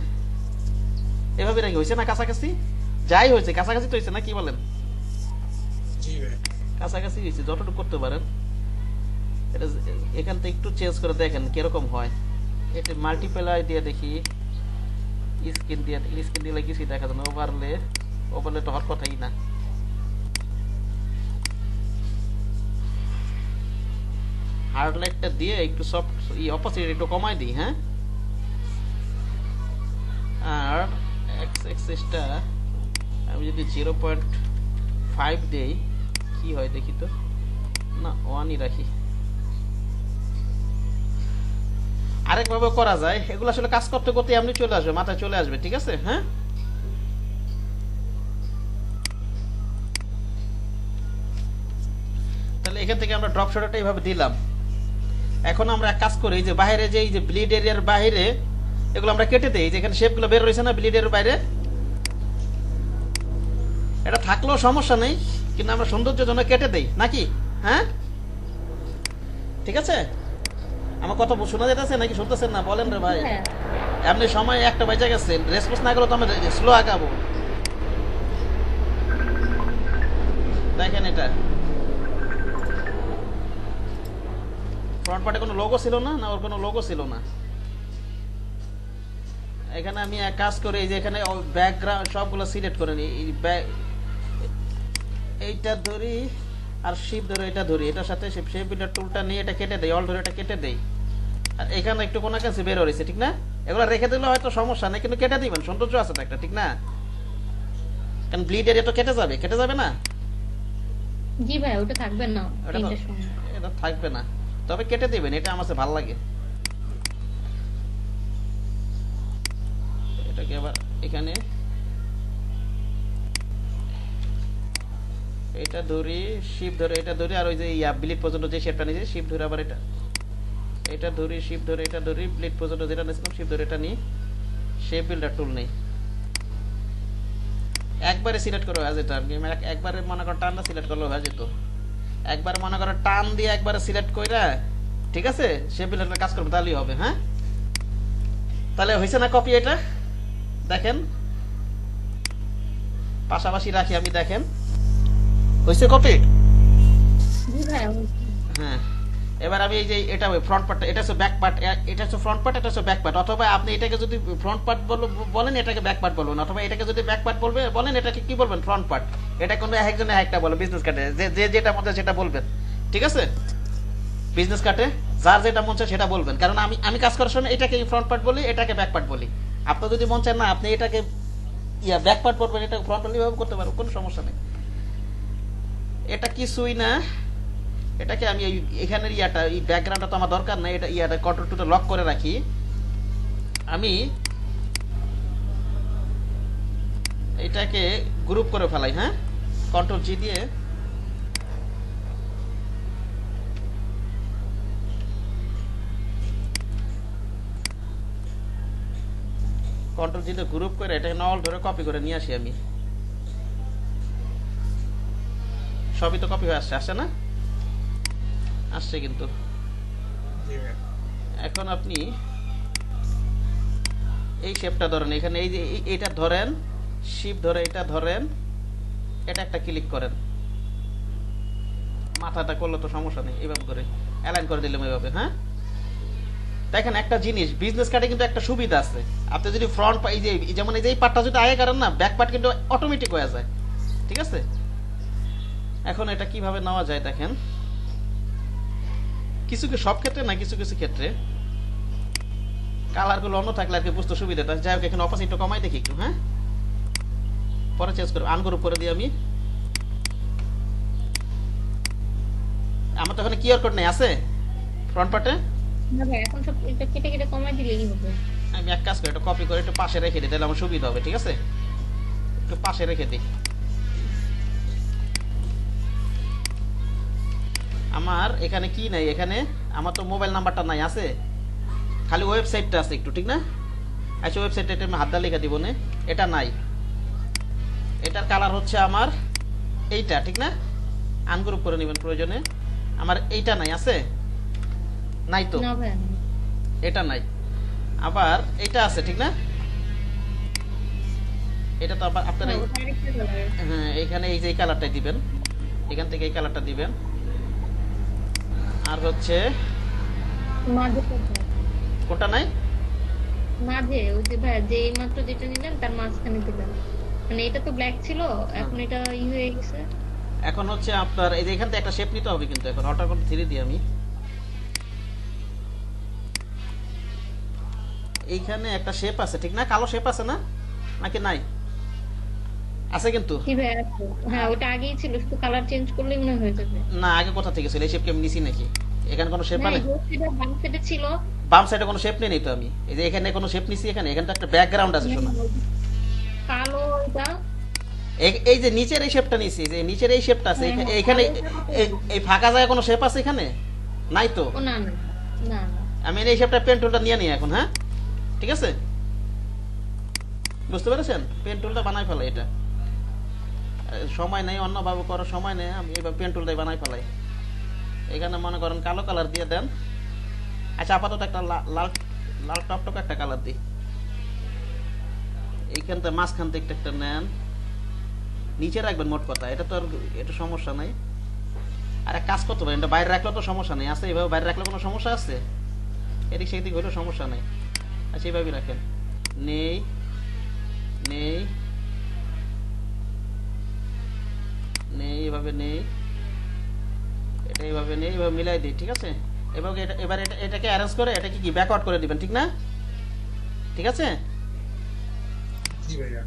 Speaker 1: এভাবে রাখি, হয়েছে না? কাছাকাছি যাই হয়েছে, কাছাকাছি তো হয়েছে না, কি বলেন?
Speaker 2: জি ভাই
Speaker 1: কাছাকাছি হয়েছে, যতটুকু করতে পারেন। এটা এখান থেকে একটু চেঞ্জ করে দেখেন কিরকম হয়। এটা মাল্টিপ্লাই দিয়ে দেখি, স্ক্রিন দিলে কিছুই দেখা যায় না, ওভারলে তো হওয়ার কথাই না। হার্ড লাইটটা দিয়ে একটু সফট অপোজিট একটু কমাই দিই। হ্যাঁ, আর এক্স এক্সিসটা আমি যদি 0.5 দেই কি হয় দেখি তো, না 1ই রাখি। আরেকভাবে করা যায়, এগুলো আসলে কাজ করতে করতে এমনি চলে আসবে, মাথায় চলে আসবে, ঠিক আছে? হ্যাঁ, তাহলে এখান থেকে আমরা ড্রপ শটটা এইভাবে দিলাম। এখন আমরা এক কাজ করি, যে বাইরে যে এই যে ব্লিড এরিয়ার বাইরে এগুলো আমরা কেটে দেই, যেখানে শেপগুলো বের রয়েছে না ব্লিড এরিয়ার বাইরে, এটা থাকলেও সমস্যা নেই, কিন্তু আমরা সৌন্দর্যের জন্য কেটে দেই নাকি? হ্যাঁ, ঠিক আছে? আমার কথা শোনা যাইতেছে নাকি শুনতেছেন না? বলেন রে ভাই।
Speaker 3: হ্যাঁ
Speaker 1: এমনি সময় একটা বাজে গেছে, রেসপন্স না করলে তো আমি স্লো আগাবো। দেখেন এটা ফ্রন্ট পার্টে কোনো লোগো ছিল না, না ওর কোনো লোগো ছিল না। এখানে আমি এক কাজ করি, এই যে এখানে ব্যাকগ্রাউন্ড সবগুলো সিলেক্ট করে নিই, এইটা ধরি আর শিপ ধরে এটা ধরি, এটার সাথে শেপ বিল্ডার টুলটা নিয়ে এটা কেটে দেই, অল ধরে এটা কেটে দেই। আর এখানে একটু কোনো কাছে বের হয়েছে, ঠিক না? এগুলো রেখে দিলে হয়তো সমস্যা নেই, কিন্তু কেটে দিবেন, সৌন্দর্য আছে তো একটা, ঠিক না? কারণ ব্লিড এরিয়া তো কেটে যাবে না?
Speaker 3: জি ভাই, ওটা থাকবে না
Speaker 1: ওটা তো
Speaker 3: তিনটার সময়।
Speaker 1: এটা থাকবে না, তবে কেটে দিবেন, এটা আমার ভালো লাগে। এটাকে আবার এখানে এটা ধরি, শিপ ধরে এটা ধরি, আর ওই যে ব্লিড পর্যন্ত যে শেপটা নিয়েছি শিপ ধরে আবার এটা ধরি, শিপ ধরে এটা ধরি, ব্লিড পর্যন্ত যেটা নিয়েছিলাম শিপ ধরে এটা নিই, শেপ বিল্ডার টুল নেই, একবারে সিলেক্ট করে হয়ে যেত আর কি। একবারে মনে করো টানটা সিলেক্ট করলে হয়ে যেত, একবারে মনে করো টান দিয়ে একবারে সিলেক্ট কইরা, ঠিক আছে, শেপ বিল্ডারের কাজ করবে, তাহলেই হবে। হ্যাঁ, তাহলে হয়েছে না কপি? এটা দেখেন, পাশাপাশি রাখি আমি, দেখেন হয়েছে কপি।
Speaker 3: জি ভাই,
Speaker 1: হ্যাঁ, এবার আমি এই যে এটা ফ্রন্ট পার্ট, এটা হচ্ছে ব্যাক পার্ট, এটা হচ্ছে ফ্রন্ট পার্ট, এটা হচ্ছে ব্যাক পার্ট। অথবা আপনি এটাকে যদি ফ্রন্ট পার্ট বলেন, এটাকে ব্যাক পার্ট বলবেন, অথবা এটাকে যদি ব্যাক পার্ট বলেন, এটাকে কি বলবেন? Front part. এটা কোনো একজনে একটা বলে বিজনেস কার্ডে, যে যেটা মনে সেটা বলবেন, ঠিক আছে? বিজনেস কার্ডে যার যেটা মন চায় সেটা বলবেন, কারণ আমি কাজ করার সময় এটাকে ফ্রন্ট পার্ট বলি, এটাকে ব্যাক পার্ট বলি। আপনার যদি মন চায় না আপনি এটাকে ব্যাক পার্ট বলবেন, এটাকে ফ্রন্ট পার্ট এভাবে করতে পারবো, কোনো সমস্যা নেই। এটা কিছুই না, এটাকে আমি এখানের এই ব্যাকগ্রাউন্ডটা তো আমার দরকার নাই, এটা কন্ট্রোল টুটা লক করে রাখি। আমি এটাকে গ্রুপ করে ফেলাই। হ্যাঁ, কন্ট্রোল জি দিয়ে গ্রুপ করে এটাকে নল ধরে কপি করে নিয়ে আসি আমি। সবই তো কপি হয়ে আসছে না? আসছে কিন্তু।
Speaker 2: জি ভাই।
Speaker 1: এখন আপনি এই শেপটা ধরেন, এখানে এই যে এইটা ধরেন, শিপ ধরে এটা ধরেন, এটা একটা ক্লিক করেন, মাথাটা করলে তো সমস্যা নেই, এইভাবে করে অ্যালাইন করে দিলাম এইভাবে। হ্যাঁ, দেখেন একটা জিনিস, বিজনেস কার্ডে কিন্তু একটা সুবিধা আছে, আপনি যদি ফ্রন্ট এই যে যেমন এই যে এই পার্টটা যদি আগে করেন না, ব্যাক পার্ট কিন্তু অটোমেটিক হয়ে যায়, ঠিক আছে? এখন এটা কিভাবে নেওয়া যায় দেখেন, কিছু সব ক্ষেত্রে না, কিছু কিছু ক্ষেত্রে কালার গুলো অন্য থাকলে আর কি বুঝতে সুবিধাটা। যাই হোক, এখানে অপোজিটটা কমাই দেখি একটু। হ্যাঁ, পরে চেঞ্জ করবো, আনগ্রুপ করে দিই আমি। আমার তো এখানে কিউআর কোড নেই, আছে ফ্রন্ট পার্টে।
Speaker 3: না ভাই, এখন সব এটা কেটে কেটে কমাই দিলেই হবে।
Speaker 1: আমি এক কাজ করি, এটা কপি করে একটু পাশে রেখে দিই, তাহলে আমার সুবিধা হবে, ঠিক আছে? একটু পাশে রেখে দিই। আমার এখানে কি নাই, এখানে আমার তো মোবাইল নাম্বারটা নাই, আছে খালি ওয়েবসাইটটা আছে একটু, ঠিক না? আচ্ছা, ওয়েবসাইটটা এটা আমি হাত দিয়ে লিখে দিব না, এটা নাই। এটার কালার হচ্ছে আমার এইটা, ঠিক না? আনগ্রুপ করে নেবেন প্রয়োজনে। আমার এইটা নাই, আছে নাই তো?
Speaker 3: না ভাই,
Speaker 1: এটা নাই, আবার এটা আছে, ঠিক না? এটা তো আবার আপনারা
Speaker 3: ওটা আরেকটা কালার।
Speaker 1: হ্যাঁ, এখানে এই যে এই কালারটাই দিবেন, এখান থেকে এই কালারটা দিবেন। আর হচ্ছে
Speaker 3: মাঝে
Speaker 1: কোনটা নাই?
Speaker 3: মাঝে ওই যে ভাই, যে মাত্র যেটা নিলেন তার মাঝখানে দিলেন, মানে এটা তো ব্ল্যাক ছিল, এখন এটা হয়ে গেছে।
Speaker 1: এখন হচ্ছে আপনার এই যে এখান থেকে একটা শেপ নিতে হবে, কিন্তু এখন অল্টার করে ধীরে দিই আমি। এইখানে একটা শেপ আছে, ঠিক না? কালো শেপ আছে না, নাকি নাই? আছে কিন্তু।
Speaker 3: কি ভাই আছে? হ্যাঁ, ওটা আগেই ছিল, শুধু কালার চেঞ্জ করলেই মনে হয়ে যাবে।
Speaker 1: না, আগে কোথা থেকে ছিল? এই শেপ কি আমি নিছি নাকি? এখানে কোনো শেপ
Speaker 3: না,
Speaker 1: নেই,
Speaker 3: এটা বাম সাইডে ছিল।
Speaker 1: বাম সাইডে কোনো শেপ নেই তো। আমি এই যে এখানে কোনো শেপ নিছি, এখানে তো একটা ব্যাকগ্রাউন্ড আছে, শোনা।
Speaker 3: কালো এটা।
Speaker 1: এই যে নিচের এই শেপটা নিছি, যে নিচের এই শেপটা আছে, এখানে এই ফাঁকা জায়গায় কোনো শেপ আছে এখানে? নাই তো।
Speaker 3: ও না না না না।
Speaker 1: আমি এই শেপটা পেন টুলটা নিয়ে নিই এখন। হ্যাঁ, ঠিক আছে, বুঝতে পেরেছেন? পেন টুলটা বানাই ফেলাই, এটা সময় নেই, অন্যভাবে করার সময় নেই, আমি এবার পেন টুলটাই বানাই ফেলাই। এখানে মনে করেন কালো কালার দিয়ে দেন। আচ্ছা আপাতত একটা লাল লাল টকটক একটা কালার দিই। এইখানটা মাঝখান থেকে একটা নেন, নিচে রাখবেন মোট কথা, এটা তো আর এটা সমস্যা নাই। আর এক কাজ করতে পারেন, এটা বাইরে রাখলেও তো সমস্যা নেই, আছে এইভাবে বাইরে রাখলে কোনো সমস্যা আছে? এদিক সেদিক হইলেও সমস্যা নেই। আচ্ছা এইভাবে রাখেন, নেই নেই নেই, এভাবে নেই, এটা এইভাবে নেই, এইভাবে মিলাই দিই, ঠিক আছে? এবার এটাকে অ্যারেঞ্জ করে এটাকে কি ব্যাকওয়ার্ড করে দিবেন, ঠিক না? ঠিক আছে?
Speaker 2: জি ভাইয়া।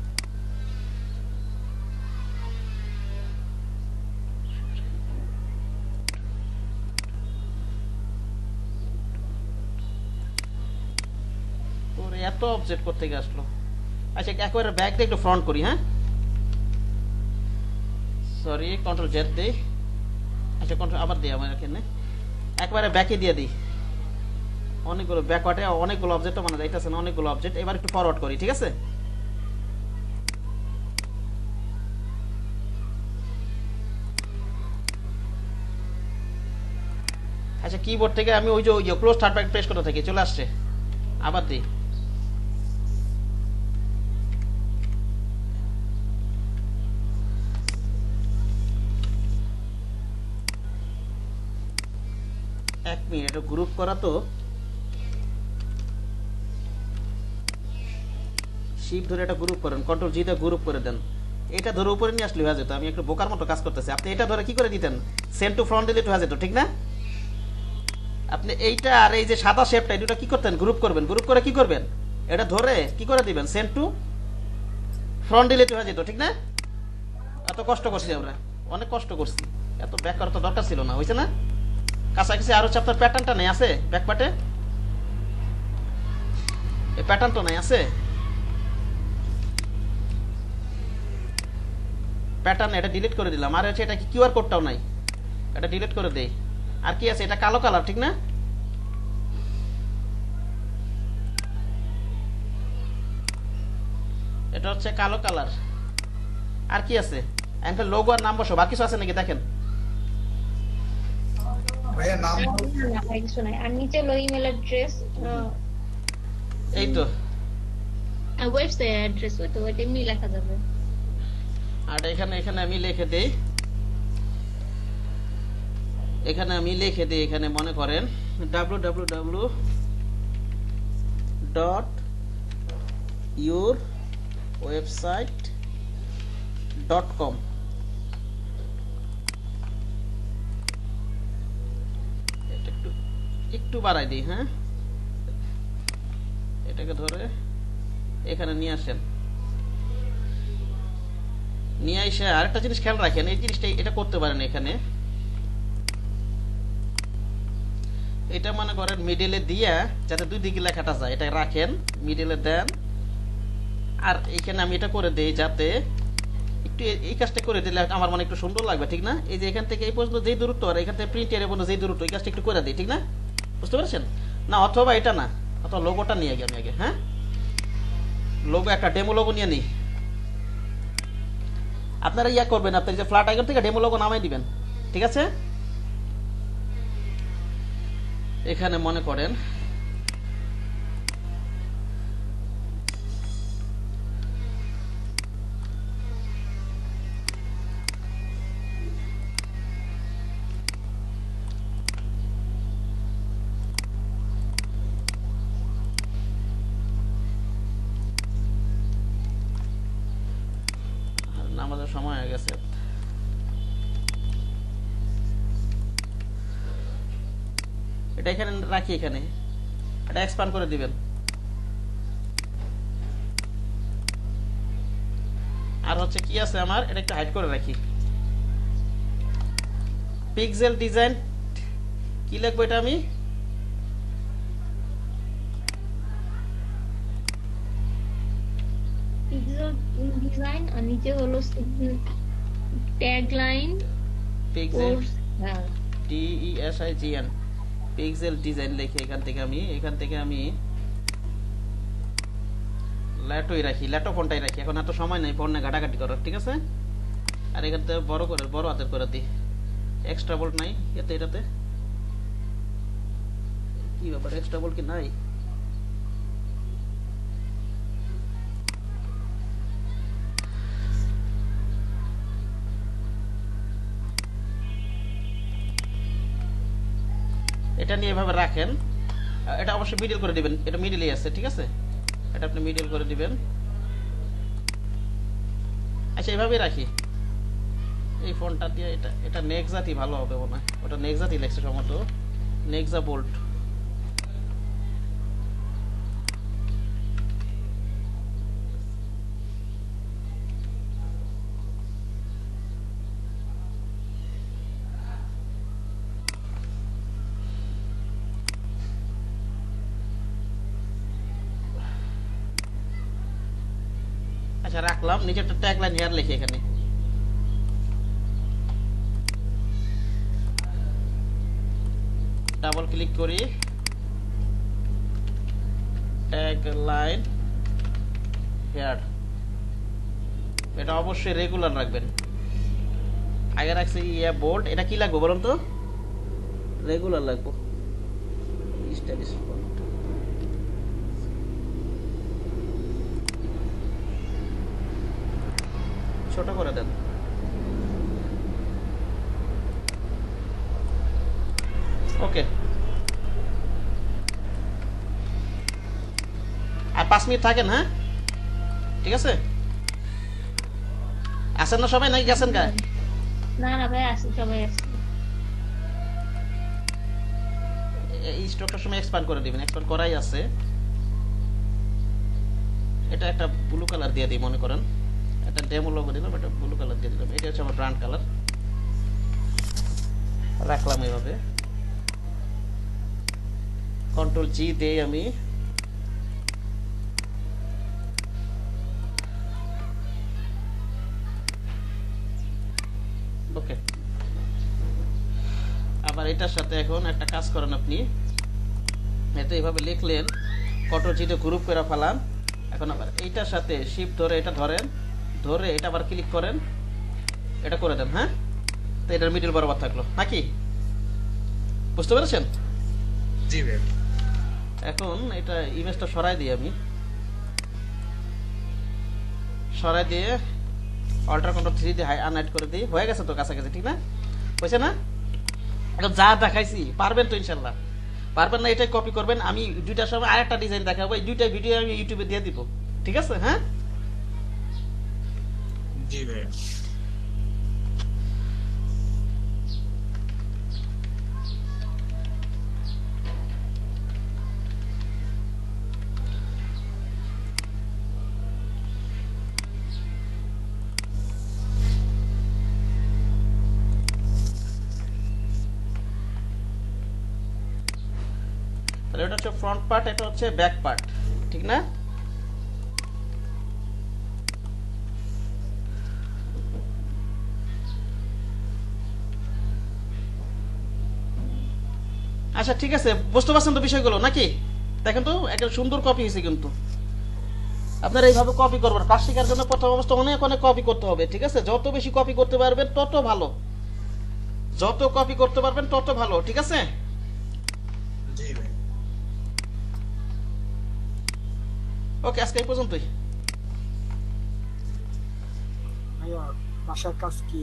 Speaker 1: ওরে এত অবজেক্ট করতে গিয়ে আসলো। আচ্ছা একবারে ব্যাক দিয়ে একটু ফ্রন্ট করি, হ্যাঁ সরি, কন্ট্রোল জেড দিই। আচ্ছা কন্ট্রোল আবার দিই, আমার এখানে একবারে ব্যাকে দিয়ে দিই। অনেকগুলো ব্যাকওয়ার্ডে অনেকগুলো অবজেক্ট মানে যাইতেছে না, অনেকগুলো অবজেক্ট। এবার একটু ফরওয়ার্ড করি, ঠিক আছে? আচ্ছা কিবোর্ড থেকে আমি ওই যে ক্লোজ থার্ড ব্র্যাকেট প্রেস করতে থাকি, চলে আসছে। আবার দিই, এক মিনিট, এটা গ্রুপ করা তো, শিপ ধরে এটা গ্রুপ করেন, কন্ট্রোল জি তে গ্রুপ করে দেন। এটা ধরে উপরে নিয়ে আসলে হয়ে যেত, আমি একটু বোকার মতো কাজ করতেছি। আপনি এটা ধরে কি করে দিতেন, সেন্ড টু ফ্রন্ট দিলে হয়ে যেত, ঠিক না? আপনি এইটা আর এই যে সাদা শেপটা, এই দুটো কি করতেন, গ্রুপ করবেন, গ্রুপ করে কি করবেন, এটা ধরে কি করে দিবেন, সেন্ড টু ফ্রন্ট দিলে হয়ে যেত, ঠিক না? এত কষ্ট করছি আমরা, অনেক কষ্ট করছি, এত ব্যাক করার তো দরকার ছিল না, হয়েছে না? কাছাকাছি আরো চ্যাপ্টার প্যাটার্নটা নেই আছে ব্যাক পার্টে, এই প্যাটার্ন তো নাই আছে, প্যাটার্ন এটা ডিলিট করে দিলাম। আর হচ্ছে এটা কি কিউআর কোডটাও নাই, এটা ডিলিট করে দেই। আর কি আছে, এটা কালো কালার, ঠিক না? এটা হচ্ছে কালো কালার। আর কি আছে, একটা লোগো আর নাম বসো, আর কিছু আছে নাকি দেখেন?
Speaker 2: ভাইয়া নাম
Speaker 3: না ভাই কিছু নাই। আর নিচে হলো ইমেল অ্যাড্রেস,
Speaker 1: এই তো,
Speaker 3: ওয়েবসাইট অ্যাড্রেস, ওই তো ওইটা এমনি লেখা যাবে।
Speaker 1: আর এখানে এখানে আমি লিখে দেই, এখানে আমি লিখে দিই, এখানে মনে করেন www.yourwebsite.com। এটা একটু একটু বাড়াই দিই, হ্যাঁ এটাকে ধরে এখানে নিয়ে আসেন, নিয়ে এসে আরেকটা জিনিস খেয়াল রাখেন, এই জিনিসটা এটা করতে পারেন এখানে, এটা মনে করেন মিডলে দিয়া যাতে দুই দিকে লেখাটা যায়, এটা রাখেন, মিডলে দেন। আর এখানে আমি এটা করে দেই যাতে একটু এই কাজটা করে দিলে আমার মনে একটু সুন্দর লাগবে, ঠিক না? এই যে এখান থেকে এই পর্যন্ত যেই দূরত্ব আর এখান থেকে প্রিন্ট এর পর্যন্ত যেই দূরত্ব, এই কাজটা একটু করে দিই, ঠিক না? বুঝতে পারছেন না? অথবা এটা না, অথবা লোগোটা নিয়ে গিয়ে আমি আগে, হ্যাঁ লোগো একটা ডেমো লোগো নিয়ে নিই। আপনারা ইয়া করবেন, আপনার যে ফ্ল্যাট আইকন থেকে ডেমো লোগো নামাই দিবেন, ঠিক আছে? এখানে মনে করেন নামাজের সময় হয়ে গেছে, এটা এখানে রাখি, এখানে এটা এক্সপ্যান্ড করে দিবেন। আর হচ্ছে কি আছে আমার, এটা একটু হাইড করে রাখি। পিক্সেল ডিজাইন কি লিখবো এটা আমি,
Speaker 3: ডিজাইন, আর নিচে হলো ট্যাগ লাইন,
Speaker 1: পিক্সেল
Speaker 3: হ্যাঁ
Speaker 1: DESIGN পিক্সেল ডিজাইন লিখে এখান থেকে আমি ল্যাটোই রাখি, ল্যাটো ফন্টটাই রাখি। এখন এত সময় নাই ফন্ট নিয়ে ঘাটাঘাটি করার, ঠিক আছে? আর এখান থেকে বড় হাতের করে দিই, এক্সট্রা বোল্ড নাই এতে, এটাতে কি ব্যাপার, এক্সট্রা বল কি নাই? এটা নিয়ে এভাবে রাখেন, এটা অবশ্যই মিডল করে দিবেন, এটা মিডলেই আছে, ঠিক আছে? এটা আপনি মিডল করে দিবেন। আচ্ছা এইভাবেই রাখি, এই ফোনটা দিয়ে। এটা এটা নেক্সাটি ভালো হবে মনে হয়, ওটা নেক্সাটি লেখছে সম্ভবত, নেক্সা বোল্ট। আচ্ছা রাখলাম, নিচেরটা ট্যাগলাইন হেয়ার লিখি এখানে। ডাবল ক্লিক করি, ট্যাগলাইন হেয়ার। এটা অবশ্যই রেগুলার রাখবেন। আগে রাখছি ইয়া বোল্ড, এটা কি লাগবে বলুন তো? রেগুলার লাগবে। Stylish font. ছোট করে দেন। ওকে, আর 5 মিনিট থাকেন, হ্যাঁ ঠিক আছে? আসেন না সবাই নাকি গেছেন গা?
Speaker 3: না না ভাই, আসি, সবাই আসি।
Speaker 1: এই স্টকটার সময় এক্সপ্যান্ড করে দিবেন, এক্সপ্যান্ড করাই আছে। এটা একটা ব্লু কালার দিয়ে দিই, মনে করেন একটা ডেমো লোগো দিলাম, এটা ব্লু কালার দিয়ে দিলাম। এটা হচ্ছে আমার ব্র্যান্ড কালার, রাখলাম এইভাবে। কন্ট্রোল জি দেই আমি। ওকে, আবার এটার সাথে এখন একটা কাজ করেন আপনি, এটা এইভাবে লিখলেন, কন্ট্রোল জিতে গ্রুপ করে ফেলান। এখন আবার এইটার সাথে শিফট ধরে এটা ধরেন, ধরে এটা আবার ক্লিক করেন, এটা করে দেন। হ্যাঁ, তো এটার মিডল বরাবর থাকলো নাকি? বুঝতে পেরেছেন?
Speaker 4: জি ভাই।
Speaker 1: এখন এটা ইমেজটা সরাই দিই আমি, সরাই দিয়ে অল্টার কন্ট্রোল 3 দিয়ে আনহাইড করে দিই। হয়ে গেছে তো কাছাকাছি, ঠিক না? হয়েছে না? এখন যা দেখাইছি পারবেন তো ইনশাল্লাহ? পারবেন না এটাই কপি করবেন। আমি 2টার সময় আরেকটা ডিজাইন দেখাবো, এই 2টা ভিডিও আমি ইউটিউবে দিয়ে দিব, ঠিক আছে? হ্যাঁ
Speaker 4: জি ভাই।
Speaker 1: তাহলে এটা হচ্ছে ফ্রন্ট পার্ট, এটা হচ্ছে ব্যাক পার্ট, ঠিক না? আচ্ছা ঠিক আছে, বুঝতে পারছেন তো বিষয়গুলো নাকি? দেখেন তো একটা সুন্দর কপি হয়েছে, কিন্তু আপনারা এইভাবে কপি করবেন। কাজ শেখার জন্য প্রথম অবস্থা অনেক অনেক কপি করতে হবে, ঠিক আছে? যত বেশি কপি করতে পারবেন তত ভালো, যত কপি করতে পারবেন তত ভালো, ঠিক আছে?
Speaker 4: জি ভাই।
Speaker 1: ওকে, আজকে এই পর্যন্তই।
Speaker 7: ভাইয়া বাসার কাজ কি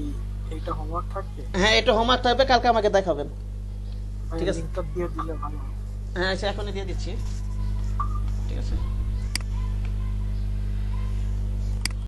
Speaker 7: এইটা হোমওয়ার্ক থাকবে?
Speaker 1: হ্যাঁ, এটা হোমওয়ার্ক থাকবে, কালকে আমাকে দেখাবেন।
Speaker 7: ভাই
Speaker 1: ঠিক আছে।
Speaker 7: লিংকটা দিয়ে দিলে ভালো হয়।
Speaker 1: হ্যাঁ আচ্ছা, এখনই দিয়ে দিচ্ছি, ঠিক আছে?